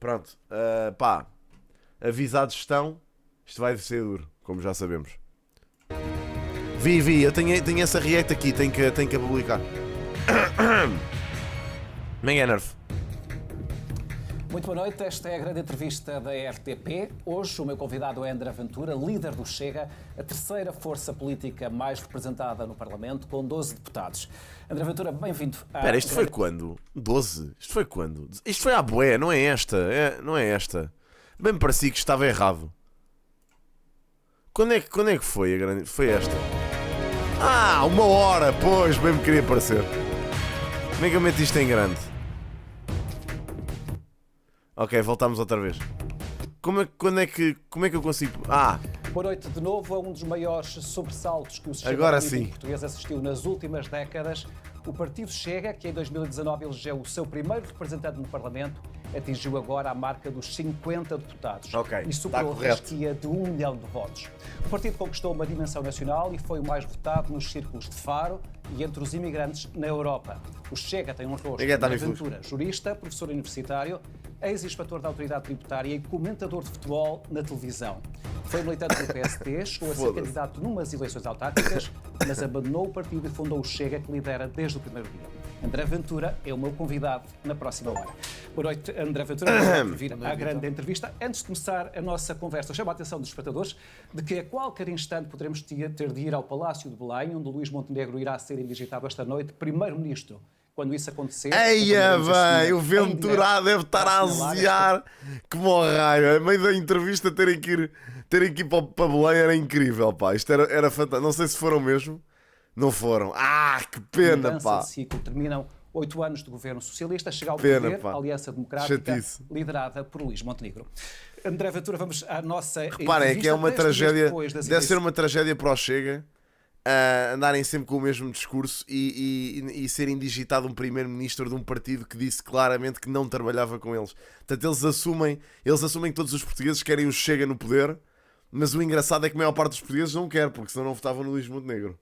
Pronto. Pá, avisados estão. Isto vai ser duro, como já sabemos. Vi, eu tenho essa react aqui, tenho que publicar. Ninguém é nerf. Muito boa noite, esta é a grande entrevista da RTP. Hoje o meu convidado é André Ventura, líder do Chega, a terceira força política mais representada no Parlamento, com 12 deputados. André Ventura, bem-vindo. Espera, isto foi quando? 12? Isto foi quando? Isto foi à bué, não é esta. Não é esta. Bem me parecia que estava errado. Quando é que foi a grande... Foi esta. Ah, 1 hora, pois, bem me queria parecer. Como é que eu meto isto em grande? Ok, voltamos outra vez. Como é que eu consigo... Boa noite de novo. É um dos maiores sobressaltos que o sistema agora político sim português assistiu nas últimas décadas. O Partido Chega, que em 2019 elegeu o seu primeiro representante no Parlamento, atingiu agora a marca dos 50 deputados. Ok, e superou a correto. fasquia de 1 milhão de votos. O partido conquistou uma dimensão nacional e foi o mais votado nos círculos de Faro e entre os imigrantes na Europa. O Chega tem um rosto de aventura, jurista, professor universitário, ex-inspetor da Autoridade Tributária e comentador de futebol na televisão. Foi militante do PSD, chegou a ser candidato numas eleições autárquicas, mas abandonou o partido e fundou o Chega, que lidera desde o primeiro dia. André Ventura é o meu convidado na próxima hora. Boa noite, André Ventura. Obrigado por vir à grande entrevista. Antes de começar a nossa conversa, chamo a atenção dos espectadores de que a qualquer instante poderemos ter de ir ao Palácio de Belém, onde Luís Montenegro irá ser indigitado esta noite primeiro-ministro. Quando isso acontecer... Eia bem, o Ventura deve estar a aziar como ao raio. A meio da entrevista terem que ir para Belém era incrível, pá. Isto era fantástico. Não sei se foram mesmo. Não foram. Que pena, pá. Ciclo. Terminam 8 anos de governo socialista, chega ao poder a Aliança Democrática, liderada por Luís Montenegro. André Ventura, vamos à nossa... Reparem, é que é uma tragédia, deve ser uma tragédia para o Chega andarem sempre com o mesmo discurso e serem digitado um primeiro-ministro de um partido que disse claramente que não trabalhava com eles. Portanto, eles assumem que todos os portugueses querem o Chega no poder, mas o engraçado é que a maior parte dos portugueses não quer, porque senão não votavam no Luís Montenegro.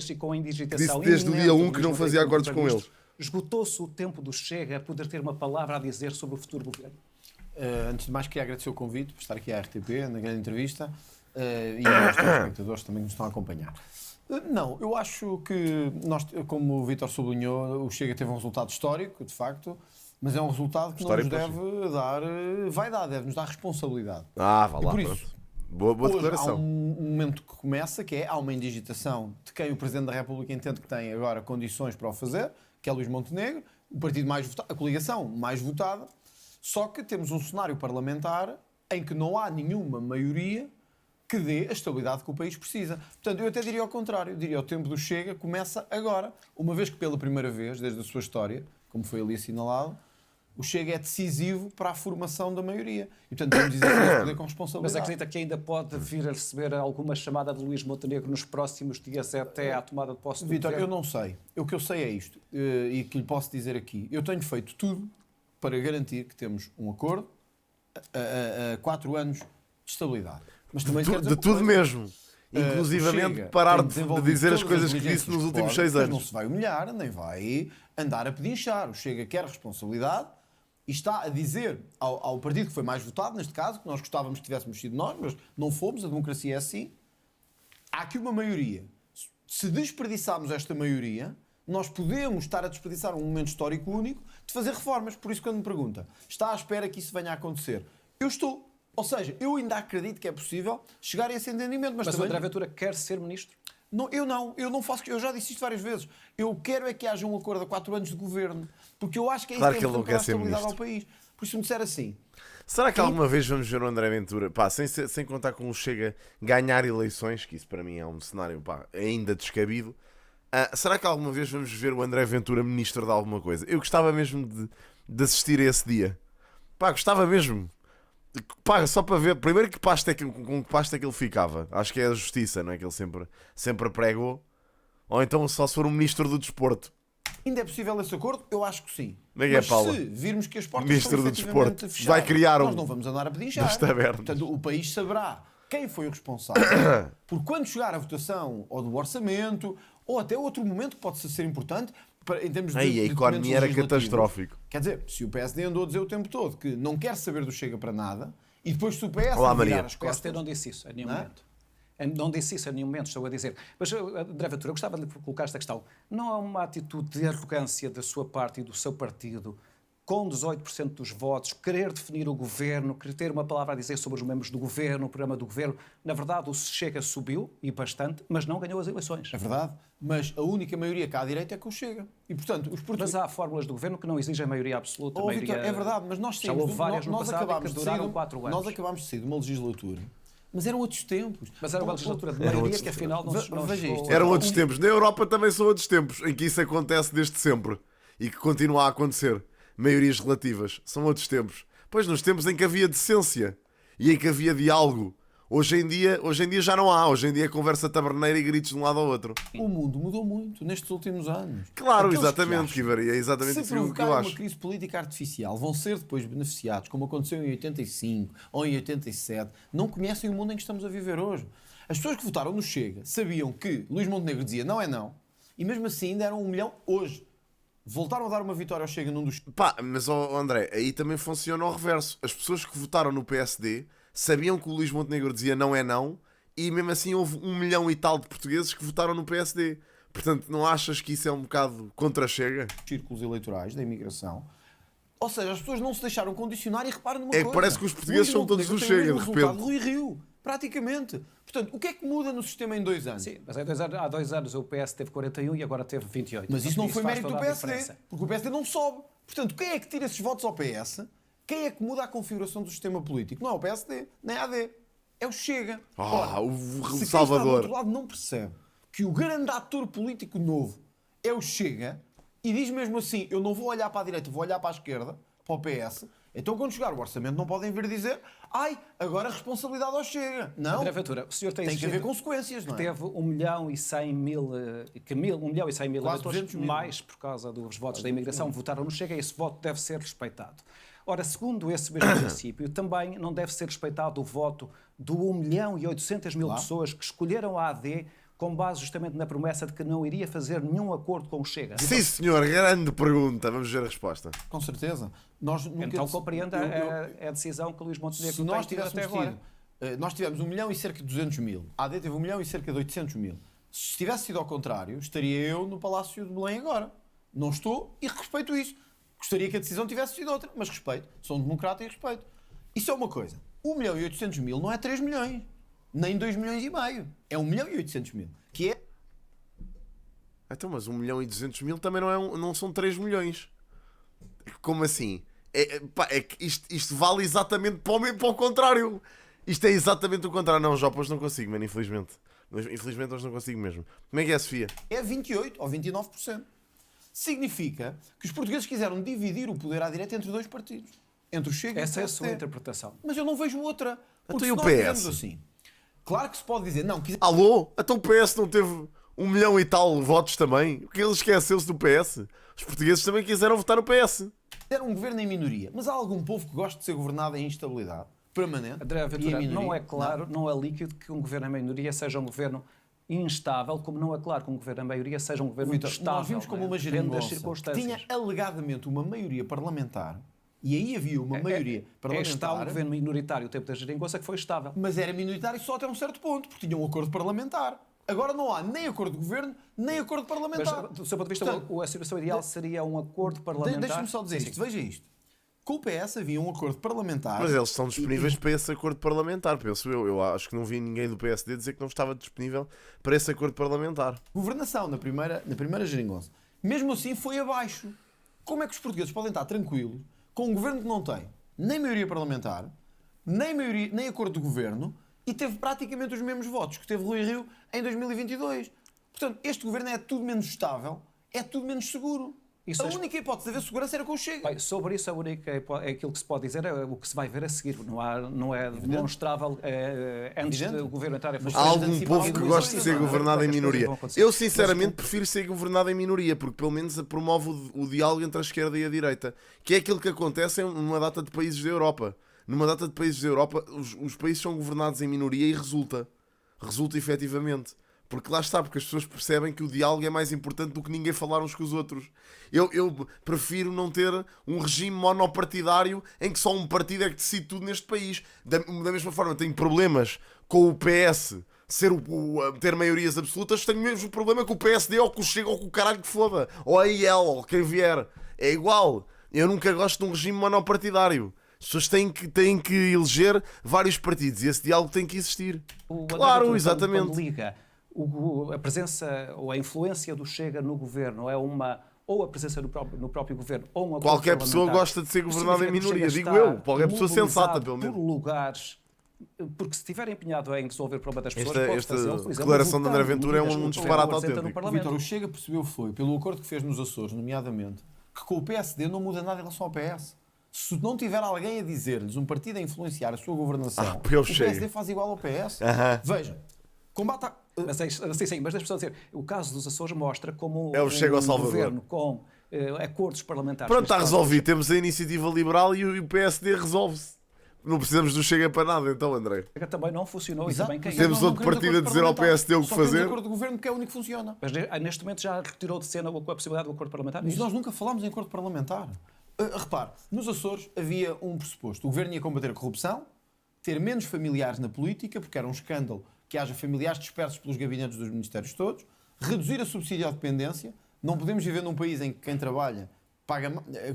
E com a indigitação disse desde o dia 1 que não fazia acordos com eles. Esgotou-se o tempo do Chega a poder ter uma palavra a dizer sobre o futuro governo? Antes de mais, queria agradecer o convite por estar aqui à RTP, na grande entrevista, e aos telespectadores também que nos estão a acompanhar. Não, eu acho que nós, como o Vítor sublinhou, o Chega teve um resultado histórico, de facto, mas é um resultado que não nos deve dar vaidade, deve-nos dar responsabilidade. Vá lá. Por isso, boa hoje declaração. há um momento que começa, que há uma indigitação de quem o Presidente da República entende que tem agora condições para o fazer, que é Luís Montenegro, o partido mais votado, a coligação mais votada, só que temos um cenário parlamentar em que não há nenhuma maioria que dê a estabilidade que o país precisa. Portanto, eu até diria ao contrário, diria o tempo do Chega começa agora, uma vez que pela primeira vez, desde a sua história, como foi ali assinalado, o Chega é decisivo para a formação da maioria. E, portanto, temos de dizer poder com responsabilidade. Mas acredita que ainda pode vir a receber alguma chamada de Luís Montenegro nos próximos dias até à tomada de posse do Vítor, governo? eu não sei. O que eu sei é isto, e que lhe posso dizer aqui. Eu tenho feito tudo para garantir que temos um acordo a 4 anos de estabilidade. Mas também De tudo mesmo. Inclusivamente parar de dizer as coisas que disse nos últimos 6 anos. Não se vai humilhar, nem vai andar a pedinchar. O Chega quer responsabilidade e está a dizer ao partido que foi mais votado, neste caso, que nós gostávamos que tivéssemos sido nós, mas não fomos, a democracia é assim. Há aqui uma maioria. Se desperdiçarmos esta maioria, nós podemos estar a desperdiçar um momento histórico único de fazer reformas. Por isso, quando me pergunta, está à espera que isso venha a acontecer? Eu estou. Ou seja, eu ainda acredito que é possível chegar a esse entendimento. Mas também... o André Ventura quer ser ministro? Não, eu não faço. Eu já disse isto várias vezes. Eu quero é que haja um acordo a 4 anos de governo. Porque eu acho que é isso que é importante para a estabilidade ao país. Por isso, se me disser assim... Será que alguma vez vamos ver o André Ventura, sem contar com o Chega, ganhar eleições, que isso para mim é um cenário ainda descabido, será que alguma vez vamos ver o André Ventura ministro de alguma coisa? Eu gostava mesmo de assistir a esse dia. Gostava mesmo. Só para ver, primeiro com que pasta é que ele ficava. Acho que é a justiça, não é? Que ele sempre pregou. Ou então só se for um ministro do desporto. Ainda é possível esse acordo? Eu acho que sim. Mas se virmos que as portas ministro estão do desporto fechadas, vai criar nós não vamos andar a pedinchar. Portanto, o país saberá quem foi o responsável por quando chegar a votação ou do orçamento ou até outro momento que pode ser importante, em termos Aí, a de economia era legislativos. catastrófico. Quer dizer, se o PSD andou a dizer o tempo todo que não quer saber do Chega para nada, e depois se o PS Olá, virar Maria. as O PSD costas... não disse isso em nenhum Não é? momento. Não disse isso em nenhum momento, estou a dizer. Mas, André Ventura, eu gostava de colocar esta questão. Não há uma atitude de arrogância da sua parte e do seu partido, com 18% dos votos, querer definir o governo, querer ter uma palavra a dizer sobre os membros do governo, o programa do governo? Na verdade, o Chega subiu, e bastante, mas não ganhou as eleições. É verdade, mas a única maioria cá à direita é que o Chega. E, portanto, os portugueses... Mas há fórmulas do governo que não exigem maioria absoluta. Vítor, é verdade, mas nós já houve várias no nós passado acabámos que de duraram sair, 4 anos. nós acabámos de sair de uma legislatura, mas eram outros tempos. Mas era uma legislatura de maioria que afinal não Veja chegou... isto. Eram outros tempos. Na Europa também são outros tempos em que isso acontece desde sempre e que continua a acontecer. Maiorias relativas. São outros tempos. Pois nos tempos em que havia decência e em que havia diálogo. Hoje em dia já não há. Hoje em dia é conversa taberneira e gritos de um lado ao outro. O mundo mudou muito nestes últimos anos. Claro, Aqueles exatamente, que Kivari. É exatamente se isso que eu provocarem acho. uma crise política artificial, vão ser depois beneficiados, como aconteceu em 85 ou em 87. Não conhecem o mundo em que estamos a viver hoje. As pessoas que votaram no Chega sabiam que Luís Montenegro dizia não é não, e mesmo assim deram 1 milhão hoje. Voltaram a dar uma vitória ao Chega num dos... Pá, mas André, aí também funciona ao reverso. As pessoas que votaram no PSD sabiam que o Luís Montenegro dizia não é não, e mesmo assim houve 1 milhão e tal de portugueses que votaram no PSD. Portanto, não achas que isso é um bocado contra Chega? círculos eleitorais da imigração. Ou seja, as pessoas não se deixaram condicionar e reparam numa É que coisa. parece que os portugueses Luís são todos do Montenegro tem Chega, o de mesmo repente. resultado de Rui Rio, praticamente. Portanto, o que é que muda no sistema em 2 anos? Sim, mas há 2 anos o PS teve 41 e agora teve 28. Mas isso não foi faz mérito do toda a PSD, diferença. porque o PSD não sobe. Portanto, quem é que tira esses votos ao PS? Quem é que muda a configuração do sistema político? Não é o PSD, nem a AD. É o Chega. Ora, O se quem está do Salvador. outro lado não percebe que o grande ator político novo é o Chega e diz mesmo assim, eu não vou olhar para a direita, vou olhar para a esquerda, para o PS, então quando chegar o orçamento não podem vir dizer ai, agora a responsabilidade ao Chega. Não, André Ventura, o senhor tem que haver exigido consequências, não é? Teve 1.100.000 Quase 200 eleitores, mil. mais por causa dos votos da imigração, votaram no Chega e esse voto deve ser respeitado. Ora, segundo esse mesmo princípio, também não deve ser respeitado o voto do 1.800.000 Claro. pessoas que escolheram a AD com base justamente na promessa de que não iria fazer nenhum acordo com o Chega. Sim, senhor, grande pergunta. Vamos ver a resposta. Com certeza. Nós nunca Então compreenda eu- a decisão que Luís Se Montenegro nós tem tido até tivéssemos agora. tido, nós tivemos 1 milhão e cerca de 200 mil. A AD teve 1 milhão e cerca de 800 mil. Se tivesse sido ao contrário, estaria eu no Palácio de Belém agora. Não estou e respeito isso. Gostaria que a decisão tivesse sido outra, mas respeito. Sou um democrata e respeito. Isso é uma coisa. 1 milhão e 800 mil não é 3 milhões. Nem 2 milhões e meio. É 1 milhão e 800 mil. Que é... Então, mas 1 milhão e 200 mil também não são 3 milhões. Como assim? É que isto vale exatamente para o contrário. Isto é exatamente o contrário. Não, Jopa, hoje não consigo, mano, infelizmente. Infelizmente hoje não consigo mesmo. Como é que é, Sofia? É 28% ou 29%. Significa que os portugueses quiseram dividir o poder à direita entre 2 partidos. Entre o Chega Essa e é o a sua PSD. interpretação. Mas eu não vejo outra. Porque Então e se o nós PS? fizermos assim, claro que se pode dizer, não, Alô? Então o PS não teve 1 milhão e tal votos também? Porque ele esqueceu-se do PS. Os portugueses também quiseram votar no PS. quiser um governo em minoria. Mas há algum povo que gosta de ser governado em instabilidade permanente? André e em Ventura, minoria? não é claro, não é líquido que um governo em minoria seja um governo instável, como não é claro que um governo em maioria seja um governo Vitor, estável. nós vimos como não é? uma Depende das geringonça que circunstâncias. tinha alegadamente uma maioria parlamentar, e aí havia uma maioria Está um parlamentar, governo minoritário o tempo da geringonça que foi estável. mas era minoritário só até um certo ponto, porque tinha um acordo parlamentar. Agora não há nem acordo de governo, nem acordo Mas, parlamentar. do seu ponto de vista, Portanto, a situação ideal seria um acordo parlamentar. Deixa-me só dizer Sim, isto, veja isto. Com o PS havia um acordo parlamentar. Mas eles estão disponíveis para esse acordo parlamentar, penso eu. Eu acho que não vi ninguém do PSD dizer que não estava disponível para esse acordo parlamentar. Governação na primeira geringonça. Mesmo assim foi abaixo. Como é que os portugueses podem estar tranquilos com um governo que não tem nem maioria parlamentar, nem acordo de governo e teve praticamente os mesmos votos que teve Rui Rio em 2022? Portanto, este governo é tudo menos estável, é tudo menos seguro. Isso a é- única hipótese de haver segurança era com o Chega. Bem, sobre isso, aquilo que se pode dizer é o que se vai ver a seguir. Não é demonstrável antes Evidente. do governo entrar em Mas Há funções. algum antecipar povo que algumas gosta de coisas, ser não é? governado em As coisas minoria. vão acontecer. Eu, sinceramente, prefiro ser governado em minoria, porque pelo menos promove o diálogo entre a esquerda e a direita, que é aquilo que acontece numa data de países da Europa. Numa data de países da Europa, os países são governados em minoria e resulta efetivamente. Porque lá está, porque as pessoas percebem que o diálogo é mais importante do que ninguém falar uns com os outros. Eu prefiro não ter um regime monopartidário em que só um partido é que decide tudo neste país. Da mesma forma, tenho problemas com o PS ter maiorias absolutas, tenho o mesmo problema com o PSD ou com o Chega ou com o caralho que foda. Ou a IEL, ou quem vier. É igual. Eu nunca gosto de um regime monopartidário. As pessoas têm que eleger vários partidos e esse diálogo tem que existir. Claro, exatamente. Quando liga a presença ou a influência do Chega no governo é ou a presença no próprio governo ou uma qualquer pessoa gosta de ser governada em minoria, digo eu. Qualquer pessoa sensata, pelo menos. Por lugares, porque se estiver empenhado em resolver o problema das pessoas, esta declaração de André Ventura é um disparate autêntico. Vítor, o Chega percebeu pelo acordo que fez nos Açores, nomeadamente, que com o PSD não muda nada em relação ao PS. Se não tiver alguém a dizer-lhes, um partido a influenciar a sua governação, o PSD faz igual ao PS. Vejam, combate a... Mas deixa-me dizer, o caso dos Açores mostra como um governo com acordos parlamentares... Pronto, está resolvido. Temos a Iniciativa Liberal e o PSD resolve-se. Não precisamos do Chega para nada, então, André. Também não funcionou. Exato, e também temos outro partido a dizer ao PSD o que fazer. Temos acordo de governo que é o único que funciona. Mas neste momento já retirou de cena a possibilidade do acordo parlamentar? Mas nós nunca falámos em acordo parlamentar. Repare, nos Açores havia um pressuposto. O governo ia combater a corrupção, ter menos familiares na política, porque era um escândalo que haja familiares dispersos pelos gabinetes dos ministérios todos, reduzir a subsídio à dependência. Não podemos viver num país em que quem trabalha paga...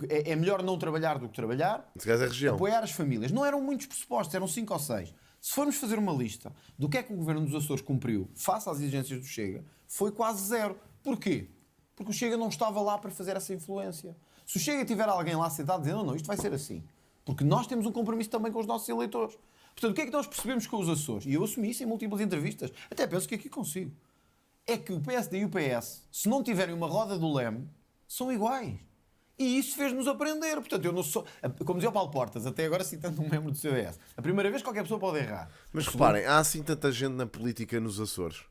É melhor não trabalhar do que trabalhar. Nesse caso é região. Apoiar as famílias. Não eram muitos pressupostos, eram 5 ou 6. Se formos fazer uma lista do que é que o governo dos Açores cumpriu face às exigências do Chega, foi quase 0. Porquê? Porque o Chega não estava lá para fazer essa influência. Se o Chega tiver alguém lá sentado dizendo não, isto vai ser assim. Porque nós temos um compromisso também com os nossos eleitores. Portanto, o que é que nós percebemos com os Açores? E eu assumi isso em múltiplas entrevistas. Até penso que aqui consigo. É que o PSD e o PS, se não tiverem uma roda do leme, são iguais. E isso fez-nos aprender. Portanto, eu não sou... Como dizia o Paulo Portas, até agora citando um membro do CDS, a primeira vez qualquer pessoa pode errar. Mas reparem, há assim tanta gente na política nos Açores.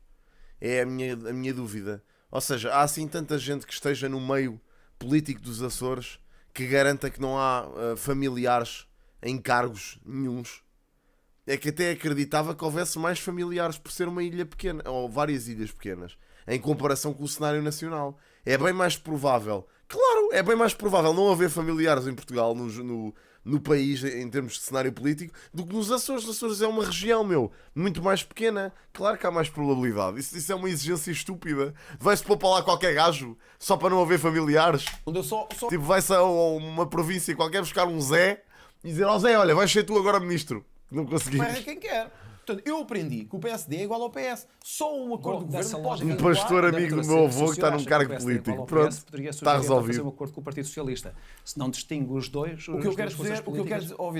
É a minha dúvida. Ou seja, há assim tanta gente que esteja no meio político dos Açores que garanta que não há familiares em cargos nenhuns. É que até acreditava que houvesse mais familiares por ser uma ilha pequena, ou várias ilhas pequenas, em comparação com o cenário nacional. É bem mais provável, claro, é bem mais provável não haver familiares em Portugal, no país, em termos de cenário político, do que nos Açores. Os Açores é uma região, muito mais pequena. Claro que há mais probabilidade. Isso é uma exigência estúpida. Vai-se pôr para lá qualquer gajo, só para não haver familiares. Tipo, vai-se a uma província qualquer buscar um Zé e dizer ao Zé, olha, vais ser tu agora ministro. Não conseguimos. Mas é quem quer. Portanto, eu aprendi que o PSD é igual ao PS. Só um acordo de governo pode... Um pastor amigo do meu avô que está num cargo político. Pronto, está resolvido. Fazer um acordo com o Partido Socialista. Se não distingue os dois... O que eu quero dizer, Vítor, o que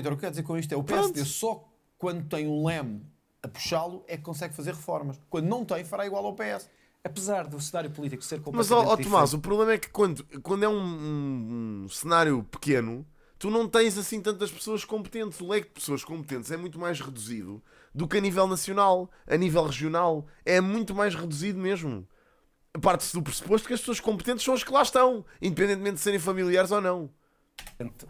eu quero dizer com isto é o PSD só quando tem um leme a puxá-lo é que consegue fazer reformas. Quando não tem, fará igual ao PS. Apesar do cenário político ser completamente diferente... Mas, Tomás, o problema é que quando é um cenário pequeno, tu não tens assim tantas pessoas competentes. O leque de pessoas competentes é muito mais reduzido do que a nível nacional, a nível regional. É muito mais reduzido mesmo. Parte-se do pressuposto que as pessoas competentes são as que lá estão, independentemente de serem familiares ou não.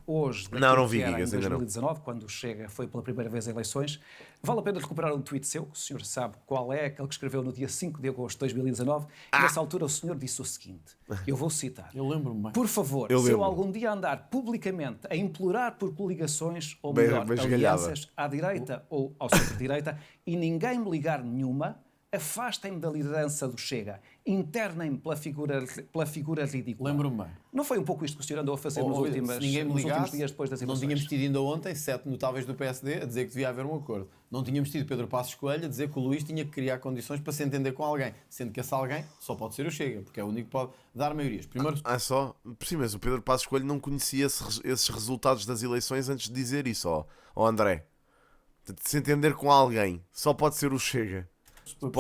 Hoje, não vi em gigas, 2019, quando o Chega foi pela primeira vez a eleições, vale a pena recuperar um tweet seu, o senhor sabe qual é, aquele que escreveu no dia 5 de agosto de 2019, e nessa altura o senhor disse o seguinte, eu vou citar. Eu lembro-me bem. Por favor, se eu algum dia andar publicamente a implorar por coligações, ou melhor, alianças à direita ou ao centro-direita, e ninguém me ligar nenhuma, afastem-me da liderança do Chega, internem-me pela figura ridícula. Lembro-me bem. Não foi um pouco isto que o senhor andou a fazer nos últimos dias depois das eleições? Não tínhamos tido ainda ontem 7 notáveis do PSD a dizer que devia haver um acordo. Não tínhamos tido Pedro Passos Coelho a dizer que o Luís tinha que criar condições para se entender com alguém, sendo que esse alguém só pode ser o Chega, porque é o único que pode dar maiorias. Primeiro... Sim, mas o Pedro Passos Coelho não conhecia esses resultados das eleições antes de dizer isso, André. De se entender com alguém, só pode ser o Chega.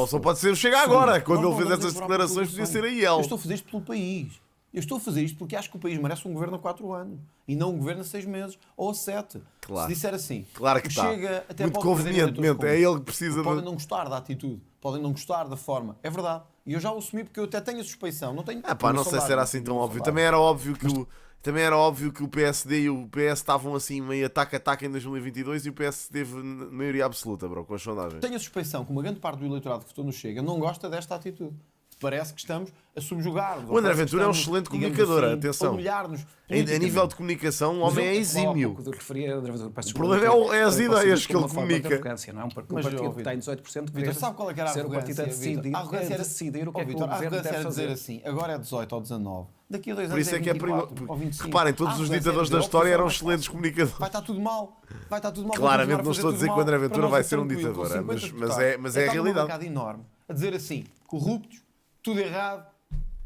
Só pode ser o Chega agora. Quando ele fez essas declarações, podia ser aí ele. Eu estou a fazer isto pelo país. Eu estou a fazer isto porque acho que o país merece um governo a 4 anos e não um governo a 6 meses ou a 7. Claro. Se disser assim, claro que Chega até muito pode convenientemente, é ele que precisa podem não gostar da atitude, podem não gostar da forma. É verdade. E eu já o assumi porque eu até tenho a suspeição. Não tenho. Não sei se era assim tão óbvio. Também era óbvio que o PSD e o PS estavam assim meio ataque em 2022 e o PS teve maioria absoluta, bro, com as sondagens. Tenho a suspeição que uma grande parte do eleitorado que votou no Chega não gosta desta atitude. Parece que estamos a subjugar. O André Ventura é um excelente comunicador, assim, atenção. A nível de comunicação, o homem é exímio. O problema é as ideias que ele comunica. Não é um partido que tem 18% Vitor, sabe qual é que era a ser o partido a decidir o que é que o governo deve fazer. Dizer assim, agora é 18 ou 19, daqui a 2 Por anos isso é que é 24 perigoso. ou 25. Reparem, todos os ditadores da história eram excelentes comunicadores. Vai estar tudo mal. Claramente não estou a dizer que o André Ventura vai ser um ditador, mas é a realidade. Está enorme a dizer assim, corruptos, tudo errado,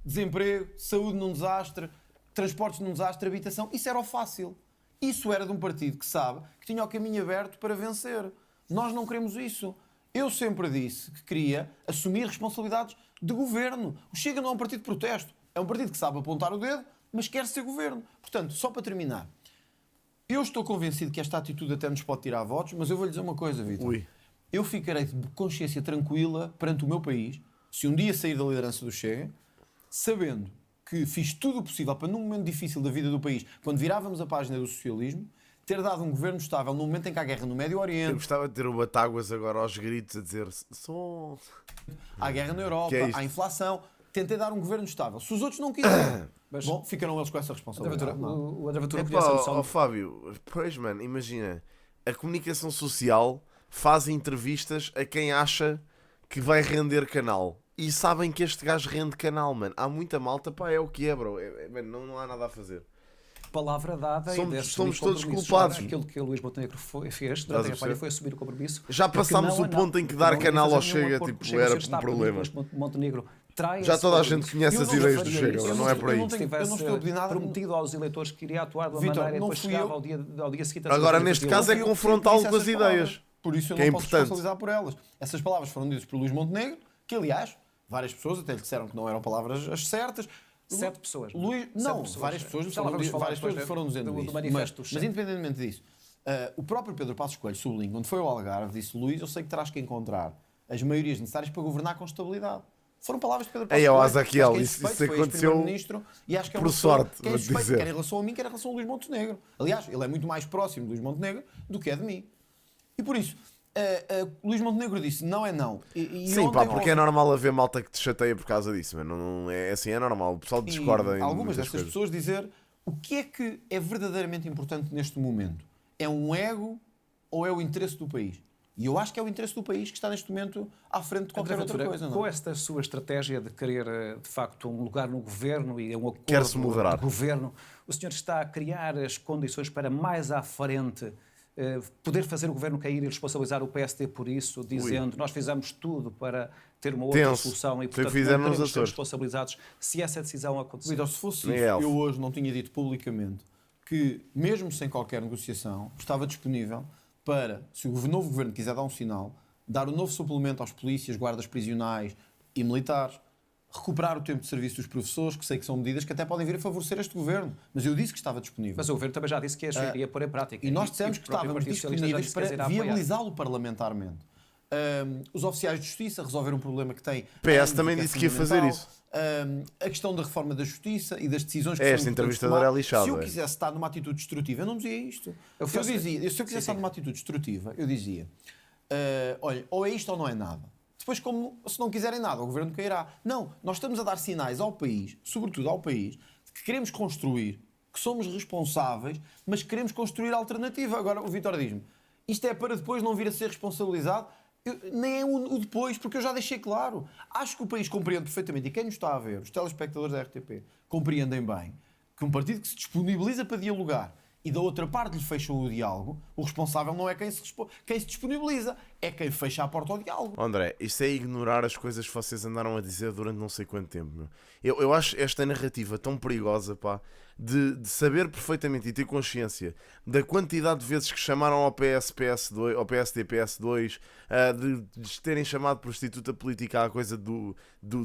desemprego, saúde num desastre, transportes num desastre, habitação. Isso era o fácil. Isso era de um partido que sabe que tinha o caminho aberto para vencer. Nós não queremos isso. Eu sempre disse que queria assumir responsabilidades de governo. O Chega não é um partido de protesto. É um partido que sabe apontar o dedo, mas quer ser governo. Portanto, só para terminar, eu estou convencido que esta atitude até nos pode tirar votos, mas eu vou lhe dizer uma coisa, Vitor. Eu ficarei de consciência tranquila perante o meu país se um dia sair da liderança do Chega, sabendo que fiz tudo o possível para, num momento difícil da vida do país, quando virávamos a página do socialismo, ter dado um governo estável no momento em que há guerra no Médio Oriente. Eu gostava de ter o Batáguas agora aos gritos a dizer há guerra na Europa, há inflação. Tentei dar um governo estável. Se os outros não quiserem, bom, ficaram eles com essa responsabilidade. O André Ventura podia ser noção. Fábio, pois, mano, imagina, a comunicação social faz entrevistas a quem acha que vai render canal. E sabem que este gajo rende canal, mano. Há muita malta, pá, é o que é, bro. Mano, não há nada a fazer. Palavra dada somos todos culpados. Aquilo que o Luís Montenegro fez durante a campanha foi assumir o compromisso. Já passámos o ponto em que dar canal ao Chega tipo, era um problema. Montenegro já toda a gente conhece as ideias do Chega, não é por aí. Eu não estou a pedir nada. Prometido aos eleitores que iria atuar de uma maneira e depois chegava ao dia seguinte. Agora, neste caso, é confrontá-lo com as ideias. Por isso eu não posso responsabilizar por elas. Essas palavras foram ditas por Luís Montenegro, que aliás, várias pessoas até lhe disseram que não eram palavras as certas. 7 pessoas. Várias pessoas foram dizendo isso. Mas independentemente disso, o próprio Pedro Passos Coelho, sublinho, quando foi ao Algarve, disse: Luís, eu sei que terás que encontrar as maiorias necessárias para governar com estabilidade. Foram palavras de Pedro Passos Coelho. Azaquiel, isso aconteceu e acho que é por sorte, quer em relação a mim, quer em relação ao Luís Montenegro. Aliás, ele é muito mais próximo de Luís Montenegro do que é de mim. E por isso, Luís Montenegro disse: não é não. Sim, pá, porque é normal haver malta que te chateia por causa disso, mas não é assim, é normal. O pessoal discorda em algumas dessas coisas. Pessoas dizer o que é verdadeiramente importante neste momento. É um ego ou é o interesse do país? E eu acho que é o interesse do país que está neste momento à frente de qualquer outra coisa. Com esta sua estratégia de querer, de facto, um lugar no governo e um acordo quer-se moderar. do governo, o senhor está a criar as condições para mais à frente poder fazer o governo cair e responsabilizar o PSD por isso, dizendo nós fizemos tudo para ter uma outra solução e, portanto, não queremos ser responsabilizados se essa decisão acontecer. Vitor, se fosse isso, eu hoje não tinha dito publicamente que, mesmo sem qualquer negociação, estava disponível para, se o novo governo quiser dar um sinal, dar um novo suplemento aos polícias, guardas prisionais e militares, recuperar o tempo de serviço dos professores, que sei que são medidas que até podem vir a favorecer este governo. Mas eu disse que estava disponível. Mas o governo também já disse que iria pôr em prática. E nós dissemos que estávamos disponíveis para viabilizá-lo parlamentarmente. Os oficiais de justiça resolveram um problema que tem. PS também disse que ia fazer isso. A questão da reforma da justiça e das decisões que esta entrevistadora é lixada. Se eu quisesse estar numa atitude destrutiva, eu não dizia isto. Se eu quisesse estar numa atitude destrutiva, eu dizia: olha, ou é isto ou não é nada. Depois, se não quiserem nada, o governo cairá. Não, nós estamos a dar sinais ao país, sobretudo ao país, de que queremos construir, que somos responsáveis, mas queremos construir alternativa. Agora, o Vítor diz-me: isto é para depois não vir a ser responsabilizado. Nem é o depois, porque eu já deixei claro. Acho que o país compreende perfeitamente, e quem nos está a ver, os telespectadores da RTP, compreendem bem que um partido que se disponibiliza para dialogar e da outra parte lhe fecham o diálogo, o responsável não é quem se disponibiliza, é quem fecha a porta ao diálogo. André, isso é ignorar as coisas que vocês andaram a dizer durante não sei quanto tempo. Eu acho esta narrativa tão perigosa, pá, de saber perfeitamente e ter consciência da quantidade de vezes que chamaram ao PS2, ao PSD PS2, de terem chamado prostituta política à coisa do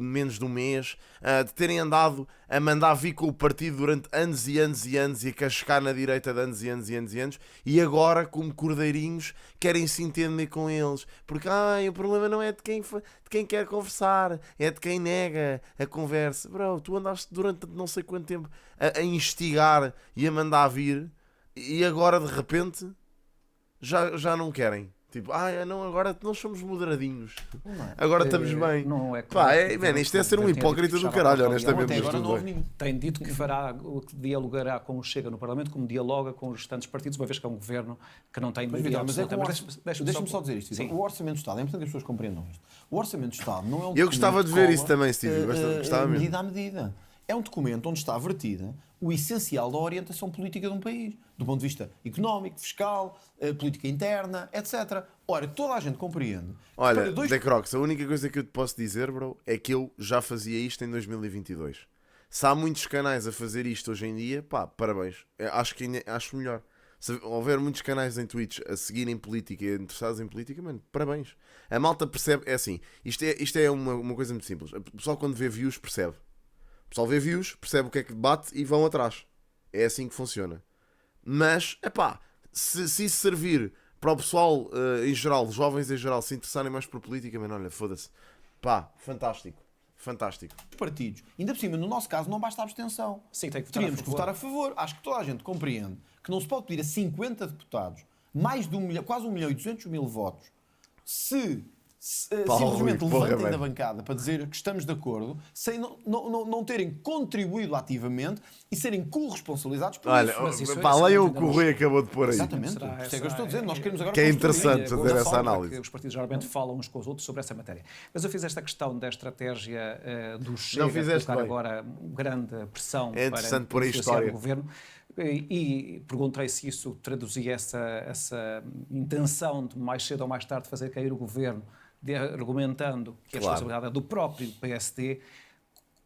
menos de um mês, de terem andado a mandar vir com o partido durante anos e anos e anos e a cascar na direita de anos e anos e anos e anos, e agora, como cordeirinhos, querem se entender com eles, porque o problema não é de quem quer conversar, é de quem nega a conversa. Bro, tu andaste durante não sei quanto tempo a instigar e a mandar vir, e agora de repente já não querem. Tipo, não, agora nós somos moderadinhos. Agora estamos bem. Não é isto é ser um hipócrita do caralho, honestamente. Tem dito que dialogará com o Chega no Parlamento, como dialoga com os restantes partidos, uma vez que é um governo que não tem maioria absoluta. Deixa-me só dizer isto. O Orçamento do Estado, é importante que as pessoas compreendam isto. O Orçamento do Estado não é um Eu gostava de ver isso também, Steve. Medida a medida. É um documento onde está vertida o essencial da orientação política de um país, do ponto de vista económico, fiscal, política interna, etc. Ora, toda a gente compreende. Olha, The Crocs, a única coisa que eu te posso dizer, bro, é que eu já fazia isto em 2022. Se há muitos canais a fazer isto hoje em dia, parabéns. Acho melhor. Se houver muitos canais em Twitch a seguirem política e interessados em política, mano, parabéns. A malta percebe, é assim, isto é uma coisa muito simples. O pessoal quando vê views percebe. O pessoal vê views, percebe o que é que bate e vão atrás. É assim que funciona. Mas, se isso servir para o pessoal em geral, os jovens em geral, se interessarem mais por política, mano, olha, foda-se. Fantástico. Fantástico. Partidos. Ainda por cima, no nosso caso, não basta a abstenção. Sim, tem que votar Teríamos que votar a favor. Acho que toda a gente compreende que não se pode pedir a 50 deputados mais de quase 1.200.000 votos se simplesmente levantem da bancada para dizer que estamos de acordo, sem não terem contribuído ativamente e serem corresponsabilizados por isso. Leiam o que o Rui acabou de pôr aí. Exatamente. Isso é que eu estou a dizer. Nós queremos agora que é interessante fazer essa análise. Os partidos geralmente falam uns com os outros sobre essa matéria. Mas eu fiz esta questão da estratégia do Chega, colocar agora grande pressão para influenciar o governo. E perguntei se isso traduzia essa intenção de mais cedo ou mais tarde fazer cair o governo, argumentando que a responsabilidade é do próprio PSD,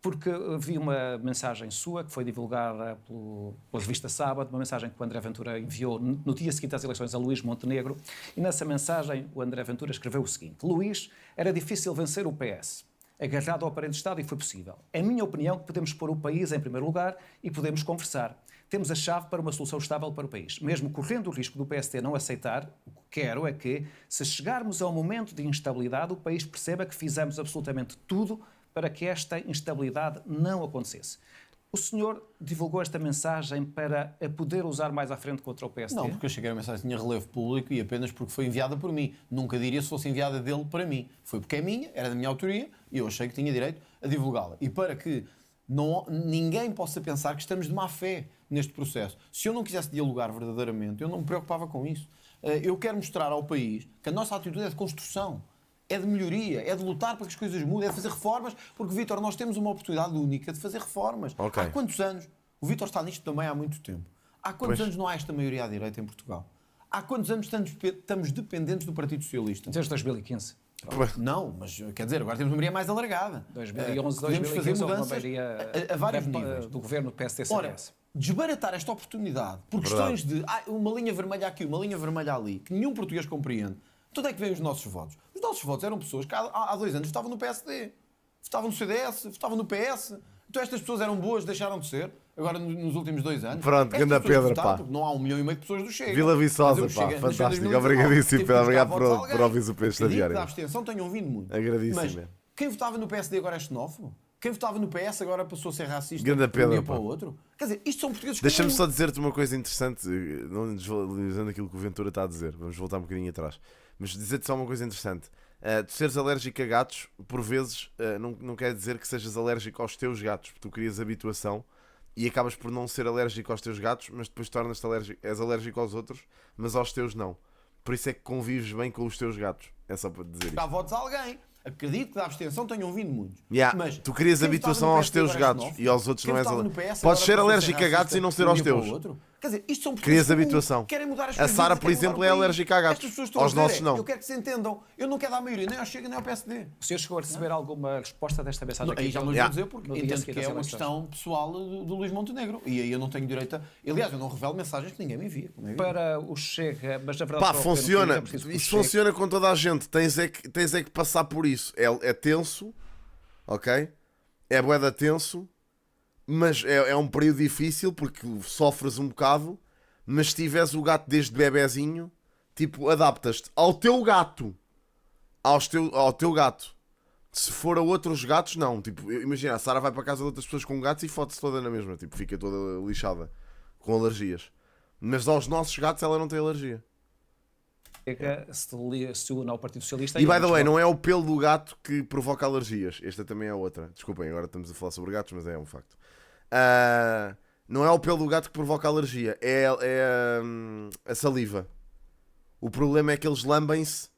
porque vi uma mensagem sua que foi divulgada pela revista Sábado, uma mensagem que o André Ventura enviou no dia seguinte às eleições a Luís Montenegro, e nessa mensagem o André Ventura escreveu o seguinte: Luís, era difícil vencer o PS, agarrado ao aparelho de Estado, e foi possível. É a minha opinião que podemos pôr o país em primeiro lugar e podemos conversar. Temos a chave para uma solução estável para o país. Mesmo correndo o risco do PSD não aceitar, o que quero é que, se chegarmos a um momento de instabilidade, o país perceba que fizemos absolutamente tudo para que esta instabilidade não acontecesse. O senhor divulgou esta mensagem para a poder usar mais à frente contra o PSD? Não, porque eu cheguei a mensagem tinha relevo público e apenas porque foi enviada por mim. Nunca diria se fosse enviada dele para mim. Foi porque é minha, era da minha autoria e eu achei que tinha direito a divulgá-la. E para que ninguém possa pensar que estamos de má fé neste processo. Se eu não quisesse dialogar verdadeiramente, eu não me preocupava com isso. Eu quero mostrar ao país que a nossa atitude é de construção, é de melhoria, é de lutar para que as coisas mudem, é de fazer reformas, porque, Vítor, nós temos uma oportunidade única de fazer reformas. Okay. Há quantos anos? O Vítor está nisto também há muito tempo. Há quantos anos não há esta maioria à direita em Portugal? Há quantos anos estamos dependentes do Partido Socialista? Desde 2015. Não, mas quer dizer, agora temos uma maioria mais alargada. 2011, 2015, uma maioria a vários níveis do governo do PSD-CDS. Ora, desbaratar esta oportunidade por questões de uma linha vermelha aqui, uma linha vermelha ali, que nenhum português compreende. De onde é que vêm os nossos votos? Os nossos votos eram pessoas que há 2 anos votavam no PSD, votavam no CDS, votavam no PS. Então estas pessoas eram boas, deixaram de ser, agora nos últimos 2 anos. Pronto, grande Pedro, pá. Não há 1,5 milhão de pessoas do Chega. Vila Viçosa, pá, fantástico. Obrigadíssimo, Pedro. Obrigado por ouvir o peixe estagiário. A abstenção tenham vindo muito. Agradíssimo. Mas quem votava no PSD agora é xenófobo? Quem votava no PS agora passou a ser racista de um dia para o outro? Quer dizer, isto são portugueses que... Deixa-me só dizer-te uma coisa interessante, não desvalorizando aquilo que o Ventura está a dizer, vamos voltar um bocadinho atrás, mas dizer-te só uma coisa interessante. Tu seres alérgico a gatos, por vezes, não quer dizer que sejas alérgico aos teus gatos, porque tu crias habituação e acabas por não ser alérgico aos teus gatos, mas depois tornas-te alérgico, és alérgico aos outros, mas aos teus não. Por isso é que convives bem com os teus gatos. É só para dizer isto. Dá votos a alguém. Acredito que da abstenção tenham vindo muitos. Mas tu crias habituação aos teus gatos e aos outros não és alérgico. Podes ser alérgico a gatos e não ser aos teus. Quer dizer, isto são Crias pessoas habituação. que querem mudar as A coisas. Sara, por exemplo, é alérgica a gatos. Estas pessoas estão Aos a dizer, nossos, não. Eu quero que se entendam. Eu não quero dar a maioria, nem ao Chega, nem ao PSD. O senhor chegou a receber alguma resposta desta mensagem aqui? Aí já não lhe vou dizer, porque No dia entendo seguinte que é das uma eleições. questão pessoal do Luís Montenegro. E aí eu não tenho direito a... Aliás, eu não revelo mensagens que ninguém me envia. como é evidente. Para o Chega, mas na verdade... Pá, para o funciona. Pedro, é preciso que o Isso Chega- funciona com toda a gente. Tens é que passar por isso. É tenso, ok? É bué da tenso, mas é um período difícil porque sofres um bocado. Mas se tiveres o gato desde bebezinho, tipo, adaptas-te ao teu gato. Ao teu gato. Se for a outros gatos, não. Tipo, imagina, a Sara vai para casa de outras pessoas com gatos e fode-se toda na mesma. Tipo, fica toda lixada. Com alergias. Mas aos nossos gatos ela não tem alergia. Chega, se une ao Partido Socialista... E by the way, não é o pelo do gato que provoca alergias. Esta também é outra. Desculpem, agora estamos a falar sobre gatos, mas é um facto. Não é o pelo do gato que provoca alergia. É a saliva. O problema é que eles lambem-se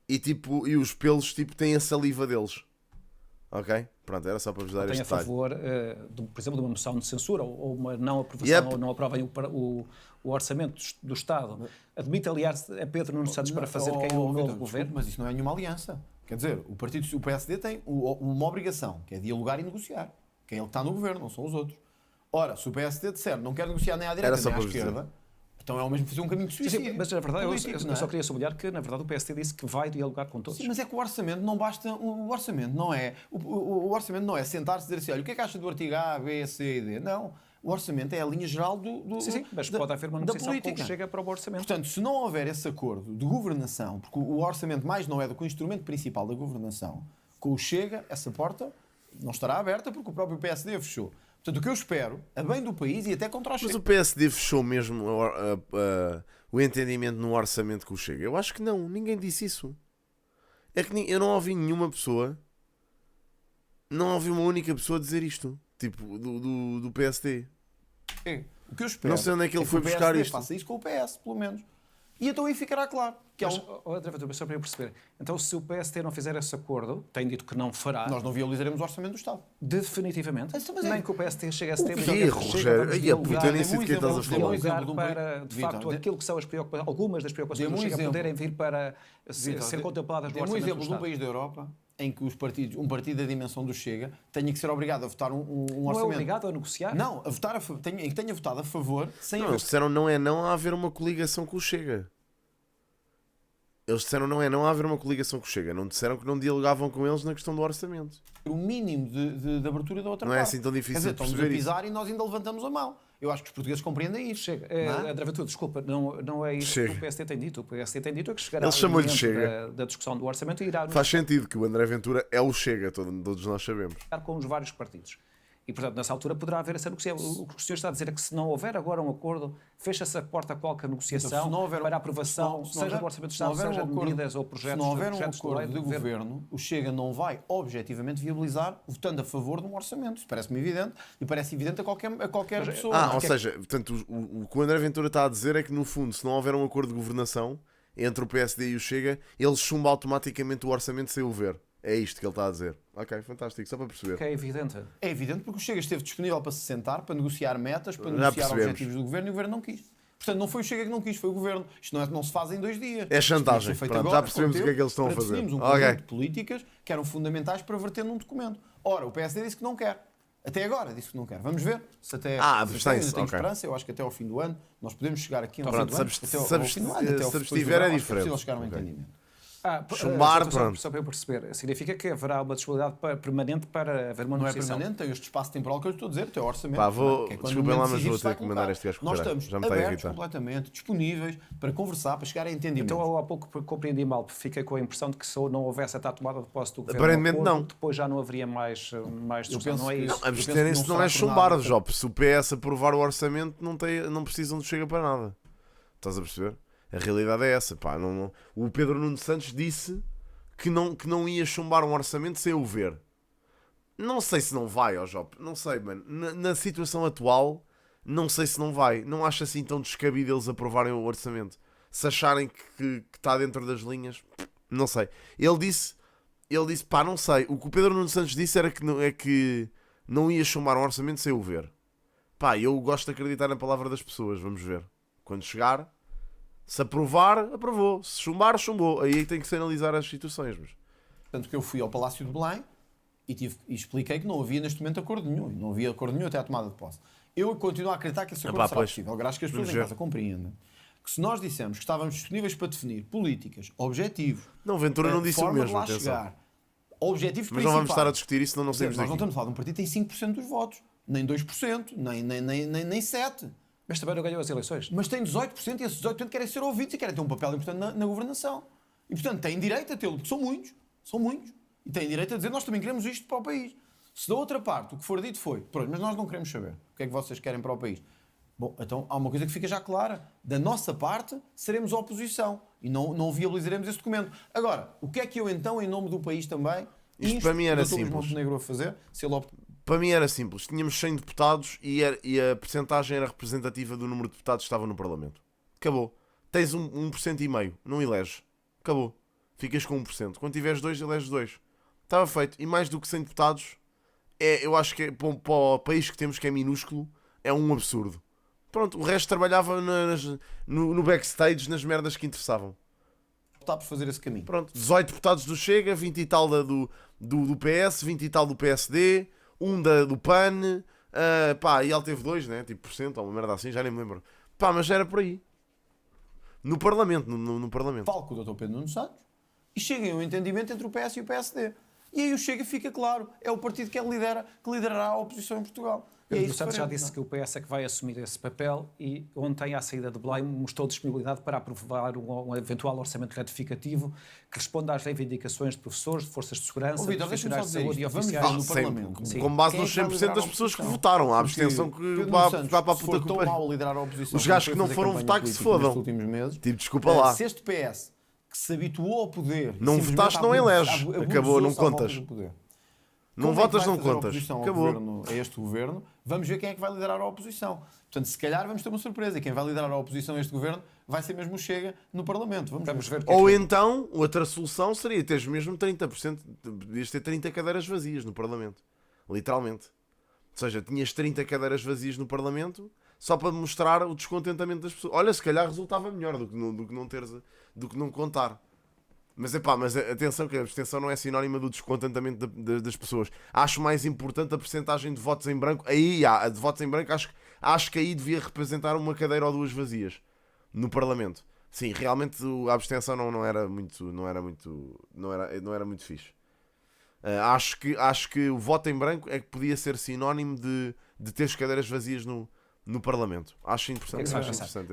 e os pelos tipo, têm a saliva deles. Ok? Pronto, era só para vos dar Tem este a detalhe. favor, por exemplo, de uma moção de censura ou uma não aprovação ou não aprovem o orçamento do Estado. Admite aliás a Pedro Nuno Santos para fazer cair um novo governo? Mas isso não é nenhuma aliança. Quer dizer, o PSD tem uma obrigação, que é dialogar e negociar. Quem é ele que está no governo, não são os outros. Ora, se o PSD disser não quer negociar nem à direita nem à esquerda, então é o mesmo fazer um caminho de suicídio. Sim, mas na verdade político, eu só queria sublinhar que na verdade o PSD disse que vai dialogar com todos. Sim, mas é que o orçamento não basta. O orçamento não é. O orçamento não é sentar-se e dizer assim: olha, o que é que acha do artigo A, B, C e D? Não. O orçamento é a linha geral do Sim, mas pode haver uma negociação com o política. que chega para o orçamento. Portanto, se não houver esse acordo de governação, porque o orçamento mais não é do que o instrumento principal da governação, com o Chega, essa porta não estará aberta porque o próprio PSD a fechou. Portanto, o que eu espero, a bem do país e até contra o Chega. Mas o PSD fechou mesmo o entendimento no orçamento que o Chega? Eu acho que não. Ninguém disse isso. É que eu não ouvi nenhuma pessoa, não ouvi uma única pessoa dizer isto. Tipo, do PSD. O que eu espero Não sei onde é que ele foi o buscar PSD isto. faça isso com o PS, pelo menos. E então aí ficará claro. Que Mas, André Ventura, só para eu perceber. Então, se o PSD não fizer esse acordo, tem dito que não fará, nós não viabilizaremos o orçamento do Estado. definitivamente, Mas nem que o PSD chegue a setembro. quê, Rogério? Ai, a puta, eu nem sei de que estás a falar. Dialogar para, de facto, aquilo que são as preocupações, algumas das preocupações do Chega poderem vir para ser contempladas no Dê-me um orçamento do exemplo de um Estado. país da Europa em que um partido da dimensão do Chega tenha que ser obrigado a votar um Não é orçamento. obrigado a negociar? Não, a votar que tenha votado a favor sem Não, haver... eles disseram não é não a haver uma coligação com o Chega. Eles disseram não é não a haver uma coligação com o Chega. Não disseram que não dialogavam com eles na questão do orçamento. o mínimo de abertura da outra Não parte. é assim tão difícil Quer dizer, de estamos a perceber pisar e nós ainda levantamos a mão. Eu acho que os portugueses compreendem isso. Chega. Não é? André Ventura, desculpa, não é isso Chega. que o PSD tem dito. O PSD tem dito é que chegará Ele chamou-lhe ao momento Chega. da discussão do orçamento e irá Faz sentido que o André Ventura é o Chega, todos nós sabemos. negociar com os vários partidos. E, portanto, nessa altura poderá haver essa negociação. O que o senhor está a dizer é que se não houver agora um acordo, fecha-se a porta a qualquer negociação Se não houver para a aprovação, se não seja houver- do Orçamento do se não Estado, houver seja de acordo- medidas ou projetos. Se não houver um projetos acordo lei de do governo, o Chega não vai objetivamente viabilizar votando a favor de um orçamento. Isso parece-me evidente e parece evidente a qualquer pessoa. Ou seja, portanto, o que o André Ventura está a dizer é que, no fundo, se não houver um acordo de governação entre o PSD e o Chega, ele chumba automaticamente o orçamento sem o ver. É isto que ele está a dizer. Ok, fantástico, só para perceber. Que é evidente. É evidente porque o Chega esteve disponível para se sentar, para negociar metas, para Já negociar percebemos. objetivos do governo e o governo não quis. Portanto, não foi o Chega que não quis, foi o governo. Isto não se faz em 2 dias. É Isto chantagem. tinha que ser feito Pronto, agora, já percebemos com o que é que eles estão a para fazer. definirmos um Ok. conjunto de políticas que eram fundamentais para verter num documento. Ora, o PSD disse que não quer. Até agora disse que não quer. Vamos ver se até... abstém-se, tenho ok. esperança, eu acho que até ao fim do ano nós podemos chegar aqui ao Pronto, fim do ano. Até ao fim do ano, até ao se depois do abstiver verão, é acho que diferente. possível chegar a um Ok. entendimento. Chumbar, pronto. Só para eu perceber, significa que haverá uma disponibilidade permanente para haver uma Não é negociação. permanente, tem este espaço temporal que eu lhe estou a dizer, até o orçamento. Pá, vou- não é? Que é quando desculpem o momento lá, mas decisivo vou se vai ter que mandar colocar. este gajo Nós correr. estamos Já me está a abertos irritar. completamente, disponíveis para conversar, para chegar a entendimento. Então, eu há pouco compreendi mal, porque fiquei com a impressão de que se não houvesse a tomada de posse do governo, Aparentemente um acordo, não. depois já não haveria mais discussão. penso Não é que- isso. Eu penso Absterem-se que não não é será por chumbar, nada. Job. Se o PS aprovar o orçamento, não precisam de Chega para nada. Estás a perceber? A realidade é essa. Pá, o Pedro Nuno Santos disse que não ia chumbar um orçamento sem o ver. Não sei se não vai, ó Job. Não sei, mano. Na situação atual, não sei se não vai. Não acho assim tão descabido eles aprovarem o orçamento. Se acharem que está dentro das linhas, não sei. Ele disse, pá, não sei. O que o Pedro Nuno Santos disse era que não ia chumbar um orçamento sem o ver. Pá, eu gosto de acreditar na palavra das pessoas, vamos ver. Quando chegar, se aprovar, aprovou. Se chumbar, chumbou. Aí tem que se analisar as situações. Mas... Tanto que eu fui ao Palácio de Belém e expliquei que não havia neste momento acordo nenhum. Não havia acordo nenhum até à tomada de posse. Eu continuo a acreditar que esse acordo será possível. Agora acho que as pessoas em casa compreendem que se nós dissemos que estávamos disponíveis para definir políticas, objetivos... Não, Ventura não disse o mesmo, atenção. Objetivos mas não vamos estar a discutir isso, senão não saímos daqui. Nós não estamos a falar de um partido que tem 5% dos votos, nem 2%, nem 7%. Mas também não ganhou as eleições. Mas tem 18% e esses 18% querem ser ouvidos e querem ter um papel importante na governação. E, portanto, têm direito a tê-lo, porque são muitos. E têm direito a dizer, nós também queremos isto para o país. Se da outra parte o que for dito foi, pronto, mas nós não queremos saber o que é que vocês querem para o país. Bom, então há uma coisa que fica já clara. Da nossa parte, seremos oposição e não viabilizaremos esse documento. Agora, o que é que eu então, em nome do país também, isto para mim era simples. Montenegro a fazer, se ele Para mim era simples. Tínhamos 100 deputados e a percentagem era representativa do número de deputados que estava no Parlamento. Acabou. Tens 1,5%, não eleges. Acabou. Ficas com 1%. Quando tiveres 2, eleges 2. Estava feito. E mais do que 100 deputados, eu acho que para o país que temos, que é minúsculo, é um absurdo. Pronto, o resto trabalhava no backstage, nas merdas que interessavam. Está por fazer esse caminho. Pronto, 18 deputados do Chega, 20 e tal do PS, 20 e tal do PSD, do PAN, pá, e ele teve 2, né? Tipo %, ou uma merda assim, já nem me lembro. Pá, mas já era por aí. No Parlamento, no Parlamento. Falo com o Dr. Pedro Nuno Santos e cheguem a um entendimento entre o PS e o PSD. E aí o Chega fica claro, é o partido que liderará a oposição em Portugal. Pedro Nuno Santos já disse que o PS é que vai assumir esse papel e ontem, à saída de Belém, mostrou disponibilidade para aprovar um eventual orçamento retificativo que responda às reivindicações de professores, de forças de segurança, de profissionais de saúde e oficiais no Parlamento. Com base nos 100% das pessoas que votaram. A abstenção que vai para a puta que pariu. Os gajos que não foram votar que se fodam. Tipo, desculpa lá. Se este PS, que se habituou ao poder... Não votaste, não eleges. Acabou, não contas. Não votas, não contas. Acabou. A este governo, vamos ver quem é que vai liderar a oposição. Portanto, se calhar vamos ter uma surpresa. E quem vai liderar a oposição a este governo vai ser mesmo o Chega no Parlamento. Vamos ver. Ou então, outra solução seria teres mesmo 30%, podias ter 30 cadeiras vazias no Parlamento. Literalmente. Ou seja, tinhas 30 cadeiras vazias no Parlamento só para mostrar o descontentamento das pessoas. Olha, se calhar resultava melhor do que não contar. Mas atenção, que a abstenção não é sinónima do descontentamento das pessoas. Acho mais importante a percentagem de votos em branco. Aí, a de votos em branco, acho que aí devia representar uma cadeira ou duas vazias no Parlamento. Sim, realmente a abstenção não era muito fixe. Acho que o voto em branco é que podia ser sinónimo de ter cadeiras vazias no Parlamento. Acho interessante.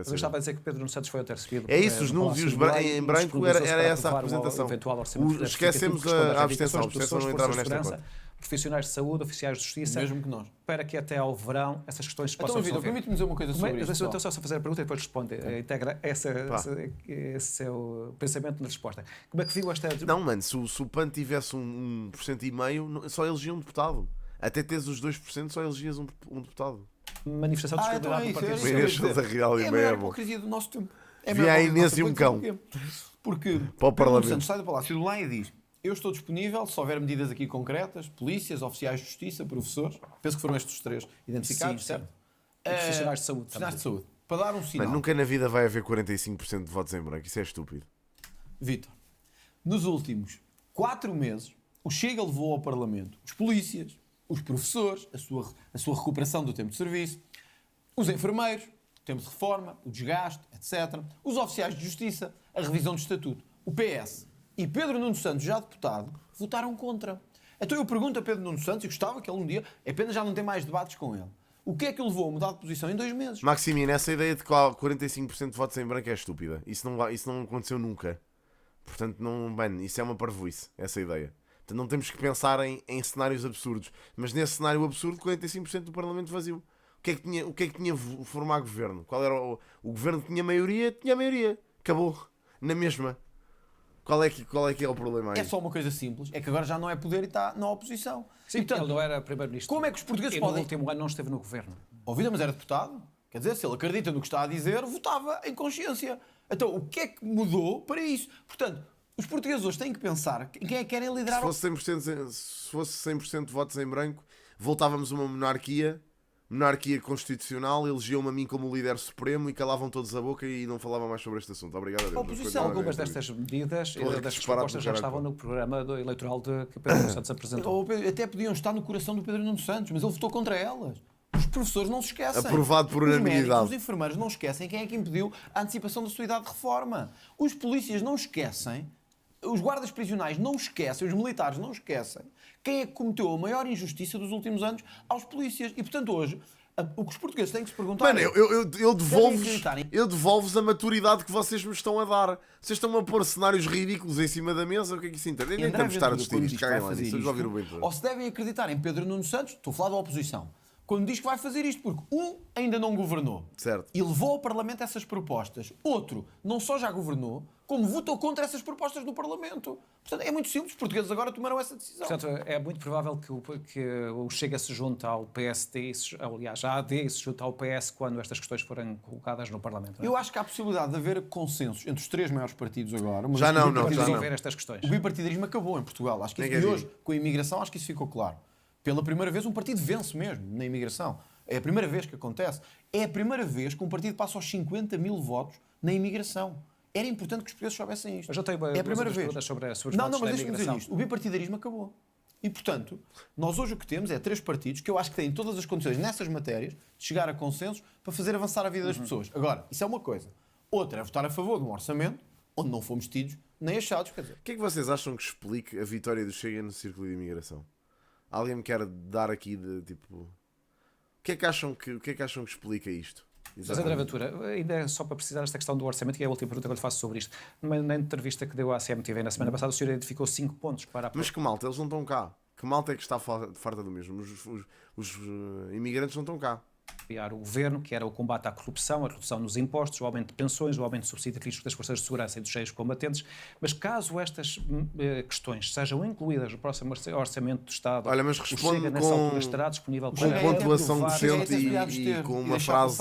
Eu estava a dizer que Pedro Nuno Santos foi até recebido. É isso, os nulos e os em branco era essa a representação. Esquecemos a abstenção. A abstenção não entrava nesta conta. Profissionais de saúde, oficiais de justiça, mesmo que nós, para que até ao verão essas questões se possam resolver. Permite-me dizer uma coisa sobre isso. Então só fazer a pergunta e depois responde. Integra esse é o pensamento na resposta. Como é que viu esta... Não, mano, se o PAN tivesse 1,5%, só elegia um deputado. Até teres os 2%, só elegias um deputado. Manifestação de discriminação do Partido Socialista. É a maior hipocrisia do nosso tempo. Via a Inês e um cão. Porque para o Parlamento sai do Palácio do Belém e diz: eu estou disponível, se houver medidas aqui concretas, polícias, oficiais de justiça, professores, penso que foram estes 3 identificados, sim, certo? E profissionais de saúde. Profissionais de saúde. Para dar um sinal. Mas nunca na vida vai haver 45% de votos em branco. Isso é estúpido. Vítor, nos últimos 4 meses, o Chega levou ao Parlamento os polícias, os professores, a sua recuperação do tempo de serviço, os enfermeiros, o tempo de reforma, o desgaste, etc. Os oficiais de justiça, a revisão do estatuto. O PS e Pedro Nuno Santos, já deputado, votaram contra. Então eu pergunto a Pedro Nuno Santos, e gostava que ele um dia, é pena já não ter mais debates com ele, o que é que o levou a mudar de posição em 2 meses? Maximino, essa ideia de que 45% de votos em branco é estúpida. Isso não aconteceu nunca. Portanto, isso é uma parvoíce, essa ideia. Portanto, não temos que pensar em cenários absurdos. Mas nesse cenário absurdo, 45% do Parlamento vazio. O que é que tinha formar governo? Qual era o governo que tinha maioria? Tinha maioria. Acabou. Na mesma. Qual é que é o problema aí? É só uma coisa simples. É que agora já não é poder e está na oposição. Sim, portanto, ele não era primeiro-ministro. Como é que os portugueses podem... no último ano não esteve no governo. Ouvido, mas era deputado. Quer dizer, se ele acredita no que está a dizer, votava em consciência. Então, o que é que mudou para isso? Portanto, os portugueses hoje têm que pensar em quem é que querem liderar... Se fosse 100% de votos em branco, voltávamos a uma monarquia monarquia constitucional, elegiam-me a mim como líder supremo e calavam todos a boca e não falavam mais sobre este assunto. Obrigado a Deus. A oposição, algumas destas medidas e destas propostas já estavam no programa eleitoral que Pedro Nuno Santos apresentou. Até podiam estar no coração do Pedro Nuno Santos, mas ele votou contra elas. Os professores não se esquecem. Aprovado por unanimidade. Os enfermeiros não esquecem quem é que impediu a antecipação da sua idade de reforma. Os polícias não esquecem, os guardas prisionais não esquecem, os militares não esquecem quem é que cometeu a maior injustiça dos últimos anos aos polícias. E, portanto, hoje, o que os portugueses têm que se perguntar... Mano, eu devolvo-vos a maturidade que vocês me estão a dar. Vocês estão a pôr cenários ridículos em cima da mesa. O que é que isso interessa? Nem estamos a estar a discutir isto. Caguem lá nisso. Vamos ouvir o bem todo. Ou se devem acreditar em Pedro Nuno Santos, estou a falar da oposição, quando diz que vai fazer isto, porque ainda não governou certo. E levou ao Parlamento essas propostas. Outro, não só já governou, como votou contra essas propostas no Parlamento. Portanto, é muito simples. Os portugueses agora tomaram essa decisão. Portanto, é muito provável que o Chega se junte ao PSD, aliás, a AD se junte ao PS quando estas questões forem colocadas no Parlamento. Não é? Eu acho que há a possibilidade de haver consensos entre os três maiores partidos agora. Já não. Resolver estas questões. O bipartidarismo acabou em Portugal. Acho que isso, e hoje, com a imigração, acho que isso ficou claro. Pela primeira vez, um partido vence mesmo na imigração. É a primeira vez que acontece. É a primeira vez que um partido passa aos 50 mil votos na imigração. Era importante que os portugueses soubessem isto. Mas eu tenho é a primeira vez. Sobre os não, votos mas da deixa-me dizer isto. O bipartidarismo acabou. E, portanto, nós hoje o que temos é três partidos que eu acho que têm todas as condições nessas matérias de chegar a consensos para fazer avançar a vida das pessoas. Agora, isso é uma coisa. Outra é votar a favor de um orçamento onde não fomos tidos nem achados. Quer dizer, o que é que vocês acham que explique a vitória do Chega no círculo de imigração? Alguém me quer dar aqui de tipo... O que é que acham que explica isto? Mas André Ventura, ainda só para precisar desta questão do orçamento, que é a última pergunta que eu lhe faço sobre isto. Na entrevista que deu à CMTV na semana passada, o senhor identificou 5 pontos para... Mas que malta, eles não estão cá. Que malta é que está farta do mesmo? Os imigrantes não estão cá. Criar o governo, que era o combate à corrupção, a redução nos impostos, o aumento de pensões, o aumento de subsídio de risco das forças de segurança e dos cheios combatentes. Mas caso estas questões sejam incluídas no próximo orçamento do Estado, olha, mas o Chega nessa altura estará disponível com pontuação decente e com uma frase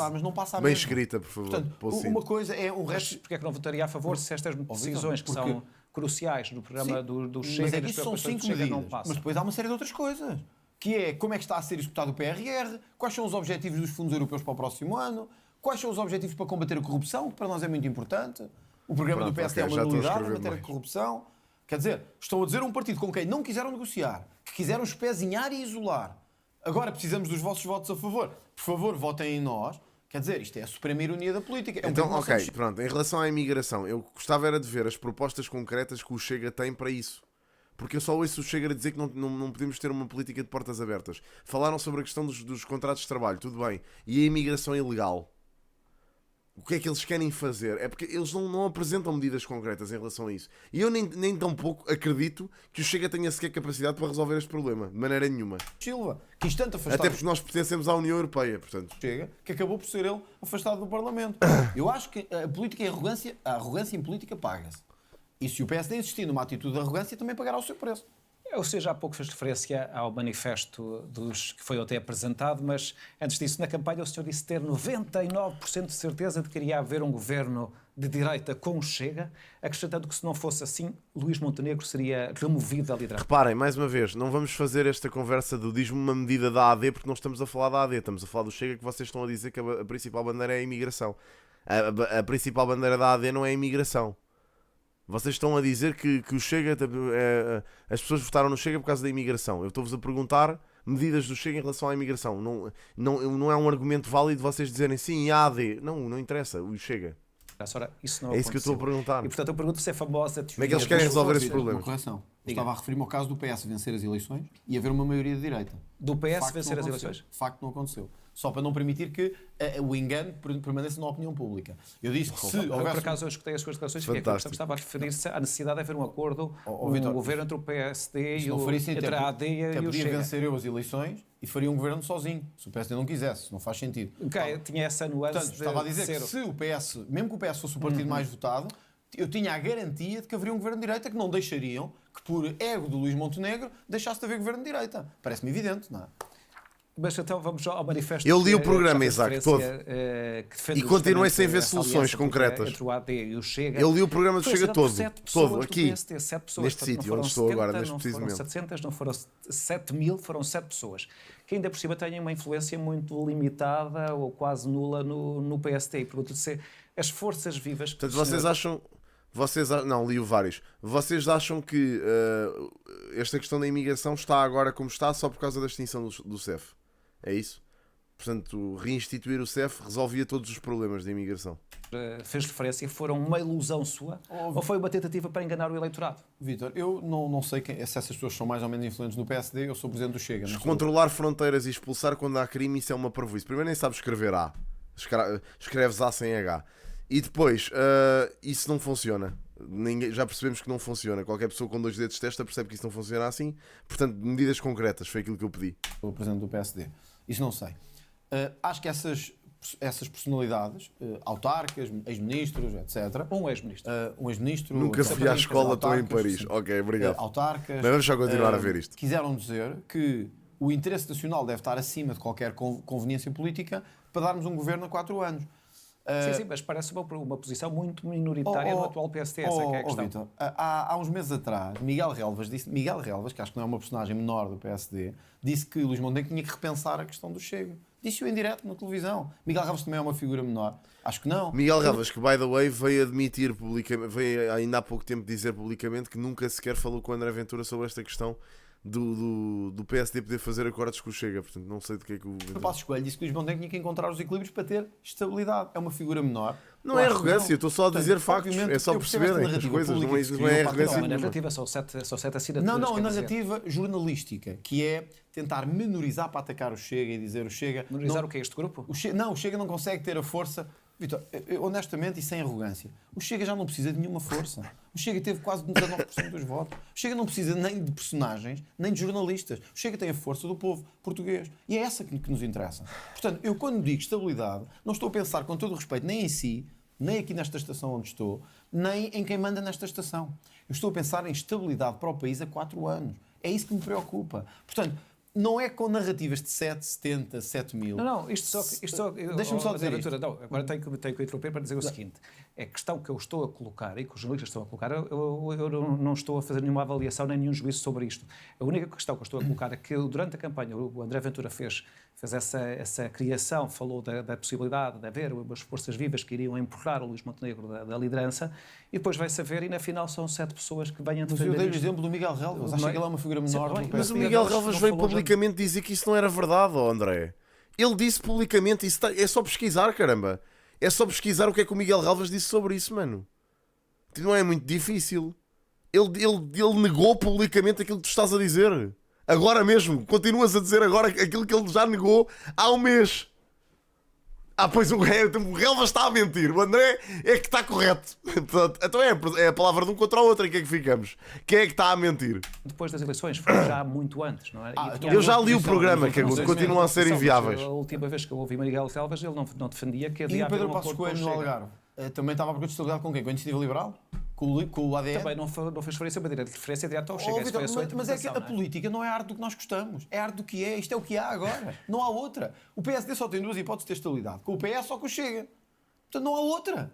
bem escrita, por favor. Portanto, uma coisa é um resto... Porque é que não votaria a favor se estas decisões que são cruciais no programa do Chega e das preocupações do Chega não passam? Mas depois há uma série de outras coisas. Que é como é que está a ser executado o PRR, quais são os objetivos dos fundos europeus para o próximo ano, quais são os objetivos para combater a corrupção, que para nós é muito importante. O programa do PSD é uma nulidade em matéria de corrupção. Quer dizer, estão a dizer um partido com quem não quiseram negociar, que quiseram espezinhar e isolar. Agora precisamos dos vossos votos a favor. Por favor, votem em nós. Quer dizer, isto é a suprema ironia da política. Então, ok, pronto. Em relação à imigração, eu gostava era de ver as propostas concretas que o Chega tem para isso. Porque eu só ouço o Chega a dizer que não podemos ter uma política de portas abertas. Falaram sobre a questão dos contratos de trabalho, tudo bem. E a imigração ilegal? O que é que eles querem fazer? É porque eles não apresentam medidas concretas em relação a isso. E eu nem tão pouco acredito que o Chega tenha sequer capacidade para resolver este problema. De maneira nenhuma. Silva, que instante afastado... Até porque nós pertencemos à União Europeia, portanto. Chega, que acabou por ser ele afastado do Parlamento. Eu acho que a política é a arrogância em política paga-se. E se o PSD insistir numa atitude de arrogância, também pagará o seu preço. Ou seja, há pouco fez referência ao manifesto que foi até apresentado, mas antes disso, na campanha, o senhor disse ter 99% de certeza de que iria haver um governo de direita com o Chega, acrescentando que se não fosse assim, Luís Montenegro seria removido da liderança. Reparem, mais uma vez, não vamos fazer esta conversa do diz-me uma medida da AD, porque não estamos a falar da AD, estamos a falar do Chega, que vocês estão a dizer que a principal bandeira é a imigração. A principal bandeira da AD não é a imigração. Vocês estão a dizer que o Chega, as pessoas votaram no Chega por causa da imigração. Eu estou-vos a perguntar medidas do Chega em relação à imigração. Não é um argumento válido vocês dizerem sim, AD. Não interessa, o Chega. Ora, isso não é isso que eu estou a perguntar. E portanto eu pergunto se é famosa... Como é que eles querem resolver esse problema? Uma correção. Estava a referir-me ao caso do PS vencer as eleições e haver uma maioria de direita. Do PS vencer as eleições? De facto não aconteceu. Só para não permitir que o engano permaneça na opinião pública. Eu disse que se houvesse... Por acaso eu escutei as suas declarações e estava a referir-se à necessidade de haver um acordo, governo entre o PSD e entre a AD e o Chega. Podia vencer eu as eleições e faria um governo sozinho, se o PSD não quisesse. Não faz sentido. Tinha essa nuance. Portanto, estava a dizer que se o PS, mesmo que o PS fosse o partido mais votado, eu tinha a garantia de que haveria um governo de direita que não deixariam que, por ego do Luís Montenegro, deixasse de haver governo de direita. Parece-me evidente, não é? Mas então vamos ao manifesto. Eu li o programa, Isaac, todo. E continuei sem ver soluções concretas. Entre o AD e o Chega. Eu li o programa do Chega todo, aqui, PSD, 7 pessoas, neste sítio onde estou agora, neste preciso momento. Não foram 700, não foram 7.000, foram 7 pessoas. Que ainda por cima têm uma influência muito limitada ou quase nula no PSD. E pergunto-lhe se as forças vivas... Portanto, vocês acham... Não, li vários. Vocês acham que esta questão da imigração está agora como está só por causa da extinção do CEF? É isso? Portanto, reinstituir o CEF resolvia todos os problemas da imigração. Fez referência, foram uma ilusão sua ou foi uma tentativa para enganar o eleitorado? Vítor, eu não sei se essas pessoas são mais ou menos influentes no PSD, eu sou presidente do Chega. Controlar fronteiras e expulsar quando há crime, isso é uma parvoíce. Primeiro nem sabes escrever A. Escreves A sem H. E depois, isso não funciona. Já percebemos que não funciona. Qualquer pessoa com 2 dedos de testa percebe que isso não funciona assim. Portanto, medidas concretas, foi aquilo que eu pedi. O presidente do PSD. Isso não sei. Acho que essas personalidades, autarcas, ex-ministros, etc. Um ex-ministro. Um ex-ministro. Nunca fui à escola, estou em Paris. Sim. Ok, obrigado. Autarcas. Mas vamos só continuar a ver isto. Quiseram dizer que o interesse nacional deve estar acima de qualquer conveniência política para darmos um governo a 4 anos. Sim, mas parece uma posição muito minoritária no atual PSD, essa é que é a questão. Victor, há uns meses atrás, Miguel Relvas, que acho que não é uma personagem menor do PSD, disse que Luís Montenegro tinha que repensar a questão do Chega. Disse-o em direto na televisão. Miguel Relvas também é uma figura menor. Acho que não. Miguel Relvas, que, by the way, veio admitir publicamente, veio ainda há pouco tempo dizer publicamente que nunca sequer falou com André Ventura sobre esta questão do PSD poder fazer acordos com o Chega. Portanto, não sei de que é que o... O Passos Coelho disse que Luís Montenegro tinha que encontrar os equilíbrios para ter estabilidade. É uma figura menor. Não é arrogância, eu estou só a dizer factos. É só perceberem as coisas, não é arrogância. Não, a narrativa são 7 assinaturas. Não, a narrativa jornalística, que é tentar menorizar para atacar o Chega e dizer o Chega... Menorizar o que é este grupo? O Chega não consegue ter a força... Vítor, honestamente e sem arrogância, o Chega já não precisa de nenhuma força. O Chega teve quase 19% dos votos. O Chega não precisa nem de personagens, nem de jornalistas. O Chega tem a força do povo português. E é essa que nos interessa. Portanto, eu quando digo estabilidade, não estou a pensar com todo o respeito nem em si, nem aqui nesta estação onde estou, nem em quem manda nesta estação. Eu estou a pensar em estabilidade para o país a 4 anos. É isso que me preocupa. Portanto, não é com narrativas de 7, 70, 7 mil. Não, isto só deixa-me só dizer isto. Não, agora tenho que interromper para dizer o seguinte. É questão que eu estou a colocar e que os jornalistas estão a colocar, eu não estou a fazer nenhuma avaliação nem nenhum juízo sobre isto. A única questão que eu estou a colocar é que durante a campanha o André Ventura fez essa criação, falou da possibilidade de haver umas forças vivas que iriam empurrar o Luís Montenegro da liderança e depois vai-se a ver e na final são 7 pessoas que vêm a defender. Mas eu dei o exemplo do Miguel Relvas, acho que ele é uma figura menor do PSD. Mas o Miguel Relvas veio publicamente dizer que isso não era verdade, André. Ele disse publicamente, isso é só pesquisar, caramba. É só pesquisar o que é que o Miguel Relvas disse sobre isso, mano. Não é muito difícil. Ele negou publicamente aquilo que tu estás a dizer. Agora mesmo. Continuas a dizer agora aquilo que ele já negou há um mês. Pois o Relvas está a mentir. O André é que está correto. Então é a palavra de um contra o outro. Em que é que ficamos? Quem é que está a mentir? Depois das eleições, foi já muito antes, não é? Eu já li o programa, que continuam a ser inviáveis. A última vez que eu ouvi Miguel Relvas, ele não defendia que havia... E o Pedro Passos Coelho no Algarve? Também estava a procurar de estabilidade com quem? Com a Iniciativa Liberal? Com o ADN? Também não fez referência, mas referência direta ao Chega. Mas é que a política não é a arte do que nós gostamos. É a arte do que é. Isto é o que há agora. Não há outra. O PSD só tem 2 hipóteses de ter estabilidade. Com o PS ou com o Chega. Portanto, não há outra.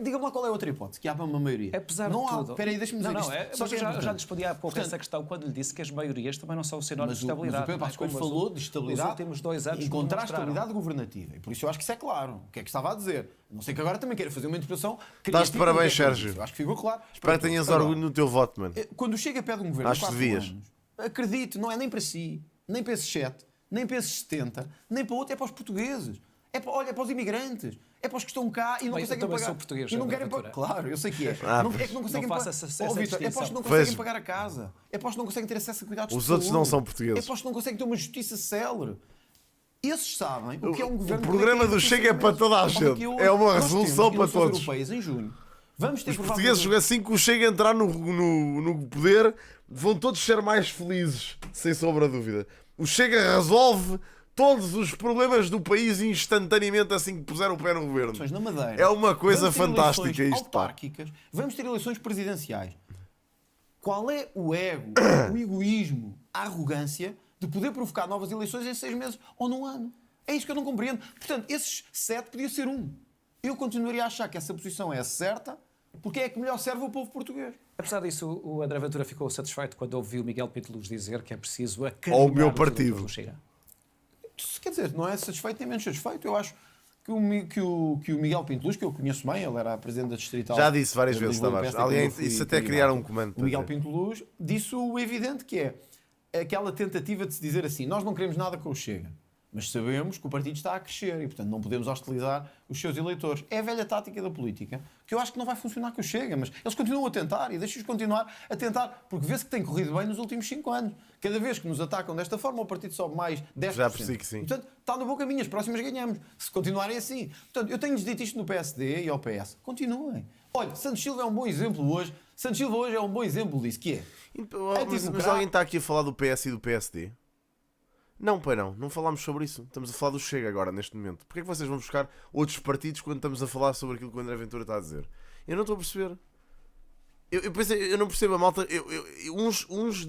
Diga-me lá qual é a outra hipótese que há para uma maioria. Apesar de tudo... Espera aí, deixa-me dizer isto. Só que já respondi há pouco essa questão quando lhe disse que as maiorias também não são o sinónimo de estabilidade. Mas o Pedro Passos Coelho falou de estabilidade. Os últimos 2 anos encontrar estabilidade governativa. E por isso eu acho que isso é claro. O que é que estava a dizer? Não sei que agora também queira fazer uma interpretação. Dás-te parabéns, Sérgio. Eu acho que ficou claro. Espero que tenhas orgulho no teu voto, mano. Quando Chega pede um governo de 4 anos, acredito, não é nem para si, nem para esses 7, nem para esses 70, nem para outro, é para os portugueses. É para os imigrantes. É para os que estão cá e não conseguem pagar. Sou português, e não querem pagar. Claro, eu sei que é. É que não conseguem pagar. É para os que não conseguem pagar a casa. É para os que não conseguem ter acesso a cuidados de saúde. Os outros não são portugueses. É para os que não conseguem ter uma justiça célere. Esses sabem o que é um governo... O programa do Chega é para toda a gente. É uma resolução para todos. Europeias em junho. Vamos ter os portugueses, assim que o Chega entrar no poder, vão todos ser mais felizes, sem sombra de dúvida. O Chega resolve todos os problemas do país instantaneamente assim que puser o pé no governo. Na Madeira. É uma coisa fantástica isto, pá. Vamos ter eleições presidenciais. Qual é o ego, o egoísmo, a arrogância de poder provocar novas eleições em 6 meses ou num ano. É isso que eu não compreendo. Portanto, esses 7 podia ser 1. Eu continuaria a achar que essa posição é a certa, porque é que melhor serve o povo português. Apesar disso, o André Ventura ficou satisfeito quando ouviu o Miguel Pinto Luz dizer que é preciso ou o meu partido. Quer dizer, não é satisfeito nem menos satisfeito. Eu acho que o Miguel Pinto Luz, que eu conheço bem, ele era presidente da Distrital. Já disse várias vezes, Tavares. Isso até criaram um comando. O Miguel Pinto Luz disse o evidente, que é aquela tentativa de se dizer assim: nós não queremos nada com o Chega, mas sabemos que o partido está a crescer e, portanto, não podemos hostilizar os seus eleitores. É a velha tática da política, que eu acho que não vai funcionar com o Chega, mas eles continuam a tentar e deixam-os continuar a tentar, porque vê-se que tem corrido bem nos últimos 5 anos. Cada vez que nos atacam desta forma, o partido sobe mais 10%. Já percebi que sim. Portanto, está no bom caminho, as próximas ganhamos, se continuarem assim. Portanto, eu tenho-lhes dito isto no PSD e ao PS. Continuem. Olha, Santos Silva é um bom exemplo hoje. Santos Silva hoje é um bom exemplo disso, que é... Mas alguém está aqui a falar do PS e do PSD? Não, pai, não falámos sobre isso. Estamos a falar do Chega agora, neste momento. Porquê é que vocês vão buscar outros partidos quando estamos a falar sobre aquilo que o André Ventura está a dizer? Eu não estou a perceber. Eu não percebo a malta. Uns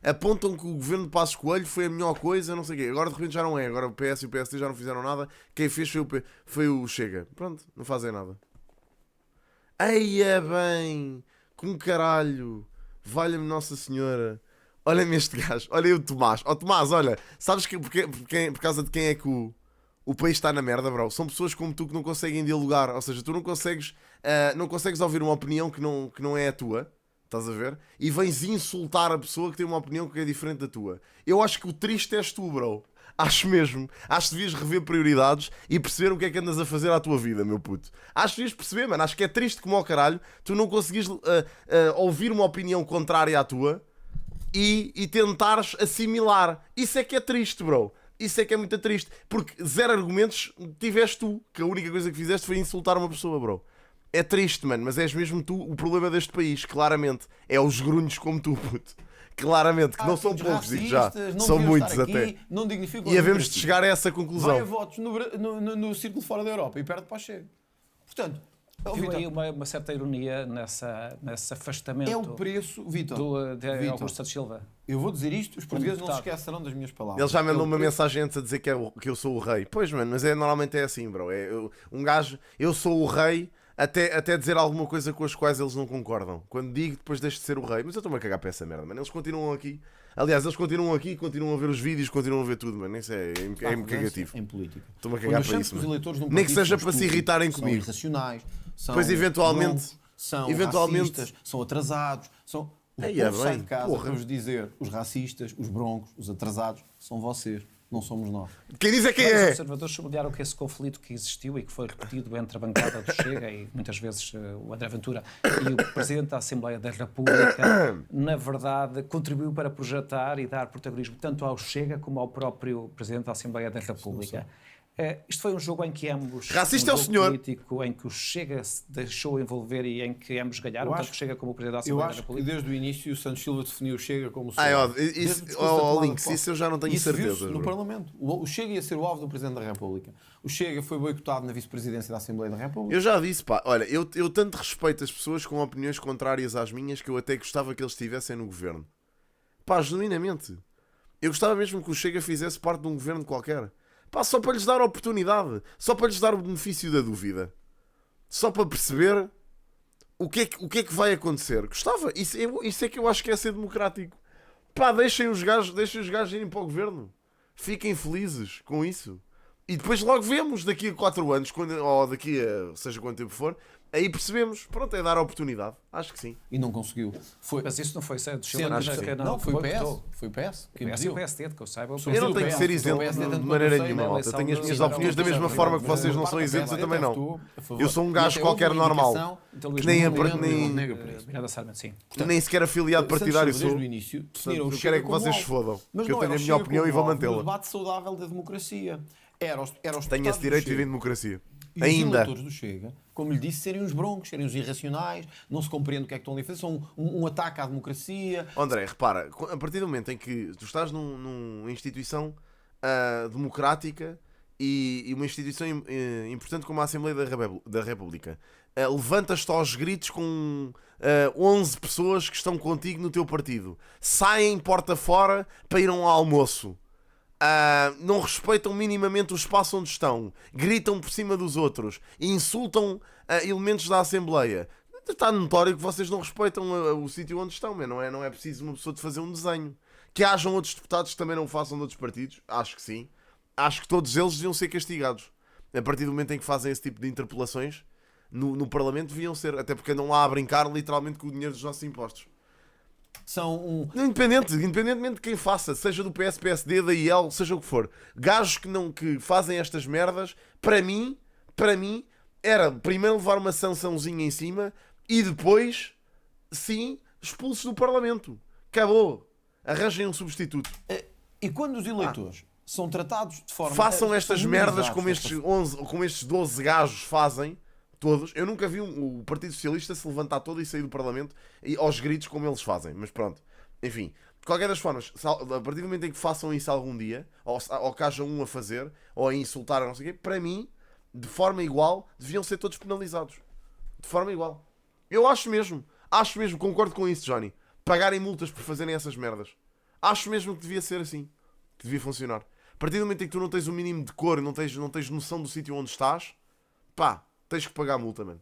apontam que o governo de Passos Coelho foi a melhor coisa, não sei o quê. Agora de repente já não é. Agora o PS e o PSD já não fizeram nada. Quem fez foi o Chega. Pronto, não fazem nada. Eia bem! Com caralho! Valha-me Nossa Senhora! Olha-me este gajo, olha aí o Tomás. Ó Tomás, olha, sabes que por causa de quem é que o país está na merda, bro? São pessoas como tu que não conseguem dialogar. Ou seja, tu não consegues ouvir uma opinião que não é a tua. Estás a ver? E vens insultar a pessoa que tem uma opinião que é diferente da tua. Eu acho que o triste és tu, bro. Acho mesmo. Acho que devias rever prioridades e perceber o que é que andas a fazer à tua vida, meu puto. Acho que devias perceber, mano. Acho que é triste como ao caralho tu não conseguires ouvir uma opinião contrária à tua e tentares assimilar. Isso é que é triste, bro. Isso é que é muito triste. Porque 0 argumentos tiveste tu. Que a única coisa que fizeste foi insultar uma pessoa, bro. É triste, mano. Mas és mesmo tu o problema deste país. Claramente. É os grunhos como tu, puto. Claramente. Que não são poucos, digo já. São muitos até. Não dignificam. E havemos de chegar a essa conclusão. Vai a votos no círculo fora da Europa e perde para o Chega. Portanto... Viu aí uma certa ironia nesse afastamento. É o preço, Vítor. de Augusto Santos Silva. Eu vou dizer isto, os portugueses não se esquecerão das minhas palavras. Ele já mandou uma mensagem antes a dizer que eu sou o rei. Pois, mano, mas normalmente é assim, bro. Um gajo, eu sou o rei até dizer alguma coisa com as quais eles não concordam. Quando digo, depois deixo de ser o rei. Mas eu estou-me a cagar para essa merda, mano. Eles continuam aqui. Aliás, eles continuam aqui, continuam a ver os vídeos, continuam a ver tudo, mano. Isso é cagativo. Em política. Estou-me a cagar para isso, mano. Nem que seja para se irritarem comigo. São irracionais. Pois eventualmente são racistas, são atrasados, o povo sai de casa para vos dizer: os racistas, os broncos, os atrasados são vocês, não somos nós. Quem diz é quem Os é? observadores sublinharam que esse conflito que existiu e que foi repetido entre a bancada do Chega e muitas vezes o André Ventura e o Presidente da Assembleia da República, na verdade, contribuiu para projetar e dar protagonismo tanto ao Chega como ao próprio Presidente da Assembleia da República. Isto foi um jogo em que ambos... Racista é o senhor. Político, em que o Chega se deixou envolver e em que ambos ganharam, tanto o Chega como o Presidente da Assembleia da República. Eu acho que desde o início o Santos Silva definiu o Chega como o seu Links, isso eu já não tenho certeza. No Parlamento. O Chega ia ser o alvo do Presidente da República. O Chega foi boicotado na Vice-Presidência da Assembleia da República. Eu já disse, pá, olha, eu tanto respeito as pessoas com opiniões contrárias às minhas que eu até gostava que eles estivessem no governo. Pá, genuinamente. Eu gostava mesmo que o Chega fizesse parte de um governo qualquer. Pá, só para lhes dar a oportunidade. Só para lhes dar o benefício da dúvida. Só para perceber o que é que vai acontecer. Gostava. Isso é que eu acho que é ser democrático. Pá, deixem os gajos irem para o governo. Fiquem felizes com isso. E depois logo vemos daqui a 4 anos, ou daqui a seja quanto tempo for, aí percebemos, pronto, é dar a oportunidade. Acho que sim. E não conseguiu. Mas isso não foi certo. Não, foi o PS. Foi o PS. Que o PSD, que eu saiba. Eu não tenho que ser isento de maneira nenhuma, malta. Eu tenho as minhas opiniões da mesma forma que vocês não são isentos, eu também não. Eu sou um gajo qualquer normal. Que nem sequer afiliado partidário sou. Eu quero é que vocês se fodam. Que eu tenho a minha opinião e vou mantê-la. Um debate saudável da democracia. Tenho esse direito de viver em democracia. E os eleitores do Chega, como lhe disse, serem os broncos, serem os irracionais, não se compreende o que é que estão ali a fazer, são um ataque à democracia. André, repara, a partir do momento em que tu estás numa instituição democrática e uma instituição importante como a Assembleia da República levantas-te aos gritos com 11 pessoas que estão contigo no teu partido. Saem porta fora para ir a um almoço. Não respeitam minimamente o espaço onde estão. Gritam por cima dos outros. Insultam elementos da Assembleia. Está notório que vocês não respeitam o sítio onde estão. Mas não é preciso uma pessoa de fazer um desenho. Que hajam outros deputados que também não façam de outros partidos. Acho que sim. Acho que todos eles deviam ser castigados. A partir do momento em que fazem esse tipo de interpelações no Parlamento, deviam ser. Até porque andam lá a brincar literalmente com o dinheiro dos nossos impostos. Independentemente de quem faça, seja do PS, PSD, da IEL, seja o que for, gajos que fazem estas merdas, para mim, era primeiro levar uma sançãozinha em cima e depois, sim, expulsos do Parlamento. Acabou. Arranjem um substituto. E quando os eleitores são tratados de forma... Façam estas merdas como estes 12 gajos fazem, todos. Eu nunca vi o Partido Socialista se levantar todo e sair do Parlamento e aos gritos como eles fazem. Mas pronto. Enfim. De qualquer das formas, a partir do momento em que façam isso algum dia, ou que haja um a fazer, ou a insultar, ou não sei o quê, para mim, de forma igual, deviam ser todos penalizados. De forma igual. Eu acho mesmo, concordo com isso, Johnny. Pagarem multas por fazerem essas merdas. Acho mesmo que devia ser assim. Que devia funcionar. A partir do momento em que tu não tens o mínimo de decoro, não tens noção do sítio onde estás, pá, tens que pagar multa, mano.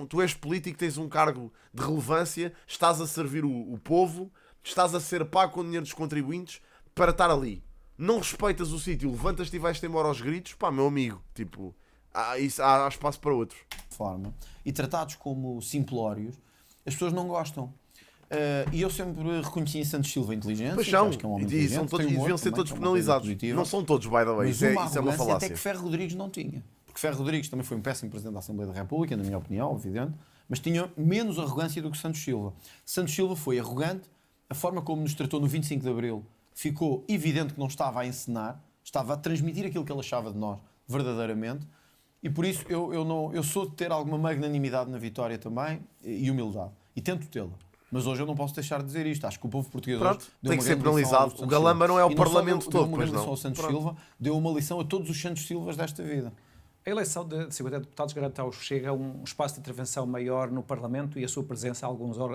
Tu és político, tens um cargo de relevância, estás a servir o povo, estás a ser pago com o dinheiro dos contribuintes para estar ali. Não respeitas o sítio, levantas-te e vais-te embora aos gritos, pá, meu amigo, tipo, há espaço para outros. Forma. E tratados como simplórios, as pessoas não gostam. E eu sempre reconheci em Santos Silva inteligente. Pois são, que é um homem inteligente, deviam ser todos penalizados. Não são todos, by the way, isso é uma falácia. Até que Ferro Rodrigues não tinha. Porque Ferro Rodrigues também foi um péssimo Presidente da Assembleia da República, na minha opinião, evidente, mas tinha menos arrogância do que Santos Silva. Santos Silva foi arrogante, a forma como nos tratou no 25 de Abril ficou evidente que não estava a encenar, estava a transmitir aquilo que ele achava de nós, verdadeiramente, e por isso eu sou de ter alguma magnanimidade na vitória também, e humildade, e tento tê-la. Mas hoje eu não posso deixar de dizer isto. Acho que o povo português hoje deu tem que ser penalizado. O Galamba não é o Parlamento todo, pois não. Ao Santos Silva, deu uma lição a todos os Santos Silvas desta vida. A eleição de 50 deputados garante ao Chega um espaço de intervenção maior no Parlamento e a sua presença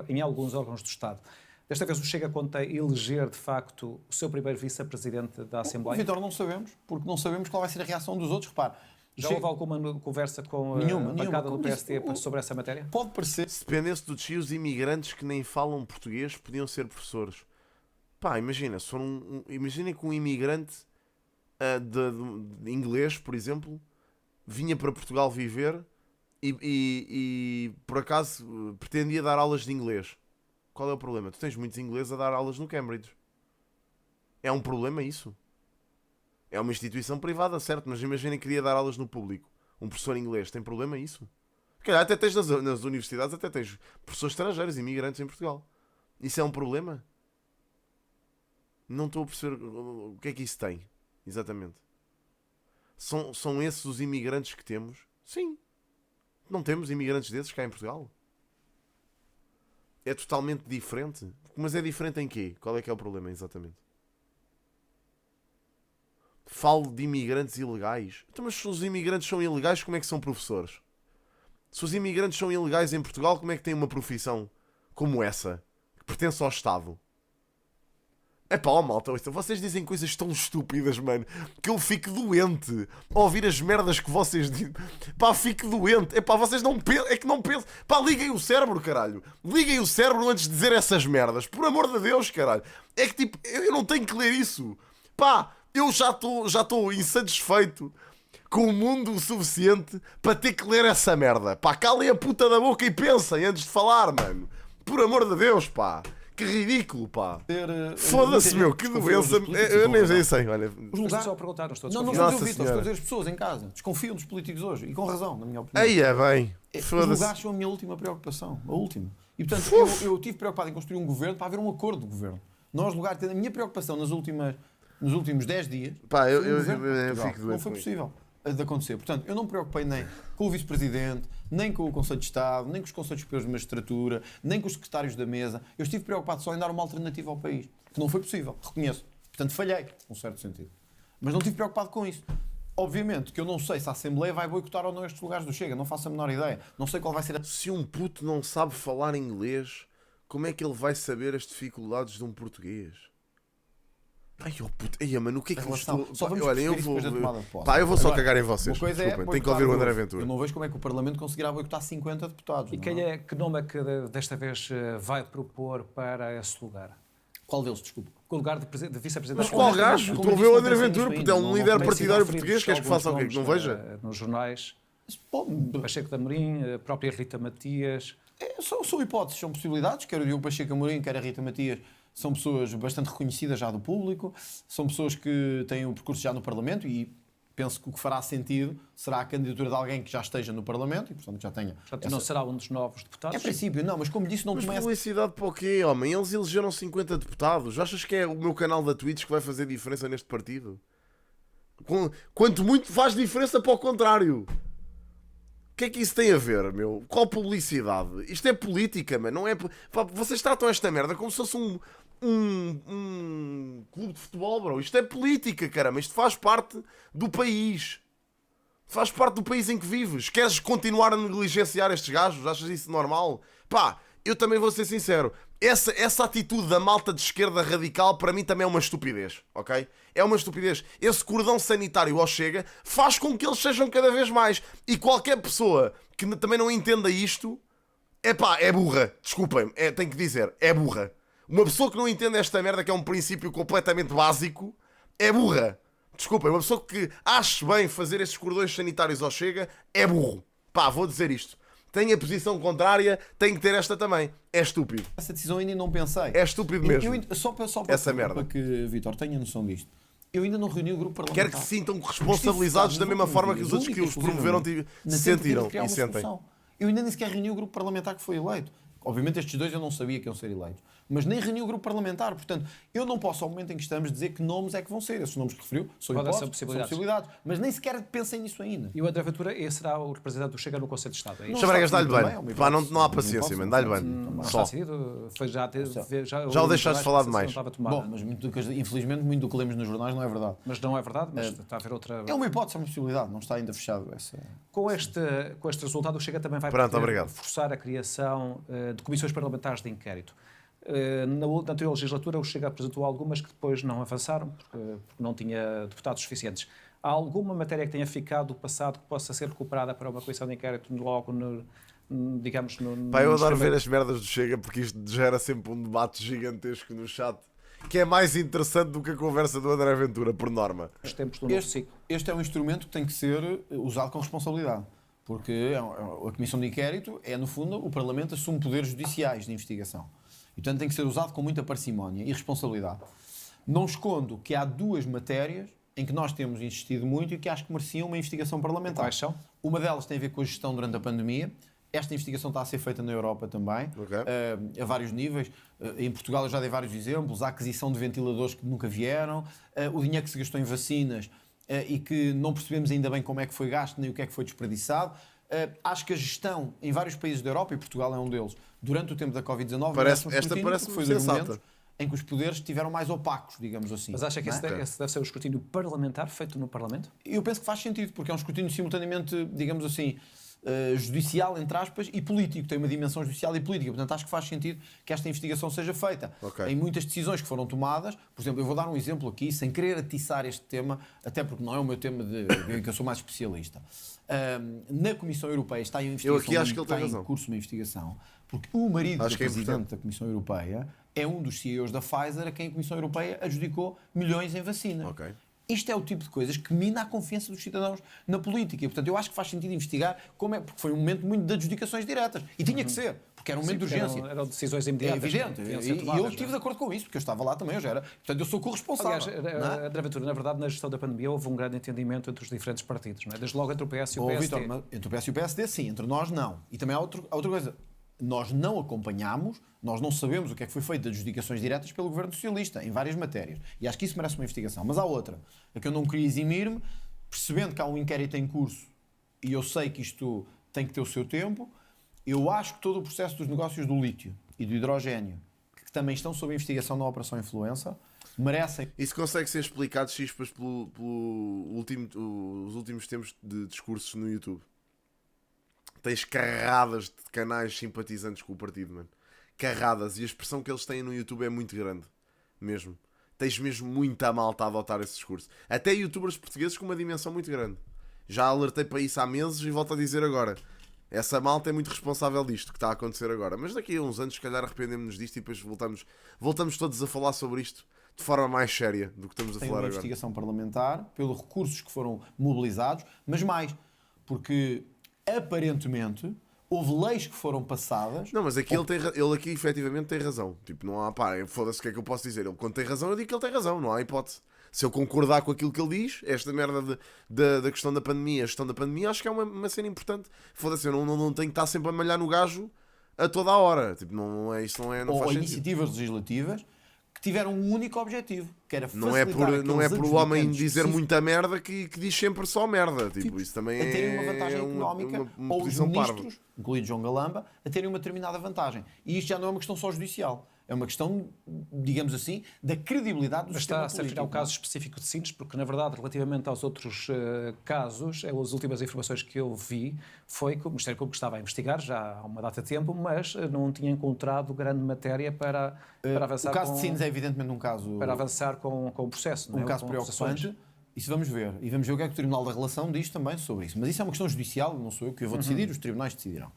em alguns órgãos do Estado. Desta vez o Chega conta eleger, de facto, o seu primeiro vice-presidente da Assembleia? Vitor, não sabemos, porque não sabemos qual vai ser a reação dos outros. Repare, já houve alguma conversa com a bancada do PSD sobre essa matéria? Pode parecer. Se dependesse do Tio, os imigrantes que nem falam português podiam ser professores. Pá, imagina, imaginem que um imigrante de inglês, por exemplo, vinha para Portugal viver e por acaso pretendia dar aulas de inglês. Qual é o problema? Tu tens muitos ingleses a dar aulas no Cambridge. É um problema isso? É uma instituição privada, certo? Mas imaginem que queria dar aulas no público. Um professor inglês, tem problema isso? Calhar até tens nas universidades, até tens professores estrangeiros, imigrantes em Portugal. Isso é um problema? Não estou a perceber o que é que isso tem, exatamente. São esses os imigrantes que temos? Sim. Não temos imigrantes desses cá em Portugal? É totalmente diferente? Mas é diferente em quê? Qual é que é o problema, exatamente? Falo de imigrantes ilegais. Então, mas se os imigrantes são ilegais, como é que são professores? Se os imigrantes são ilegais em Portugal, como é que têm uma profissão como essa? Que pertence ao Estado? É pá, malta, vocês dizem coisas tão estúpidas, mano, que eu fico doente a ouvir as merdas que vocês dizem. Pá, fico doente. É pá, vocês não pensam, é que não pensam. Pá, liguem o cérebro, caralho. Liguem o cérebro antes de dizer essas merdas. Por amor de Deus, caralho. É que tipo, eu não tenho que ler isso. Pá, eu já estou insatisfeito com o mundo o suficiente para ter que ler essa merda. Pá, calem a puta da boca e pensem antes de falar, mano. Por amor de Deus, pá. Que ridículo, pá. Foda-se, meu, que doença. Eu nem sei, olha. Estou só a perguntar, não estou a Não estou a dizer, estou a dizer as pessoas em casa. Desconfiam dos políticos hoje. E com razão, na minha opinião. Aí é bem. Os lugares são a minha última preocupação. A última. E portanto, eu estive preocupado em construir um governo para haver um acordo do governo. Nós, lugar, a minha preocupação nos últimos 10 dias. Pá, eu fico doente. Não foi possível de acontecer. Portanto, eu não me preocupei nem com o Vice-Presidente, nem com o Conselho de Estado, nem com os Conselhos Superiores de Magistratura, nem com os secretários da mesa. Eu estive preocupado só em dar uma alternativa ao país, que não foi possível, reconheço. Portanto, falhei, num certo sentido. Mas não estive preocupado com isso. Obviamente que eu não sei se a Assembleia vai boicotar ou não estes lugares do Chega, não faço a menor ideia. Não sei qual vai ser a... Se um puto não sabe falar inglês, como é que ele vai saber as dificuldades de um português? Ai, oh puto, ai, mano, o que é que eu estou... Olha, eu vou... Pá, eu vou só cagar em vocês. Desculpem, tenho que ouvir o André Ventura. Eu não vejo como é que o Parlamento conseguirá boicotar 50 deputados. E que nome é que desta vez vai propor para esse lugar? Qual deles, desculpa? O lugar de vice-presidente. Mas qual gajo? Estou a ver o André Ventura, porque é um líder partidário português. Queres que faça o quê? Que não veja? Nos jornais. Pacheco de Amorim, a própria Rita Matias. São hipóteses, são possibilidades. Quer o Diogo Pacheco Amorim, quer a Rita Matias. São pessoas bastante reconhecidas já do público. São pessoas que têm o percurso já no Parlamento e penso que o que fará sentido será a candidatura de alguém que já esteja no Parlamento e, portanto, já tenha... Portanto, não será um dos novos deputados? É princípio, não, mas como disse, não mas começa... Mas publicidade para o quê, homem? Eles elegeram 50 deputados. Achas que é o meu canal da Twitch que vai fazer diferença neste partido? Quanto muito faz diferença para o contrário. O que é que isso tem a ver, meu? Qual publicidade? Isto é política, mano. Não é... Pá, vocês tratam esta merda como se fosse um clube de futebol, bro. Isto é política, caramba. Isto faz parte do país. Faz parte do país em que vives. Queres continuar a negligenciar estes gajos? Achas isso normal? Pá, eu também vou ser sincero. Essa atitude da malta de esquerda radical para mim também é uma estupidez, ok? É uma estupidez. Esse cordão sanitário ao Chega faz com que eles sejam cada vez mais. E qualquer pessoa que também não entenda isto, é burra. Desculpem-me, tenho que dizer, é burra. Uma pessoa que não entende esta merda, que é um princípio completamente básico, é burra. Desculpem, uma pessoa que ache bem fazer esses cordões sanitários ao Chega, é burro. Pá, vou dizer isto. Tem a posição contrária, tem que ter esta também. É estúpido. Essa decisão ainda não pensei. É estúpido mesmo. Só para essa merda. Para que Vítor tenha noção disto. Eu ainda não reuni o grupo parlamentar. Quero que se sintam responsabilizados da mesma forma que os outros que os promoveram se sentiram e sentem. Eu ainda nem sequer reuni o grupo parlamentar que foi eleito. Obviamente estes dois eu não sabia que iam ser eleitos. Mas nem reuni o grupo parlamentar. Portanto, eu não posso, ao momento em que estamos, dizer que nomes é que vão ser. Esses nomes que referiu são hipóteses, são possibilidades. Mas nem sequer pensem nisso ainda. E o André Ventura será o representante do Chega no Conselho de Estado. Chabragas, dá-lhe bem. Pá, não há paciência, mano. Dá-lhe bem. Só. Já o deixaste de falar demais. Bom, mas infelizmente muito do que lemos nos jornais não é verdade. Mas não é verdade, mas está a haver outra... É uma hipótese, é uma possibilidade. Não está ainda fechado essa... Com este resultado, o Chega também vai forçar a criação de comissões parlamentares de inquérito. Na anterior legislatura, o Chega apresentou algumas que depois não avançaram, porque não tinha deputados suficientes. Há alguma matéria que tenha ficado do passado que possa ser recuperada para uma comissão de inquérito logo digamos... Pá, eu adoro ver as merdas do Chega, porque isto gera sempre um debate gigantesco no chat, que é mais interessante do que a conversa do André Ventura, por norma. Os tempos do novo ciclo. Este é um instrumento que tem que ser usado com responsabilidade. Porque a Comissão de Inquérito é, no fundo, o Parlamento assume poderes judiciais de investigação. E, portanto, tem que ser usado com muita parcimónia e responsabilidade. Não escondo que há duas matérias em que nós temos insistido muito e que acho que mereciam uma investigação parlamentar. Quais são? Uma delas tem a ver com a gestão durante a pandemia. Esta investigação está a ser feita na Europa também, a vários níveis. Em Portugal eu já dei vários exemplos. A aquisição de ventiladores que nunca vieram, o dinheiro que se gastou em vacinas e que não percebemos ainda bem como é que foi gasto nem o que é que foi desperdiçado. Acho que a gestão em vários países da Europa, e Portugal é um deles, durante o tempo da Covid-19, parece-me sensata. Em que os poderes estiveram mais opacos, digamos assim. Mas acha que esse deve ser o escrutínio parlamentar feito no Parlamento? Eu penso que faz sentido, porque é um escrutínio simultaneamente, digamos assim, judicial, entre aspas, e político. Tem uma dimensão judicial e política. Portanto, acho que faz sentido que esta investigação seja feita. Em muitas decisões que foram tomadas, por exemplo, eu vou dar um exemplo aqui, sem querer atiçar este tema, até porque não é o meu tema que eu sou mais especialista. Na Comissão Europeia está em investigação, eu aqui acho que ele tem razão. Em curso uma investigação, porque o marido do presidente da Comissão Europeia é um dos CEOs da Pfizer a quem a Comissão Europeia adjudicou milhões em vacinas. Isto é o tipo de coisas que mina a confiança dos cidadãos na política. E, portanto, eu acho que faz sentido investigar porque foi um momento muito de adjudicações diretas. E tinha que ser, porque era um momento de urgência. Eram decisões imediatas. É evidente. E eu estive de acordo com isso, porque eu estava lá também, eu já era. Portanto, eu sou corresponsável. Aliás, André Ventura, na verdade, na gestão da pandemia houve um grande entendimento entre os diferentes partidos, não é? Desde logo entre o PS e o PSD. Vítor, entre o PS e o PSD, sim. Entre nós, não. E também há outra coisa. Nós não acompanhámos, nós não sabemos o que é que foi feito de adjudicações diretas pelo Governo Socialista, em várias matérias. E acho que isso merece uma investigação. Mas há outra, a que eu não queria eximir-me, percebendo que há um inquérito em curso, e eu sei que isto tem que ter o seu tempo, eu acho que todo o processo dos negócios do lítio e do hidrogénio, que também estão sob investigação na Operação Influenza, merecem. Isso consegue ser explicado, chispas, os últimos tempos de discursos no YouTube. Tens carradas de canais simpatizantes com o partido, mano. Carradas. E a expressão que eles têm no YouTube é muito grande. Mesmo. Tens mesmo muita malta a adotar esse discurso. Até youtubers portugueses com uma dimensão muito grande. Já alertei para isso há meses e volto a dizer agora. Essa malta é muito responsável disto que está a acontecer agora. Mas daqui a uns anos, se calhar, arrependemos-nos disto e depois voltamos todos a falar sobre isto de forma mais séria do que estamos a falar agora. Tem uma investigação parlamentar, pelos recursos que foram mobilizados, mas mais, porque aparentemente houve leis que foram passadas. Não, mas aqui ele aqui efetivamente tem razão. Tipo, não há, pá, foda-se, o que é que eu posso dizer? Ele, quando tem razão, eu digo que ele tem razão, não há hipótese. Se eu concordar com aquilo que ele diz, esta merda da questão da pandemia, a gestão da pandemia, acho que é uma cena importante. Foda-se, eu não tenho que estar sempre a malhar no gajo a toda a hora. Tipo, não faz sentido. Iniciativas legislativas que tiveram um único objetivo, que era não é por o homem dizer muita merda que diz sempre só merda. Tipo, isso também a terem uma vantagem económica, uma ou os posição ministros, parva. incluído João Galamba, a terem uma determinada vantagem. E isto já não é uma questão só judicial. É uma questão, digamos assim, da credibilidade do sistema político. Está a ser um caso específico de Sines, porque, na verdade, relativamente aos outros casos, as últimas informações que eu vi foi que o Ministério Público estava a investigar já há uma data de tempo, mas não tinha encontrado grande matéria para avançar. O caso de Sines é evidentemente um caso... Para avançar com o processo. Não é? Caso preocupante. Isso vamos ver. E vamos ver o que é que o Tribunal da Relação diz também sobre isso. Mas isso é uma questão judicial, não sou eu que eu vou decidir, os tribunais decidirão.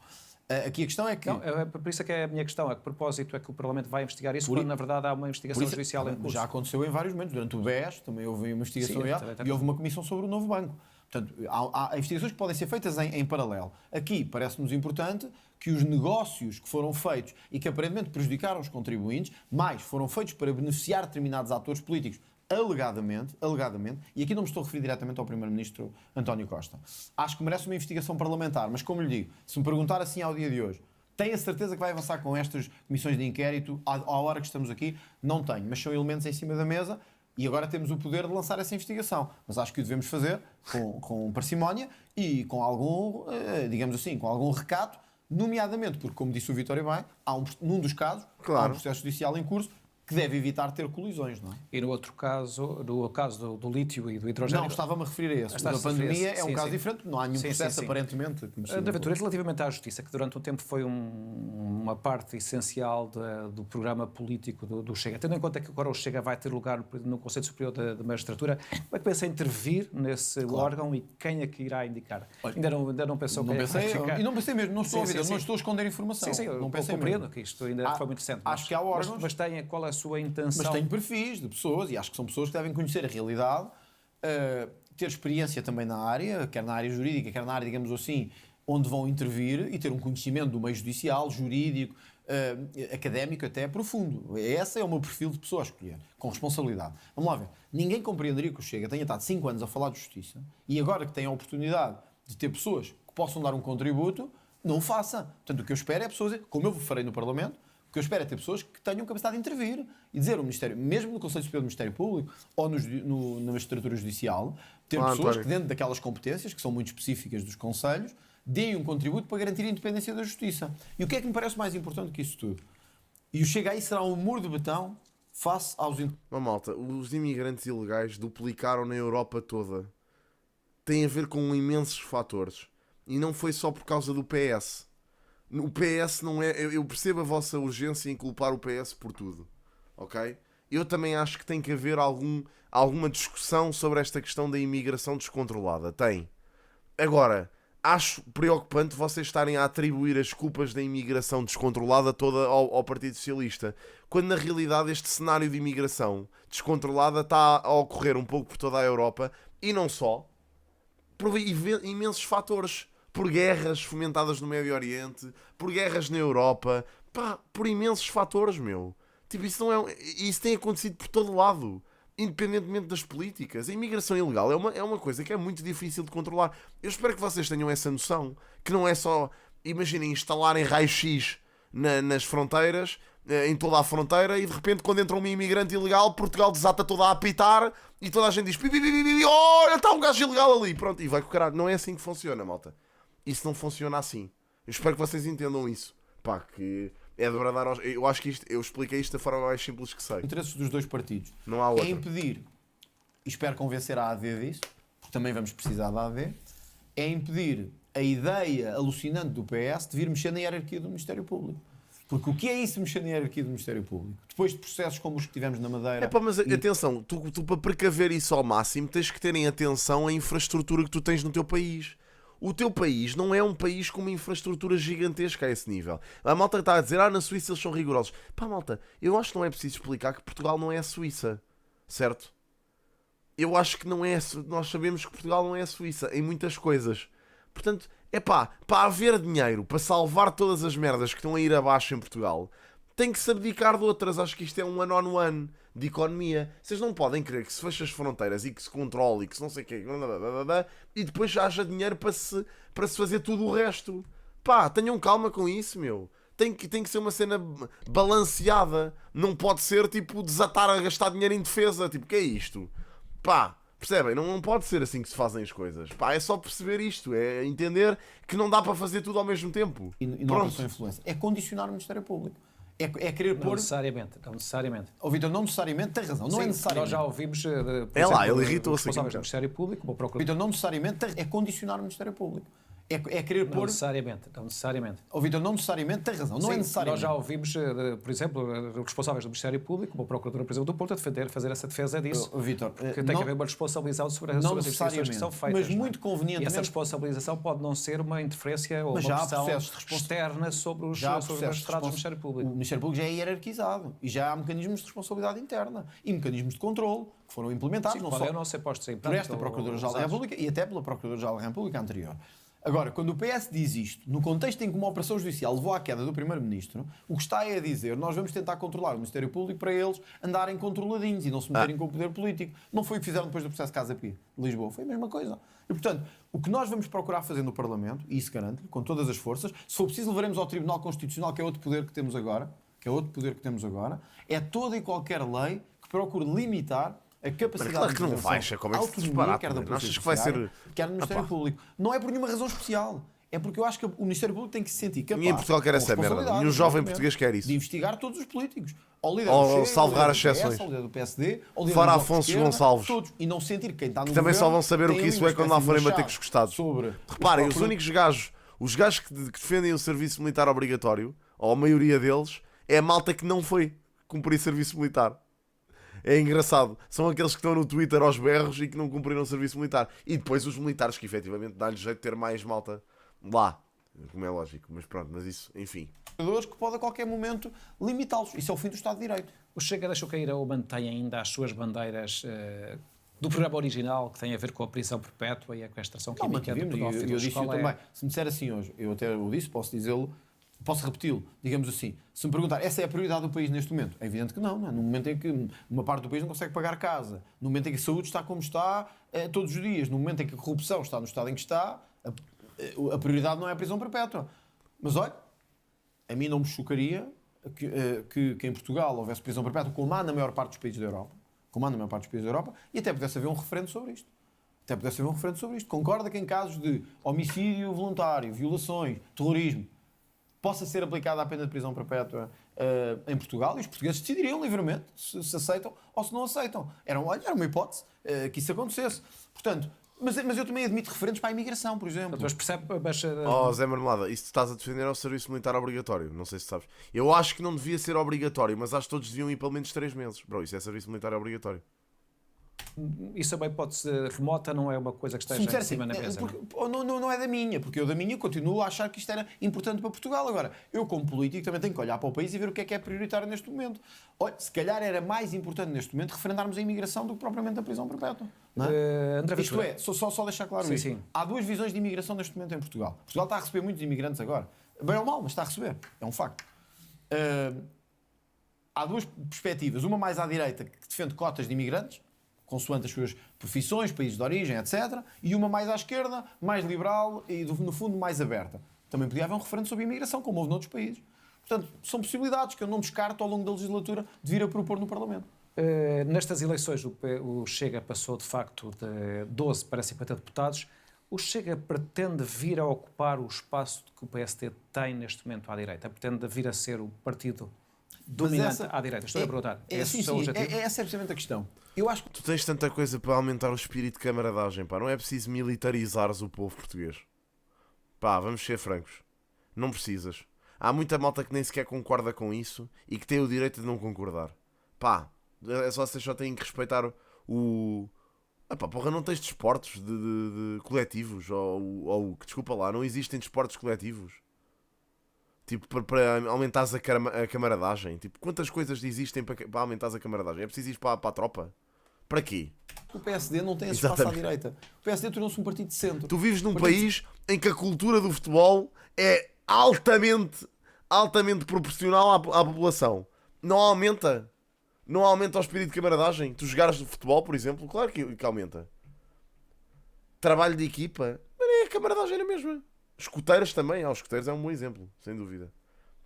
Aqui a questão é que... Não, por isso é que é a minha questão, a que propósito é que o Parlamento vai investigar isso, quando na verdade há uma investigação judicial em curso. Já aconteceu em vários momentos. Durante o BES também houve uma investigação e houve uma comissão sobre o novo banco. Portanto, há investigações que podem ser feitas em paralelo. Aqui parece-nos importante que os negócios que foram feitos e que aparentemente prejudicaram os contribuintes, mais foram feitos para beneficiar determinados atores políticos, alegadamente, e aqui não me estou a referir diretamente ao Primeiro-Ministro António Costa. Acho que merece uma investigação parlamentar, mas como lhe digo, se me perguntar assim ao dia de hoje, tem a certeza que vai avançar com estas comissões de inquérito à hora que estamos aqui? Não tenho, mas são elementos em cima da mesa e agora temos o poder de lançar essa investigação. Mas acho que o devemos fazer com parcimónia e com algum, digamos assim, com algum recato, nomeadamente porque, como disse o Vítor bem, num dos casos, há um processo judicial em curso que deve evitar ter colisões, não é? E no outro caso, no caso do lítio e do hidrogênio... Não, estava-me a referir a esse. A pandemia é um caso diferente, não há nenhum processo aparentemente. Da Ventura, relativamente à justiça, que durante um tempo foi uma parte essencial do programa político do Chega. Tendo em conta que agora o Chega vai ter lugar no Conselho Superior da Magistratura, como é que pensa em intervir nesse órgão e quem é que irá indicar? Olha, ainda não pensou não quem pensei, é que vai indicar? E não pensei mesmo, não estou não estou a esconder informação. Sim, eu compreendo que isto ainda foi muito recente. Acho que há órgãos... Mas qual é a sua intenção? Mas tem perfis de pessoas, e acho que são pessoas que devem conhecer a realidade, ter experiência também na área, quer na área jurídica, quer na área, digamos assim, onde vão intervir, e ter um conhecimento do meio judicial, jurídico, académico até profundo. Esse é o meu perfil de pessoa a escolher, com responsabilidade. Vamos lá ver. Ninguém compreenderia que o Chega tenha estado 5 anos a falar de justiça, e agora que tem a oportunidade de ter pessoas que possam dar um contributo, não o faça. Portanto, o que eu espero é pessoas, como eu farei no Parlamento, o que eu espero é ter pessoas que tenham capacidade de intervir e dizer ao Ministério, mesmo no Conselho Superior do Ministério Público ou na magistratura judicial, ter pessoas que, dentro daquelas competências, que são muito específicas dos conselhos, deem um contributo para garantir a independência da justiça. E o que é que me parece mais importante que isso tudo? E o Chega aí será um muro de betão face aos... Malta, os imigrantes ilegais duplicaram na Europa toda. Tem a ver com imensos fatores. E não foi só por causa do PS. O PS não é... Eu percebo a vossa urgência em culpar o PS por tudo, ok? Eu também acho que tem que haver alguma discussão sobre esta questão da imigração descontrolada. Tem. Agora, acho preocupante vocês estarem a atribuir as culpas da imigração descontrolada toda ao Partido Socialista, quando na realidade este cenário de imigração descontrolada está a ocorrer um pouco por toda a Europa, e não só, por imensos fatores. Por guerras fomentadas no Médio Oriente, por guerras na Europa, pá, por imensos fatores, meu. Tipo, isso tem acontecido por todo lado, independentemente das políticas. A imigração ilegal é uma coisa que é muito difícil de controlar. Eu espero que vocês tenham essa noção, que não é só, imaginem, instalarem raio-x nas fronteiras, em toda a fronteira, e de repente quando entra um imigrante ilegal, Portugal desata toda a apitar e toda a gente diz, olha, está um gajo ilegal ali, pronto, e vai com o caralho. Não é assim que funciona, malta. Isso não funciona assim. Eu espero que vocês entendam isso. Pá, que É de bradar aos... Eu acho que eu expliquei isto da forma mais simples que sei. Interesses dos dois partidos. Não há outra. É impedir, e espero convencer a AD disso, porque também vamos precisar da AD, é impedir a ideia alucinante do PS de vir mexer na hierarquia do Ministério Público. Porque o que é isso mexer na hierarquia do Ministério Público? Depois de processos como os que tivemos na Madeira... Mas atenção, tu para precaver isso ao máximo tens que ter em atenção a infraestrutura que tu tens no teu país. O teu país não é um país com uma infraestrutura gigantesca a esse nível. A malta está a dizer, na Suíça eles são rigorosos. Malta, eu acho que não é preciso explicar que Portugal não é a Suíça. Certo? Eu acho que não é... Nós sabemos que Portugal não é a Suíça em muitas coisas. Portanto, para haver dinheiro, para salvar todas as merdas que estão a ir abaixo em Portugal, tem que se abdicar de outras. Acho que isto é um one-on-one de economia. Vocês não podem querer que se feche as fronteiras e que se controle e que se não sei o quê, e depois haja dinheiro para se fazer tudo o resto. Tenham calma com isso, meu. Tem que ser uma cena balanceada. Não pode ser, tipo, desatar a gastar dinheiro em defesa. Tipo, que é isto? Percebem? Não pode ser assim que se fazem as coisas. É só perceber isto. É entender que não dá para fazer tudo ao mesmo tempo. E não é só influência. É condicionar o Ministério Público. É querer pôr... Não necessariamente. Vitor, não necessariamente, tem razão. Não é necessariamente. Nós já ouvimos, por ele irritou-se responsáveis do Ministério Público, o Procurador... Vitor, não necessariamente, é condicionar o Ministério Público. É querer pôr... Não necessariamente. Vitor, não necessariamente, tem razão. Não é necessariamente. Nós já ouvimos, por exemplo, os responsáveis do Ministério Público, o Procurador, por exemplo, do Porto, fazer essa defesa disso. Vitor, que tem que haver uma responsabilização sobre as instituições que são feitas. Mas muito convenientemente... E essa responsabilização pode não ser uma interferência ou uma pressão externa sobre os magistrados do Ministério Público. O Ministério Público já é hierarquizado e já há mecanismos de responsabilidade interna e mecanismos de controle que foram implementados não ser postos em por esta Procuradora-Geral da República e até pela Procuradora-Geral da República anterior. Agora, quando o PS diz isto, no contexto em que uma operação judicial levou à queda do Primeiro-Ministro, o que está a dizer, nós vamos tentar controlar o Ministério Público para eles andarem controladinhos e não se meterem com o poder político. Não foi o que fizeram depois do processo Casa Pia de Lisboa, foi a mesma coisa. E, portanto, o que nós vamos procurar fazer no Parlamento, e isso garanto-lhe, com todas as forças, se for preciso levaremos ao Tribunal Constitucional, que é outro poder que temos agora, é toda e qualquer lei que procure limitar a capacidade claro que não vai, como é que se disparate, quer da Polícia Judiciária, que vai ser... quer do Ministério Público. Não é por nenhuma razão especial. É porque eu acho que o Ministério Público tem que se sentir capaz... Ninguém em Portugal quer essa merda. Nenhum jovem português quer isso. De investigar todos os políticos. Ou salvar as exceções. Ao líder do PSD, ao líder Fora do Afonso Gonçalves. Todos. E não sentir que quem está no também governo só vão saber o que isso é quando lá forem bater com os costados. Reparem, os únicos gajos... Os gajos que defendem o serviço militar obrigatório, ou a maioria deles, é a malta que não foi cumprir serviço militar. É engraçado. São aqueles que estão no Twitter aos berros e que não cumpriram o serviço militar. E depois os militares que efetivamente dá-lhes jeito de ter mais malta lá. Como é lógico. Mas pronto, mas isso, enfim. Que pode a qualquer momento limitá-los. Isso é o fim do Estado de Direito. O Chega deixou cair ou mantém ainda as suas bandeiras do programa original que tem a ver com a prisão perpétua e a castração química do pedófilo. Eu disse também. Se me disser assim hoje, eu até o disse, posso dizê-lo, posso repeti-lo, digamos assim. Se me perguntar, essa é a prioridade do país neste momento? É evidente que não, não é? No momento em que uma parte do país não consegue pagar casa, no momento em que a saúde está como está todos os dias, no momento em que a corrupção está no estado em que está, a prioridade não é a prisão perpétua. Mas olha, a mim não me chocaria que em Portugal houvesse prisão perpétua, como há na maior parte dos países da Europa, e até pudesse haver um referendo sobre isto. Concorda que em casos de homicídio voluntário, violações, terrorismo, possa ser aplicada a pena de prisão perpétua em Portugal e os portugueses decidiriam livremente se aceitam ou se não aceitam. Era uma hipótese que isso acontecesse. Portanto, mas eu também admito referentes para a imigração, por exemplo. Mas percebe... Zé Marmelada, isso que estás a defender é o serviço militar obrigatório. Não sei se sabes. Eu acho que não devia ser obrigatório, mas acho que todos deviam ir pelo menos 3 meses. Bro, isso é serviço militar obrigatório. Isso também pode ser remota, não é uma coisa que esteja em cima na mesa. Não é da minha, porque eu da minha continuo a achar que isto era importante para Portugal. Agora, eu como político também tenho que olhar para o país e ver o que é prioritário neste momento. Olha, se calhar era mais importante neste momento referendarmos a imigração do que propriamente a prisão perpétua. Não é? André isto é, só deixar claro isto. Sim. Há duas visões de imigração neste momento em Portugal. Portugal está a receber muitos imigrantes agora. Bem ou mal, mas está a receber. É um facto. Há duas perspectivas. Uma mais à direita, que defende cotas de imigrantes, consoante as suas profissões, países de origem, etc. E uma mais à esquerda, mais liberal e, no fundo, mais aberta. Também podia haver um referendo sobre a imigração, como houve noutros países. Portanto, são possibilidades que eu não descarto ao longo da legislatura de vir a propor no Parlamento. Nestas eleições, o Chega passou, de facto, de 12 para 50 deputados. O Chega pretende vir a ocupar o espaço que o PSD tem neste momento à direita? Pretende vir a ser o partido dominante à direita? Estou a perguntar. Esse é o objetivo? Essa é precisamente a questão. Eu acho que tu tens tanta coisa para aumentar o espírito de camaradagem, pá. Não é preciso militarizares o povo português. Pá, vamos ser francos. Não precisas. Há muita malta que nem sequer concorda com isso e que tem o direito de não concordar. Pá, vocês só têm que respeitar o... porra, não tens desportos de coletivos ou desculpa lá, não existem desportos coletivos. Tipo, para aumentares a camaradagem. Tipo, quantas coisas existem para aumentares a camaradagem? É preciso ir para a tropa? Para quê? O PSD não tem esse espaço à direita. O PSD tornou-se um partido de centro. Tu vives num país em que a cultura do futebol é altamente proporcional à população. Não aumenta o espírito de camaradagem. Tu jogares futebol, por exemplo, claro que aumenta. Trabalho de equipa, mas é a camaradagem na mesma. Escuteiras também, os escuteiros é um bom exemplo, sem dúvida.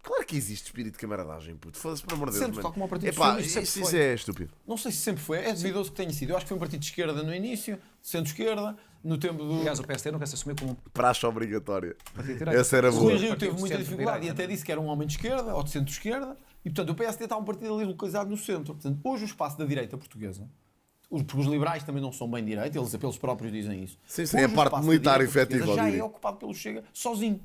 Claro que existe espírito de camaradagem, puto. Foda-se, pelo amor de Deus. Sempre, tal como o Partido Epá, Socialista. Isso é estúpido. Não sei se sempre foi. É duvidoso que tenha sido. Eu acho que foi um partido de esquerda no início, centro-esquerda, no tempo do... Aliás, o PSD nunca se assumiu como praxe obrigatória. partido de direita. Essa era O boa. Rui Rio teve muita dificuldade e até disse que era um homem de esquerda ou de centro-esquerda. E, portanto, o PSD está um partido ali localizado no centro. Portanto, hoje o espaço da direita portuguesa, porque os liberais também não são bem direita, eles pelos próprios dizem isso. Sim, é a parte militar efetiva. Já é ocupado pelo Chega sozinho.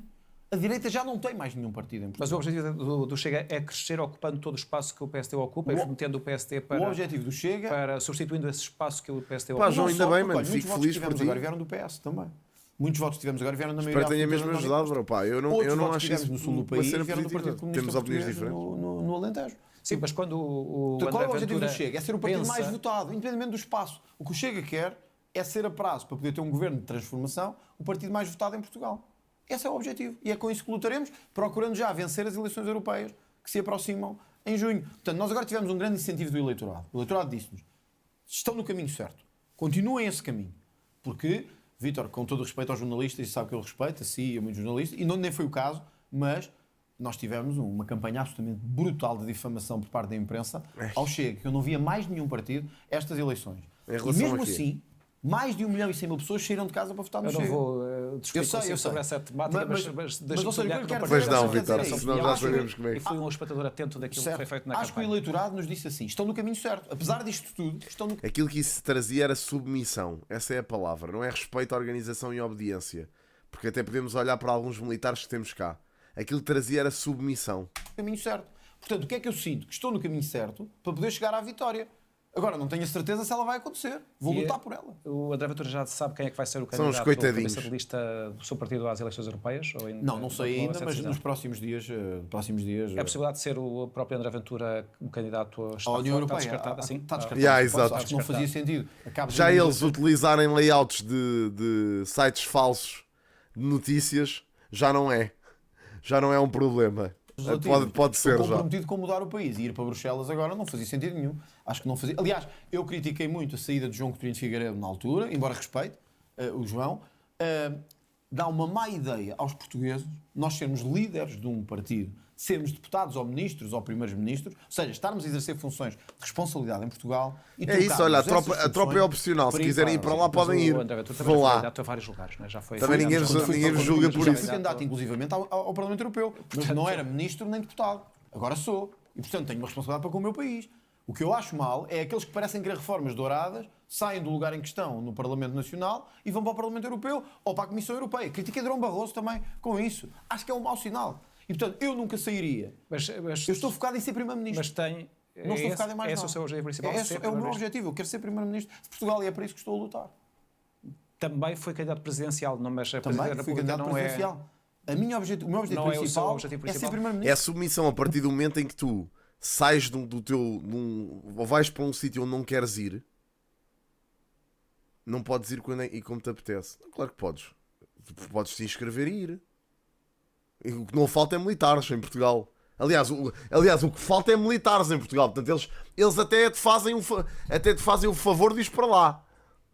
A direita já não tem mais nenhum partido em Portugal. Mas o objetivo do Chega é crescer ocupando todo o espaço que o PSD ocupa e metendo o PSD para... O objetivo do Chega... Para substituindo esse espaço que o PSD ocupa. Pá, João, ainda bem, mano. Fico feliz por ti. Agora vieram do PS também. Muitos votos que tivemos agora vieram da maioria. Espero que tenha mesmo ajudado, bro. Pá, eu não acho isso no sul do país uma cena vieram do positiva. Partido Comunista Temos opiniões Português diferentes. no Alentejo. Sim, mas quando o Qual é o André objetivo do Ventura Chega? É ser o partido mais votado, independentemente do espaço. O que o Chega quer é ser a prazo, para poder ter um governo de transformação, o partido mais votado em Portugal. Esse é o objetivo. E é com isso que lutaremos, procurando já vencer as eleições europeias que se aproximam em junho. Portanto, nós agora tivemos um grande incentivo do eleitorado. O eleitorado disse-nos, estão no caminho certo. Continuem esse caminho. Porque, Vítor, com todo o respeito aos jornalistas, e sabe que eu respeito, a si e a muitos jornalistas, e não nem foi o caso, mas nós tivemos uma campanha absolutamente brutal de difamação por parte da imprensa ao Chega, que eu não via mais nenhum partido estas eleições. E mesmo assim, mais de 1.100.000 pessoas saíram de casa para votar no Chega. Eu não vou discutir consigo sobre essa temática, mas deixa-me sublinhar que não Pois não, Vítor, senão já sabemos como é que... E fui um espectador atento daquilo que foi feito na campanha. Acho que o eleitorado nos disse assim, estão no caminho certo. Apesar disto tudo, estão no... Aquilo que isso trazia era submissão. Essa é a palavra. Não é respeito à organização e obediência. Porque até podemos olhar para alguns militares que temos cá. Aquilo que trazia era submissão. Caminho certo. Portanto, o que é que eu sinto? Que estou no caminho certo para poder chegar à vitória. Agora, não tenho a certeza se ela vai acontecer. Vou lutar por ela. O André Ventura já sabe quem é que vai ser o São os candidato coitadinhos. cabeça de lista do seu partido às eleições europeias? Ou ainda, não sei ainda, mas nos próximos dias... É a possibilidade de ser o próprio André Ventura um candidato à União Europeia. Está descartado, assim? Está descartado. Exato. Acho que não fazia sentido. Já eles utilizarem layouts de sites falsos de notícias, já não é um problema. Pode ser já. Estou comprometido com mudar o país e ir para Bruxelas agora não fazia sentido nenhum. Acho que não fazia. Aliás, eu critiquei muito a saída de João Coutinho de Figueiredo na altura, embora respeite o João. Dá uma má ideia aos portugueses nós sermos líderes de um partido, sermos deputados ou ministros ou primeiros-ministros, ou seja, estarmos a exercer funções de responsabilidade em Portugal. E é isso, olha, a tropa é opcional. Se quiserem ir para lá, podem ir. Vão lá. A vários lugares, né? Já foi. Também ninguém vos julga por isso. Fui candidato, inclusivamente, ao Parlamento Europeu, mas não era ministro nem deputado. Agora sou. E, portanto, tenho uma responsabilidade para com o meu país. O que eu acho mal é aqueles que parecem querer reformas douradas, saem do lugar em que estão no Parlamento Nacional e vão para o Parlamento Europeu ou para a Comissão Europeia. Critiquei Durão Barroso também com isso. Acho que é um mau sinal. E, portanto, eu nunca sairia. Eu estou focado em ser Primeiro-Ministro. Mas tem... Não estou focado em mais nada. Esse é o seu objetivo principal? É o meu objetivo. Eu quero ser Primeiro-Ministro de Portugal e é para isso que estou a lutar. Também foi candidato presidencial, não, mas a também fui candidato presidencial. O meu objetivo principal é ser Primeiro-Ministro. É a submissão a partir do momento em que tu sais do teu... ou vais para um sítio onde não queres ir. Não podes ir quando e como te apetece. Claro que podes. Podes te inscrever e ir. E o que não falta é militares em Portugal. Aliás, o que falta é militares em Portugal. Portanto, eles até te fazem o favor de ir para lá.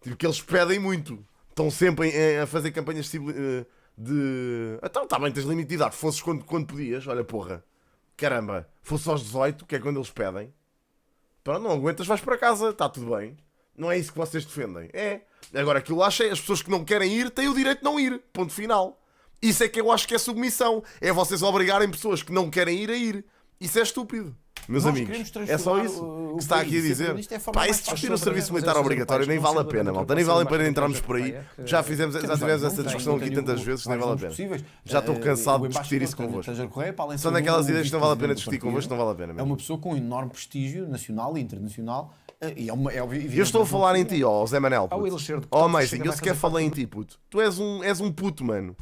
Tipo, que eles pedem muito. Estão sempre a fazer campanhas de... Então, está bem, tens limite de idade. Fosses quando podias. Olha, porra. Caramba. Fosse aos 18, que é quando eles pedem. Pronto, não aguentas, vais para casa. Está tudo bem. Não é isso que vocês defendem. É. Agora, aquilo eu acho é as pessoas que não querem ir têm o direito de não ir. Ponto final. Isso é que eu acho que é submissão. É vocês obrigarem pessoas que não querem ir a ir. Isso é estúpido. Meus amigos, é só isso que está aqui a dizer. Pá, e se discutir o serviço militar obrigatório nem vale a pena, malta. Nem vale a pena entrarmos por aí. Já tivemos essa discussão aqui tantas vezes que nem vale a pena. Já estou cansado de discutir isso convosco. São daquelas ideias que não vale a pena discutir convosco, não vale a pena. É uma pessoa com um enorme prestígio nacional e internacional. Eu estou a falar em ti, ó Zé Manel, puto. Ó Amazing, eu sequer falei em ti, puto. Tu és um puto, mano.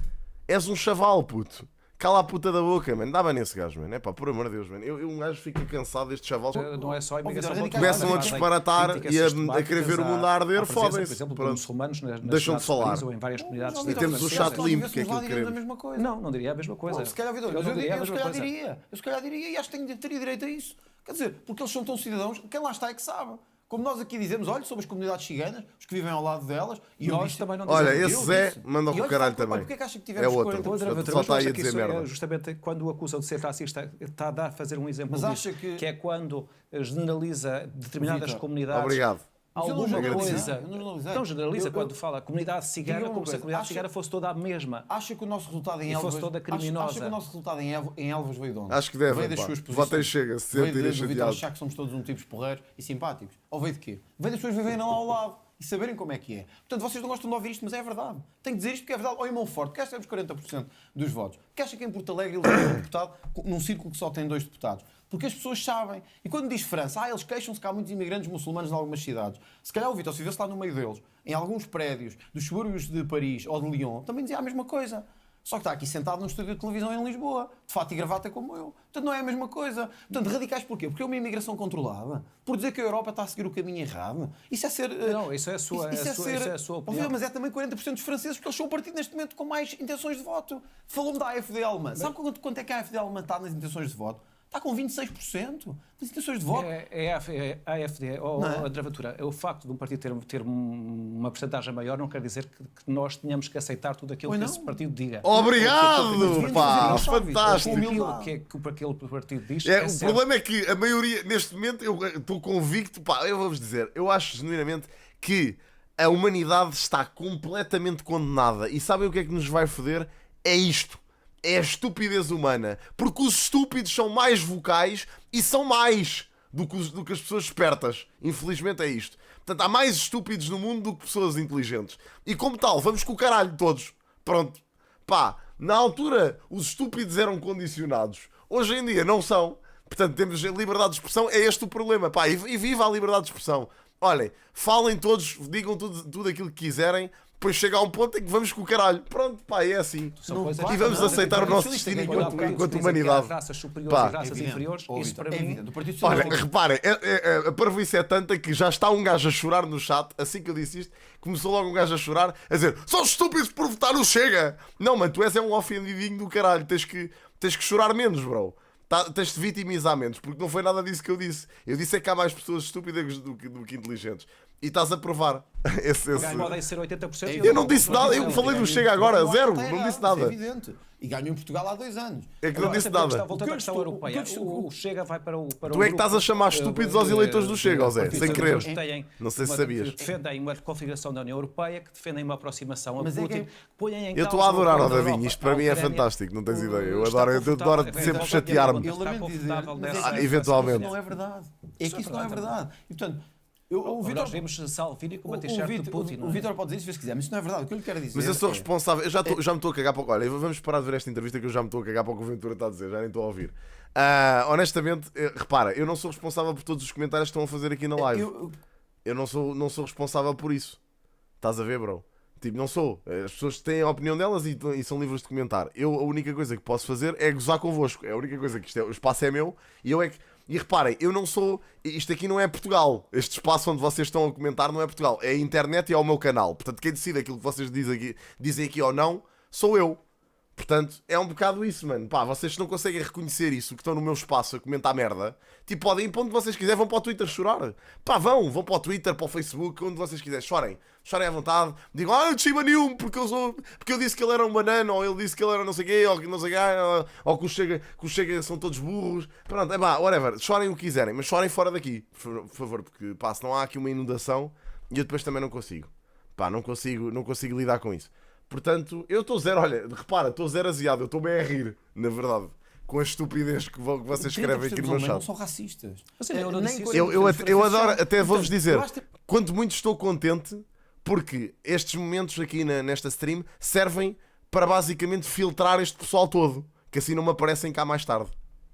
És um chaval, puto. Cala a puta da boca, mano. Dá-me nesse gajo, mano. É pá, por amor de Deus, mano. Um gajo fica cansado destes chavales. Não é só a imigração. Começam a disparatar e a querer ver o mundo a arder, fodem-se. Deixam de falar. E temos o chato limpo, que é aquilo que queremos. Não diria a mesma coisa. Se calhar diria, e acho que tenho de ter direito a isso. Quer dizer, porque eles são tão cidadãos, quem lá está é que sabe. Como nós aqui dizemos, olha, sobre as comunidades ciganas, os que vivem ao lado delas, e nós também não dizemos. Olha, esse Zé manda com o caralho também. Porque é que acha que tivemos é outro. Só está aí a dizer merda. Justamente quando o acusam de ser racista, está a dar fazer um exemplo disso, que é quando generaliza determinadas comunidades. Obrigado. Alguma coisa. Não generaliza quando fala a comunidade cigana, como se a comunidade cigana fosse toda a mesma. Acha que o nosso resultado em Elvas fosse toda criminosa. Acha que o nosso resultado em Elvas veio de onde? Acho que deve. Veio das suas posições. Votem chega, se sentirem chateados. Achar que somos todos um tipos porreiros e simpáticos. Ou veio de quê? Veio das pessoas viverem lá ao lado e saberem como é que é. Portanto, vocês não gostam de ouvir isto, mas é verdade. Tenho que dizer isto porque é verdade. Ou em Monforte, que acha que temos 40% dos votos. Que acha que em Porto Alegre ele é um deputado num círculo que só tem 2 deputados. Porque as pessoas sabem. E quando diz França, eles queixam-se que há muitos imigrantes muçulmanos em algumas cidades. Se calhar o Vítor, se vivesse lá no meio deles, em alguns prédios dos subúrbios de Paris ou de Lyon, também dizia a mesma coisa. Só que está aqui sentado num estúdio de televisão em Lisboa, de fato e gravata como eu. Portanto, não é a mesma coisa. Portanto, radicais porquê? Porque é uma imigração controlada. Por dizer que a Europa está a seguir o caminho errado. Isso é ser... Não, isso é a sua opinião. Mas é também 40% dos franceses, porque eles são o partido neste momento com mais intenções de voto. Falou-me da AfD alemã. Sabe quanto é que a AfD alemã está nas intenções de voto? Está com 26% das intenções de voto. É a AfD, André Ventura, o facto de um partido ter uma percentagem maior não quer dizer que nós tenhamos que aceitar tudo aquilo que esse partido diga. Obrigado, pá! Fantástico! Que aquele partido diz. O problema é que a maioria, neste momento, eu estou convicto, pá, eu vou-vos dizer, eu acho genuinamente que a humanidade está completamente condenada. E sabem o que é que nos vai foder? É isto. É a estupidez humana. Porque os estúpidos são mais vocais e são mais do que as pessoas espertas. Infelizmente é isto. Portanto, há mais estúpidos no mundo do que pessoas inteligentes. E como tal, vamos com o caralho todos. Pronto. Pá, na altura os estúpidos eram condicionados. Hoje em dia não são. Portanto, temos liberdade de expressão. É este o problema. Pá, e viva a liberdade de expressão. Olhem, falem todos, digam tudo aquilo que quiserem. Depois chega a um ponto em que vamos com o caralho. Pronto, pá, é assim. E vamos aceitar o nosso destino enquanto humanidade. Raças superiores e raças inferiores, isso para mim... Olha, reparem, a parvoíce é tanta que já está um gajo a chorar no chat. Assim que eu disse isto, começou logo um gajo a chorar, a dizer: são estúpidos por votar no Chega. Não, mano, tu és um ofendidinho do caralho. Tens que chorar menos, bro. Tens de vitimizar menos, porque não foi nada disso que eu disse. Eu disse é que há mais pessoas estúpidas do que inteligentes. E estás a provar podem ser 80%. Eu não disse nada, eu falei do Chega agora, zero, não disse nada. É evidente. E ganhou em Portugal há 2 anos. É que não disse nada. Voltando à questão europeia, o Chega vai para o Tu é que estás a chamar estúpidos aos eleitores do Chega, Zé, sem querer. Não sei se sabias. Que defendem uma configuração da União Europeia, que defendem uma aproximação a Putin, que põem em causa... Eu estou a adorar o Davinho, isto para mim é fantástico, não tens ideia. Eu adoro sempre chatear-me. Eu lamento dizer, eventualmente. Isso não é verdade. É que isso não é verdade. E portanto... Nós vimos Salvini com uma t-shirt de Putin. O Vítor pode dizer isso se quiser, mas isso não é verdade. O que eu lhe quero dizer. Mas eu sou responsável. Eu já me estou a cagar para o. Olha, vamos parar de ver esta entrevista que eu já me estou a cagar para o que o Ventura está a dizer. Já nem estou a ouvir. Honestamente, repara, eu não sou responsável por todos os comentários que estão a fazer aqui na live. Eu não sou responsável por isso. Estás a ver, bro? Tipo, não sou. As pessoas têm a opinião delas e são livres de comentar. Eu, a única coisa que posso fazer é gozar convosco. É a única coisa que o espaço é meu e eu é que. E reparem, eu não sou... Isto aqui não é Portugal. Este espaço onde vocês estão a comentar não é Portugal. É a internet e é o meu canal. Portanto, quem decide aquilo que vocês dizem aqui ou não, sou eu. Portanto, é um bocado isso, mano. Pá, vocês não conseguem reconhecer isso, que estão no meu espaço a comentar merda. Tipo, podem ir para onde vocês quiserem, vão para o Twitter chorar. Pá, vão para o Twitter, para o Facebook, onde vocês quiserem. Chorem à vontade. Digam, não te chima nenhum, porque eu disse que ele era um banana, ou ele disse que ele era não sei quê, ou que não sei quê, ou que os Chega são todos burros. Pronto, é pá, whatever. Chorem o que quiserem, mas chorem fora daqui, por favor, porque, pá, se não há aqui uma inundação, E eu depois também não consigo. Pá, não consigo lidar com isso. Portanto, eu estou zero, olha, repara, estou zero aziado, eu estou bem a rir, na verdade, com a estupidez que vocês escrevem aqui no meu chat. Não são racistas. Eu adoro, até vou-vos dizer, quanto muito estou contente, porque estes momentos aqui nesta stream servem para basicamente filtrar este pessoal todo, que assim não me aparecem cá mais tarde,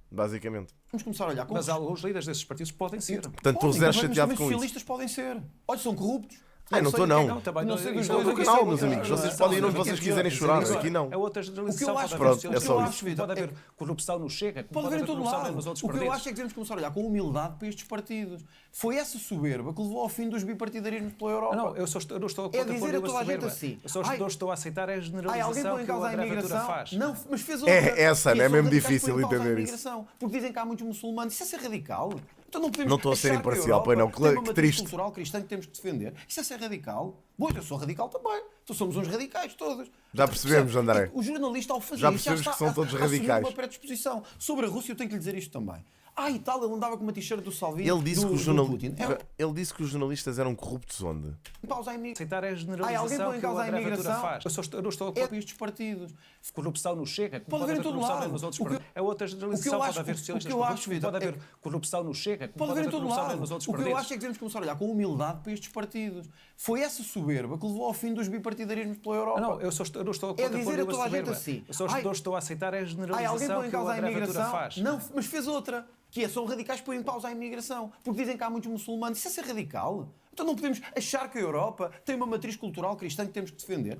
basicamente. Vamos começar a olhar com Mas alguns líderes desses partidos podem ser. Portanto, estou zero chateado com isso. Os socialistas podem ser. Olha, são corruptos. Não estou não. Não sei dos Estou dois. no canal, meus amigos. Vocês podem ir onde vocês quiserem chorar. Aqui não. É outra generalização. Pode haver corrupção no Chega. Pode haver em todo lado. Nos outros o que eu partidos. acho é que devemos começar a olhar com humildade para estes partidos. Foi essa soberba que levou ao fim dos bipartidarismos pela Europa. Não, eu não estou a contra dizer a toda a gente assim. Eu só não estou a aceitar a generalização alguém põe em causa a imigração faz. Não, mas fez outra. Essa, não é mesmo difícil entender isso. Porque dizem que há muitos muçulmanos. Isso é ser radical. Então não estou a ser imparcial, pois não. Que triste. Cultural cristã que temos que defender. Isso é ser radical. Bom, eu sou radical também. Então somos uns radicais todos. Já percebemos, André. O jornalista, ao fazer já isso, percebemos que são todos radicais. Uma predisposição. Sobre a Rússia, eu tenho que lhe dizer isto também. E tal, ele andava com uma t-shirt do Salvini. Ele disse, Putin. Ele disse que os jornalistas eram corruptos onde? Pausa a imigração. Aceitar a generalização alguém põe em causa a imigração faz. Eu não estou a contra estes partidos. Corrupção no Chega. Pode haver em todo lado. Nos outros partidos. É outra generalização. Pode haver socialistas corruptos. Pode haver corrupção no Chega. Pode haver em todo lado. O que eu acho é que devemos começar a olhar com humildade para estes partidos. Foi essa soberba que levou ao fim dos bipartidarismos pela Europa. Não, eu não estou a contra dizer a toda a gente assim. Eu só não estou a aceitar a generalização. Alguém põe em causa a imigração. Faz. Não, mas fez outra. Que são radicais que põem em pausa à imigração. Porque dizem que há muitos muçulmanos. Isso é ser radical. Então não podemos achar que a Europa tem uma matriz cultural cristã que temos que defender.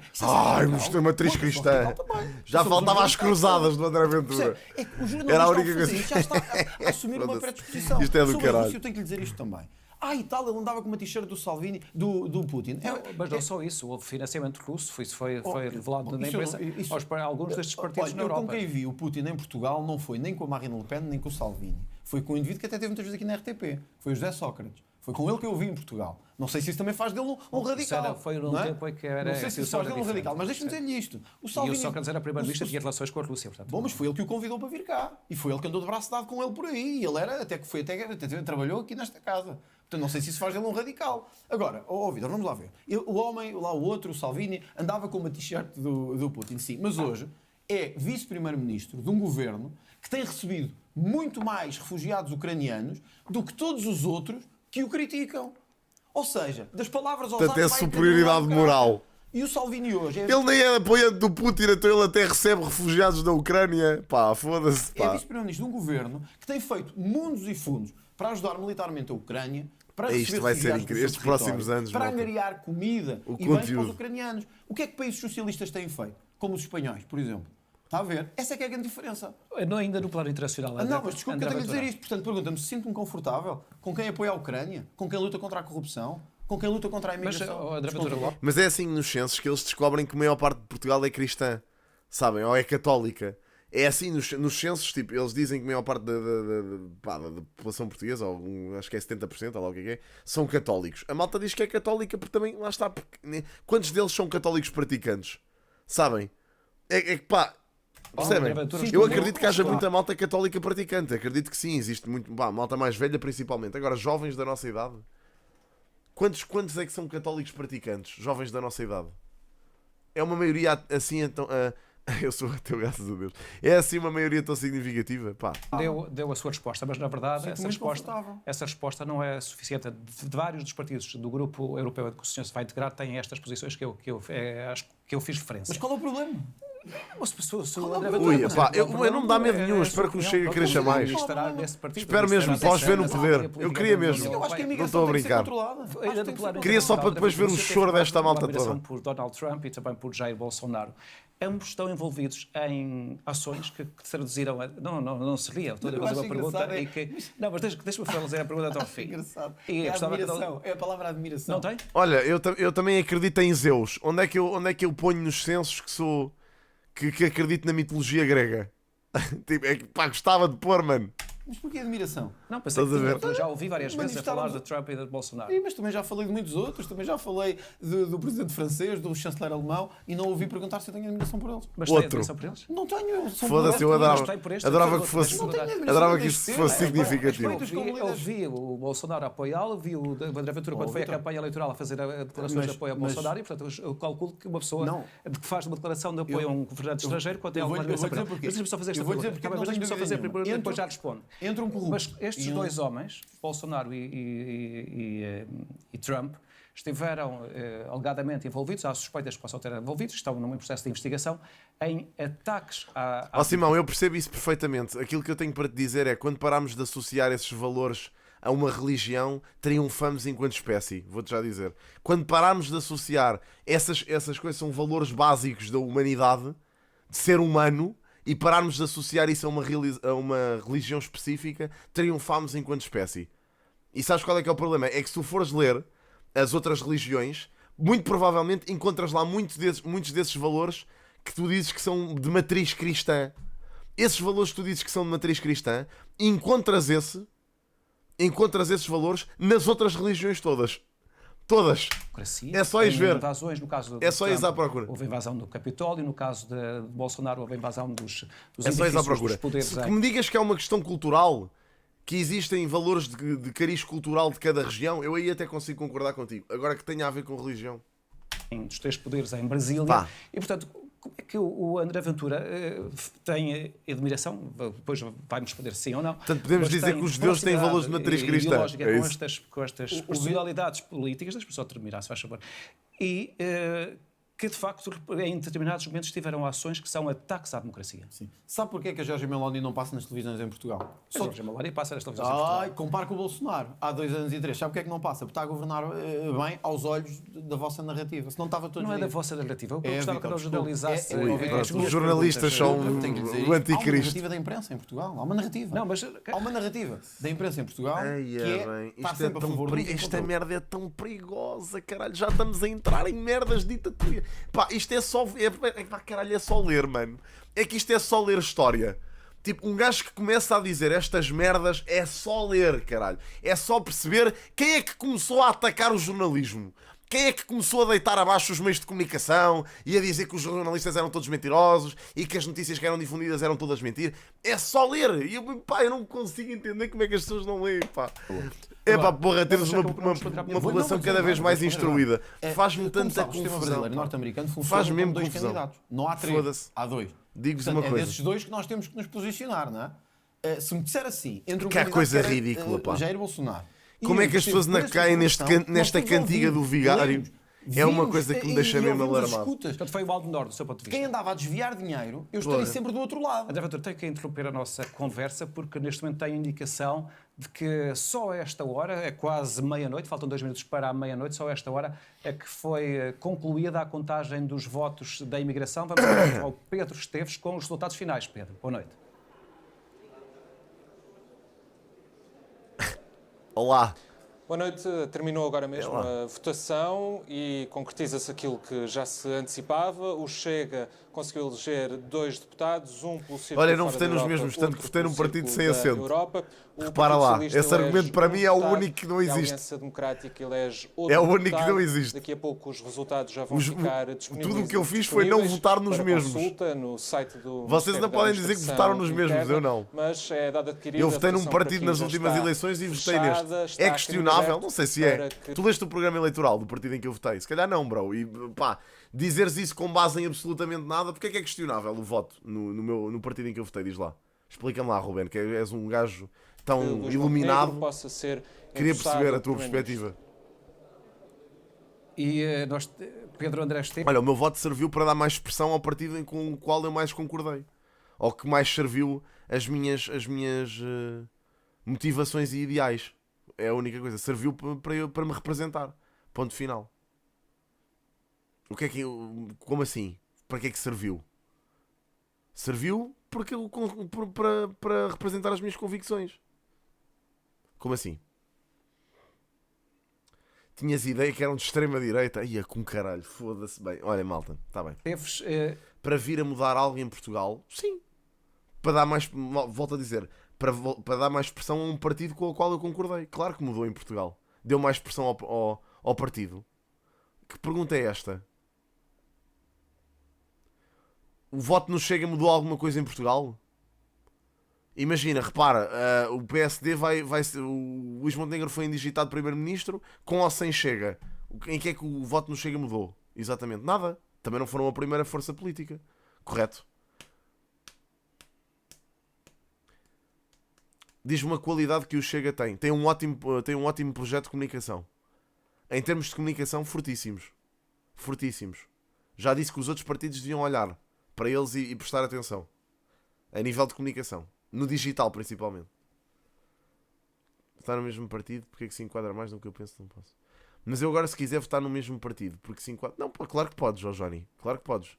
Mas tem uma matriz cristã. Já faltava as cruzadas do André Ventura. Era a única coisa. Já está a assumir uma predisposição. Isto é do caralho. Eu tenho que lhe dizer isto também. E tal, ele andava com uma t-shirt do Salvini, do Putin. Mas não só isso, houve financiamento russo, isso foi revelado na imprensa aos alguns destes partidos na Europa. Eu com quem vi o Putin em Portugal não foi nem com a Marine Le Pen, nem com o Salvini. Foi com um indivíduo que até teve muitas vezes aqui na RTP. Foi o José Sócrates. Foi com ele que eu vi em Portugal. Não sei se isso também faz dele um radical. Foi num tempo em que era. Não sei se isso faz dele um radical, mas deixa-me dizer-lhe isto. E o Sócrates era primeiro-ministro e tinha relações com a Rússia. Portanto, bom, mas foi ele que o convidou para vir cá. E foi ele que andou de braço dado com ele por aí. E ele era, até trabalhou aqui nesta casa. Portanto, não sei se isso faz dele um radical. Agora, Vitor, vamos lá ver. O homem, lá o outro, o Salvini, andava com uma t-shirt do Putin, sim. Mas hoje é vice-primeiro-ministro de um governo que tem recebido muito mais refugiados ucranianos do que todos os outros que o criticam. Ou seja, das palavras aos atos... Portanto, é superioridade moral. E o Salvini hoje... Ele nem é apoiante do Putin, então ele até recebe refugiados da Ucrânia. Pá, foda-se, pá. É vice-primeiro-ministro de um governo que tem feito mundos e fundos para ajudar militarmente a Ucrânia, para isto vai ser incrível. Estes próximos anos, para angariar comida e bens para os ucranianos. O que é que países socialistas têm feito? Como os espanhóis, por exemplo. Está a ver? Essa é que é a grande diferença. Não ainda no plano internacional. Não, mas desculpe que eu tenho a dizer isto. Portanto, pergunta-me se sinto-me confortável com quem apoia a Ucrânia, com quem luta contra a corrupção, com quem luta contra a imigração. Mas é assim nos censos que eles descobrem que a maior parte de Portugal é cristã, sabem? Ou é católica. É assim nos censos, tipo, eles dizem que a maior parte da população portuguesa, ou acho que é 70%, ou lá o que é, são católicos. A malta diz que é católica porque também, lá está, porque, quantos deles são católicos praticantes? Sabem? É que pá, percebem? Eu acredito que haja muita malta católica praticante. Acredito que sim, existe muito, malta mais velha principalmente. Agora, jovens da nossa idade, quantos é que são católicos praticantes? Jovens da nossa idade? É uma maioria assim, então... eu sou ateu, graças a Deus. É assim uma maioria tão significativa? Pá. Deu a sua resposta, mas na verdade essa resposta não é suficiente. De vários dos partidos do Grupo Europeu de que o senhor se vai integrar têm estas posições que eu fiz referência. Mas qual é o problema? Eu não me dá medo nenhum. Espero que o Chega cresça mais. Espero mesmo para os ver no poder. Eu queria mesmo. Não estou a brincar. Queria só para depois ver o choro desta malta toda. Por Donald Trump e também por Jair Bolsonaro. Ambos estão envolvidos em ações que se traduziram a... Não se ria. Estou a fazer uma pergunta e que... Não, mas deixa-me fazer a pergunta até ao fim. Engraçado. É a palavra admiração. Não tem? Olha, eu também acredito em Zeus. Onde é que eu ponho nos censos que sou... Que acredito na mitologia grega? Tipo, é que pá, gostava de pôr, mano. Mas porquê admiração? Não, pensei que eu já ouvi várias vezes a falar de Trump e de Bolsonaro. Mas também já falei de muitos outros, também já falei do presidente francês, do chanceler alemão, e não ouvi perguntar se eu tenho admiração por eles. Mas tem admiração por eles? Não tenho. Foda-se, eu adorava que fosse significativo. Eu vi o Bolsonaro apoiá-lo, vi o André Ventura quando foi a campanha eleitoral a fazer declarações de apoio a Bolsonaro, e portanto eu calculo que uma pessoa que faz uma declaração de apoio a um governante estrangeiro quando tem alguma admiração por ele. Deixa-me só fazer esta pergunta. Deixa-me só fazer a primeira e depois já respondo. Mas estes dois homens, Bolsonaro e Trump, estiveram alegadamente envolvidos, há suspeitas que possam ter envolvidos, estão num processo de investigação, em ataques à... Simão, eu percebo isso perfeitamente. Aquilo que eu tenho para te dizer é, quando pararmos de associar esses valores a uma religião, triunfamos enquanto espécie, vou-te já dizer. Quando pararmos de associar essas coisas, são valores básicos da humanidade, de ser humano, e pararmos de associar isso a uma religião específica, triunfamos enquanto espécie. E sabes qual é que é o problema? É que se tu fores ler as outras religiões, muito provavelmente encontras lá muitos desses valores que tu dizes que são de matriz cristã. Esses valores que tu dizes que são de matriz cristã, encontras esses valores nas outras religiões todas. Todas. É só ir ver. Invasões, no caso é só ir à procura. Houve invasão do Capitólio, no caso de Bolsonaro houve invasão dos é só ir à procura. Dos poderes. Se me digas que é uma questão cultural, que existem valores de cariz cultural de cada região, eu aí até consigo concordar contigo. Agora que tenha a ver com religião. Dos três poderes em Brasília. E portanto, como é que o André Ventura tem admiração? Depois vai-me responder sim ou não. Portanto, podemos dizer que os judeus têm valores de matriz cristã. Com estas personalidades políticas, deixa-me só terminar, se faz favor. E que de facto em determinados momentos tiveram ações que são ataques à democracia. Sim. Sabe porquê que a Giorgia Meloni não passa nas televisões em Portugal? A Giorgia Meloni passa nas televisões em Portugal. Compara com o Bolsonaro, há 2 anos e 3. Sabe porquê é que não passa? Porque está a governar bem aos olhos da vossa narrativa. Se não estava todos. Não é da vossa narrativa. Eu gostava que não jornalizasse. Os jornalistas são o anticristo. Há uma narrativa da imprensa em Portugal. Há uma narrativa. Não, mas... Há uma narrativa da imprensa em Portugal Esta merda é tão perigosa, caralho. Já estamos a entrar em merdas ditatorias. Pá, isto é só... caralho, é só ler, mano. É que isto é só ler história. Tipo, um gajo que começa a dizer estas merdas é só ler, caralho. É só perceber quem é que começou a atacar o jornalismo. Quem é que começou a deitar abaixo os meios de comunicação e a dizer que os jornalistas eram todos mentirosos e que as notícias que eram difundidas eram todas mentiras? É só ler. E eu não consigo entender como é que as pessoas não leem, pá. É pá, porra, temos uma população cada vez mais instruída. Faz-me tanta confusão. O sistema brasileiro norte-americano funciona com 2 candidatos. Não há 3, há 2. Digo-vos uma coisa. É desses 2 que nós temos que nos posicionar, não é? Se me disser assim, entre um que coisa ridícula, pá. Jair Bolsonaro. Como é que as pessoas ainda caem nesta cantiga do vigário? É uma coisa que me deixa mesmo alarmado. Portanto, foi o mal menor do seu ponto de vista. Quem andava a desviar dinheiro, eu estarei sempre do outro lado. André Ventura, tenho que interromper a nossa conversa porque neste momento tenho indicação de que só a esta hora, é quase meia-noite, faltam 2 minutos para a meia-noite, só a esta hora é que foi concluída a contagem dos votos da imigração. Vamos ao Pedro Esteves com os resultados finais. Pedro, boa noite. Olá. Boa noite. Terminou agora mesmo a votação e concretiza-se aquilo que já se antecipava. O Chega conseguiu eleger 2 deputados, um pelo Círculo Olha, não votei nos mesmos, tanto que votei num partido sem assento. Repara lá, esse argumento para mim é o único que não existe. A Aliança Democrática elege outro é o único que não existe. Daqui a pouco os resultados já vão ficar disponíveis. Tudo o que eu fiz foi não votar nos mesmos. Consulta no site do Vocês ainda podem dizer que votaram nos mesmos, eu não. Mas é dado adquirido. Eu votei num partido nas últimas eleições e votei neste. É questionável, não sei se é. Tu leste o programa eleitoral do partido em que eu votei? Se calhar não, bro. E pá, dizeres isso com base em absolutamente nada, porque é que é questionável o voto no partido em que eu votei? Diz lá. Explica-me lá, Ruben, que és um gajo tão iluminado. Possa ser queria perceber a tua perspectiva. E Pedro André Esteves... Olha, o meu voto serviu para dar mais expressão ao partido com o qual eu mais concordei. Ou que mais serviu as minhas motivações e ideais. É a única coisa. Serviu para me representar. Ponto final. O que é que... Como assim? Para que é que serviu? Serviu porque para representar as minhas convicções. Como assim? Tinhas ideia que eram de extrema-direita? Ia com caralho, foda-se bem. Olha, malta, está bem. Para vir a mudar algo em Portugal? Sim. Para dar mais... Volto a dizer. para dar mais expressão a um partido com o qual eu concordei. Claro que mudou em Portugal. Deu mais expressão ao partido. Que pergunta é esta? O voto no Chega mudou alguma coisa em Portugal? Imagina, repara, o PSD o Luís Montenegro foi indigitado primeiro-ministro, com ou sem Chega. Em que é que o voto no Chega mudou? Exatamente nada. Também não foram a primeira força política. Correto? Diz-me uma qualidade que o Chega tem. Tem um ótimo projeto de comunicação. Em termos de comunicação, fortíssimos. Fortíssimos. Já disse que os outros partidos deviam olhar para eles e prestar atenção. A nível de comunicação. No digital, principalmente. Votar no mesmo partido, porque é que se enquadra mais no que eu penso, não posso. Mas eu agora, se quiser votar no mesmo partido, porque se enquadra... Não, claro que podes, Johnny. Claro que podes.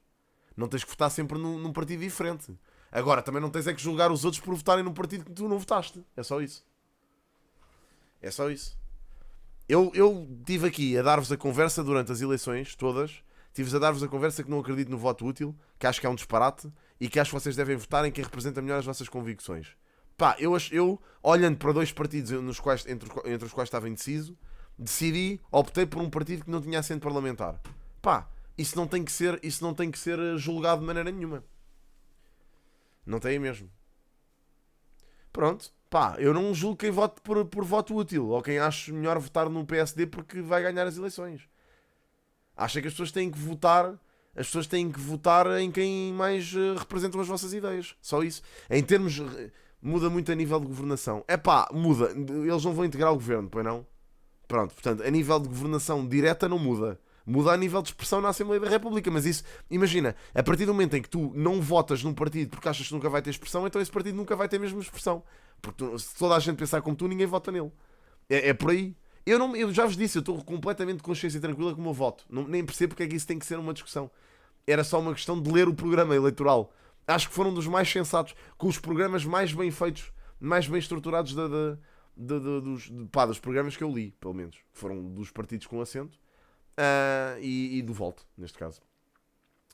Não tens que votar sempre num partido diferente. Agora, também não tens é que julgar os outros por votarem num partido que tu não votaste. É só isso. É só isso. Eu estive aqui a dar-vos a conversa durante as eleições, todas. Estive a dar-vos a conversa que não acredito no voto útil, que acho que é um disparate e que acho que vocês devem votar em quem representa melhor as vossas convicções. Pá, eu olhando para dois partidos entre os quais estava indeciso, optei por um partido que não tinha assento parlamentar. Pá, isso não tem que ser julgado de maneira nenhuma. Não tem mesmo. Pronto. Pá, eu não julgo quem vote por voto útil ou quem acha melhor votar no PSD porque vai ganhar as eleições. Acho que as pessoas têm que votar. As pessoas têm que votar em quem mais representam as vossas ideias. Só isso. Em termos... Muda muito a nível de governação. É pá, muda. Eles não vão integrar o governo, pois não? Pronto, portanto, a nível de governação direta não muda. Muda a nível de expressão na Assembleia da República. Mas isso, imagina, a partir do momento em que tu não votas num partido porque achas que nunca vai ter expressão, então esse partido nunca vai ter mesmo expressão. Porque se toda a gente pensar como tu, ninguém vota nele. É por aí. Eu já vos disse, eu estou completamente de consciência tranquila com o meu voto. Nem percebo porque é que isso tem que ser uma discussão. Era só uma questão de ler o programa eleitoral. Acho que foram dos mais sensatos, com os programas mais bem feitos, mais bem estruturados dos programas que eu li, pelo menos. Foram dos partidos com assento e do Volt, neste caso.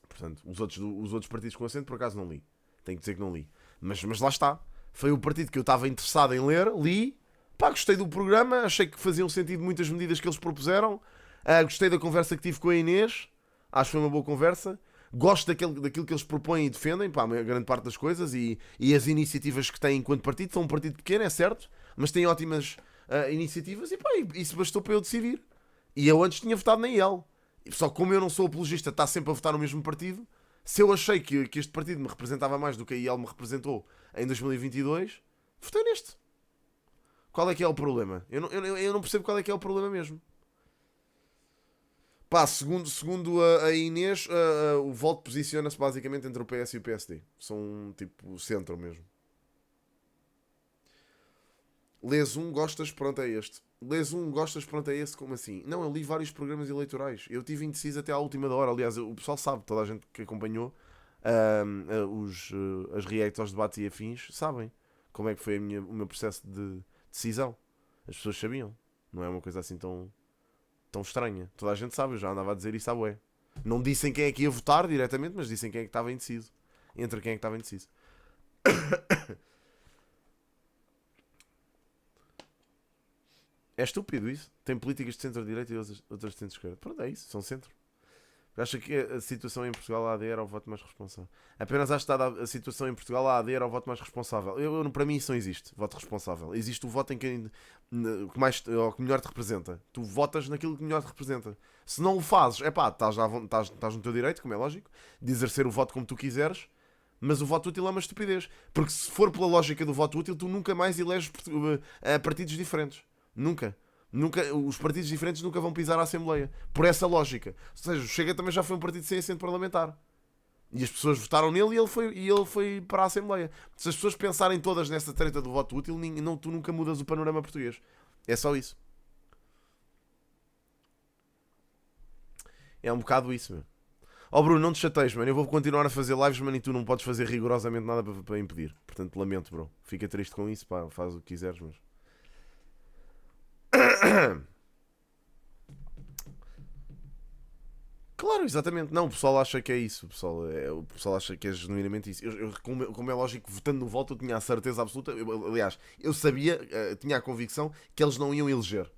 Portanto, os outros partidos com assento, por acaso, não li. Tenho que dizer que não li. Mas lá está. Foi o partido que eu estava interessado em ler, li. Pá, gostei do programa, achei que faziam sentido muitas medidas que eles propuseram. Gostei da conversa que tive com a Inês. Acho que foi uma boa conversa. Gosto daquilo que eles propõem e defendem, pá, a grande parte das coisas e as iniciativas que têm enquanto partido. São um partido pequeno, é certo, mas têm ótimas iniciativas e pá, isso bastou para eu decidir. E eu antes tinha votado na IEL. Só que como eu não sou apologista, está sempre a votar no mesmo partido. Se eu achei que este partido me representava mais do que a IEL me representou em 2022, votei neste. Qual é que é o problema? Eu não percebo qual é que é o problema mesmo. Pá, segundo a Inês, o Volt posiciona-se basicamente entre o PS e o PSD. São tipo centro mesmo. Lês um, gostas, pronto, é este. Lês um, gostas, pronto, é esse. Como assim? Não, eu li vários programas eleitorais. Eu tive indeciso até à última da hora. Aliás, o pessoal sabe, toda a gente que acompanhou as reacts aos debates e afins, sabem como é que foi o meu processo de decisão. As pessoas sabiam. Não é uma coisa assim tão estranha. Toda a gente sabe, eu já andava a dizer isso à bué. Não dissem quem é que ia votar diretamente, mas dissem quem é que estava indeciso. Entre quem é que estava indeciso. É estúpido isso. Tem políticas de centro-direita e outras de centro-esquerda. Pronto, é isso, são centro. Acho que a situação em Portugal, a AD era o voto mais responsável. Apenas acho que a situação em Portugal, a AD era o voto mais responsável. Para mim isso não existe, voto responsável. Existe o voto em que melhor te representa. Tu votas naquilo que melhor te representa. Se não o fazes, estás no teu direito, como é lógico, de exercer o voto como tu quiseres, mas o voto útil é uma estupidez. Porque se for pela lógica do voto útil, tu nunca mais eleges partidos diferentes. Nunca. Os partidos diferentes nunca vão pisar à Assembleia. Por essa lógica. Ou seja, o Chega também já foi um partido sem assento parlamentar. E as pessoas votaram nele e ele foi para a Assembleia. Se as pessoas pensarem todas nessa treta do voto útil, tu nunca mudas o panorama português. É só isso. É um bocado isso, meu. Bruno, não te chateies, mano. Eu vou continuar a fazer lives, mano, e tu não podes fazer rigorosamente nada para impedir. Portanto, lamento, bro. Fica triste com isso, pá. Faz o que quiseres, mas... Claro, exatamente. Não, o pessoal acha que é isso. O pessoal acha que é genuinamente isso. Como é lógico, votando no voto, eu tinha a certeza absoluta. Aliás, eu sabia, tinha a convicção que eles não iam eleger.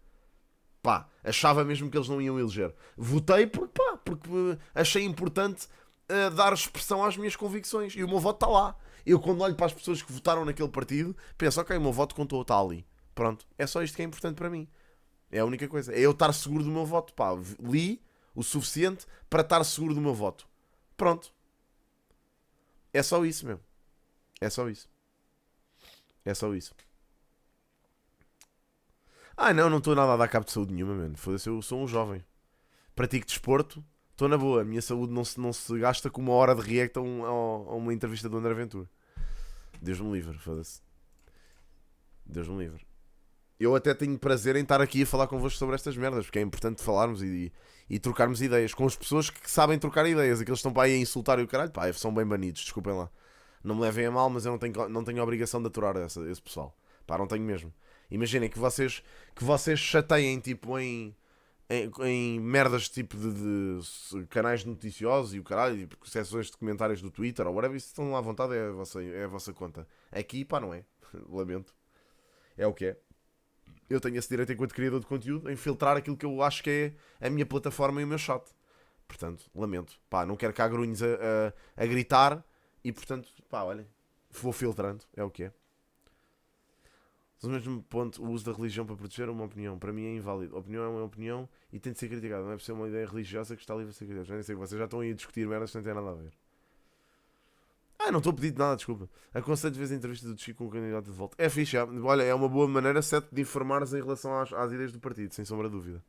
Pá, achava mesmo que eles não iam eleger. Votei porque achei importante dar expressão às minhas convicções. E o meu voto está lá. Eu, quando olho para as pessoas que votaram naquele partido, penso, ok, o meu voto contou, está ali. Pronto, é só isto que é importante para mim. É a única coisa. É eu estar seguro do meu voto. Pá, li o suficiente para estar seguro do meu voto. Pronto. É só isso mesmo. É só isso. É só isso. Não estou nada a dar cabo de saúde nenhuma, mano. Foda-se, eu sou um jovem. Pratico desporto. Estou na boa. A minha saúde não se gasta com uma hora de react a uma entrevista do André Ventura. Deus me livre, foda-se. Deus me livre. Eu até tenho prazer em estar aqui a falar convosco sobre estas merdas, porque é importante falarmos e trocarmos ideias com as pessoas que sabem trocar ideias. Aqueles que estão para aí a insultar e o caralho, pá, são bem banidos, desculpem lá. Não me levem a mal, mas eu não tenho a obrigação de aturar esse pessoal. Pá, não tenho mesmo. Imaginem que vocês chateiem tipo em merdas tipo de canais noticiosos e o caralho, tipo, sessões de comentários do Twitter ou whatever, isso estão lá à vontade, é a vossa conta. Aqui, pá, não é. Lamento. É o que é. Eu tenho esse direito enquanto criador de conteúdo em filtrar aquilo que eu acho que é a minha plataforma e o meu chat. Portanto, lamento. Pá, não quero cá grunhos a gritar e, portanto, pá, olhem, vou filtrando. É o que é. No mesmo ponto, o uso da religião para proteger uma opinião, para mim é inválido. A opinião é uma opinião e tem de ser criticada. Não é por ser uma ideia religiosa que está livre a ser criticada. Nem sei que vocês já estão aí a discutir merdas que não têm nada a ver. Não estou a pedir nada, desculpa. Aconselho de vez a entrevista do Chico com o candidato de volta. É fixe, olha, é uma boa maneira, certo, de informares em relação às ideias do partido, sem sombra de dúvida.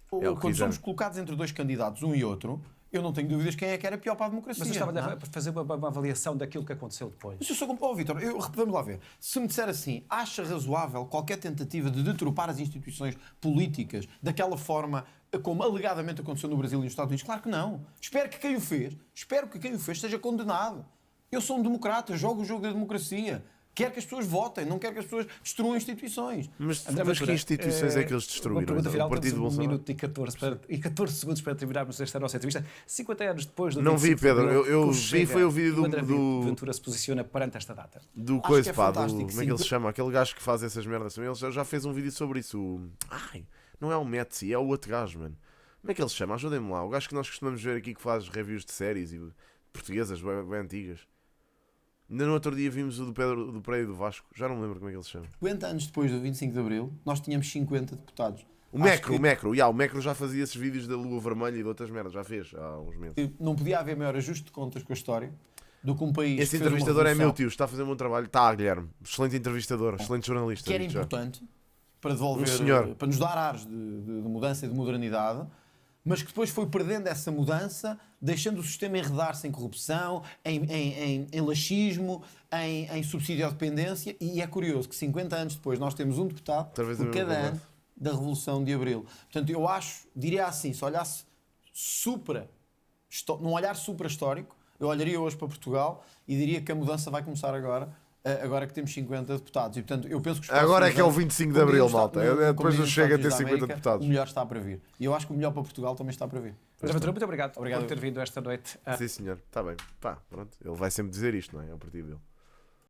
Quando somos colocados entre dois candidatos, um e outro, eu não tenho dúvidas quem é que era pior para a democracia. Mas eu estava a fazer uma avaliação daquilo que aconteceu depois. Mas eu sou como... Vítor, vamos lá ver. Se me disser assim, acha razoável qualquer tentativa de deturpar as instituições políticas daquela forma como alegadamente aconteceu no Brasil e nos Estados Unidos? Claro que não. Espero que quem o fez seja condenado. Eu sou um democrata, jogo o jogo da democracia. Quero que as pessoas votem, não quero que as pessoas destruam instituições. Mas que instituições é que eles destruíram? O Partido Bolsonaro. 1 minuto e 14 segundos para terminarmos esta nossa entrevista. 50 anos depois do... Não vi, Pedro. Eu vi, foi o vídeo do... André Ventura se posiciona perante esta data. Do coisa, pá, como é que ele se chama? Aquele gajo que faz essas merdas. Ele já fez um vídeo sobre isso. Não é o Metzi, é o outro gajo, mano. Como é que ele se chama? Ajudem-me lá. O gajo que nós costumamos ver aqui que faz reviews de séries e portuguesas, bem antigas. Ainda no outro dia vimos o do Pedro do Pereira do Vasco. Já não me lembro como é que ele se chama. 50 anos depois do 25 de Abril, nós tínhamos 50 deputados. O Mecro já fazia esses vídeos da Lua Vermelha e de outras merdas. Já fez há uns meses. Não podia haver maior ajuste de contas com a história do que um país... Esse entrevistador é meu tio, está a fazer um bom trabalho. Está, Guilherme. Excelente entrevistador, excelente jornalista. Que era importante para devolver... para nos dar ares de mudança e de modernidade, mas que depois foi perdendo essa mudança, deixando o sistema enredar-se em corrupção, em laxismo, em subsídio à dependência, e é curioso que 50 anos depois nós temos um deputado por cada ano da Revolução de Abril. Portanto, eu diria assim, se olhasse num olhar supra-histórico, eu olharia hoje para Portugal e diria que a mudança vai começar agora que temos 50 deputados. E, portanto, eu penso que agora é que é o 25 de Abril, malta. Depois não chega a ter 50 deputados. O melhor está para vir. E eu acho que o melhor para Portugal também está para vir. Muito obrigado por ter vindo esta noite. Sim, senhor. Está bem. Pá, pronto. Ele vai sempre dizer isto, não é? É o partido dele.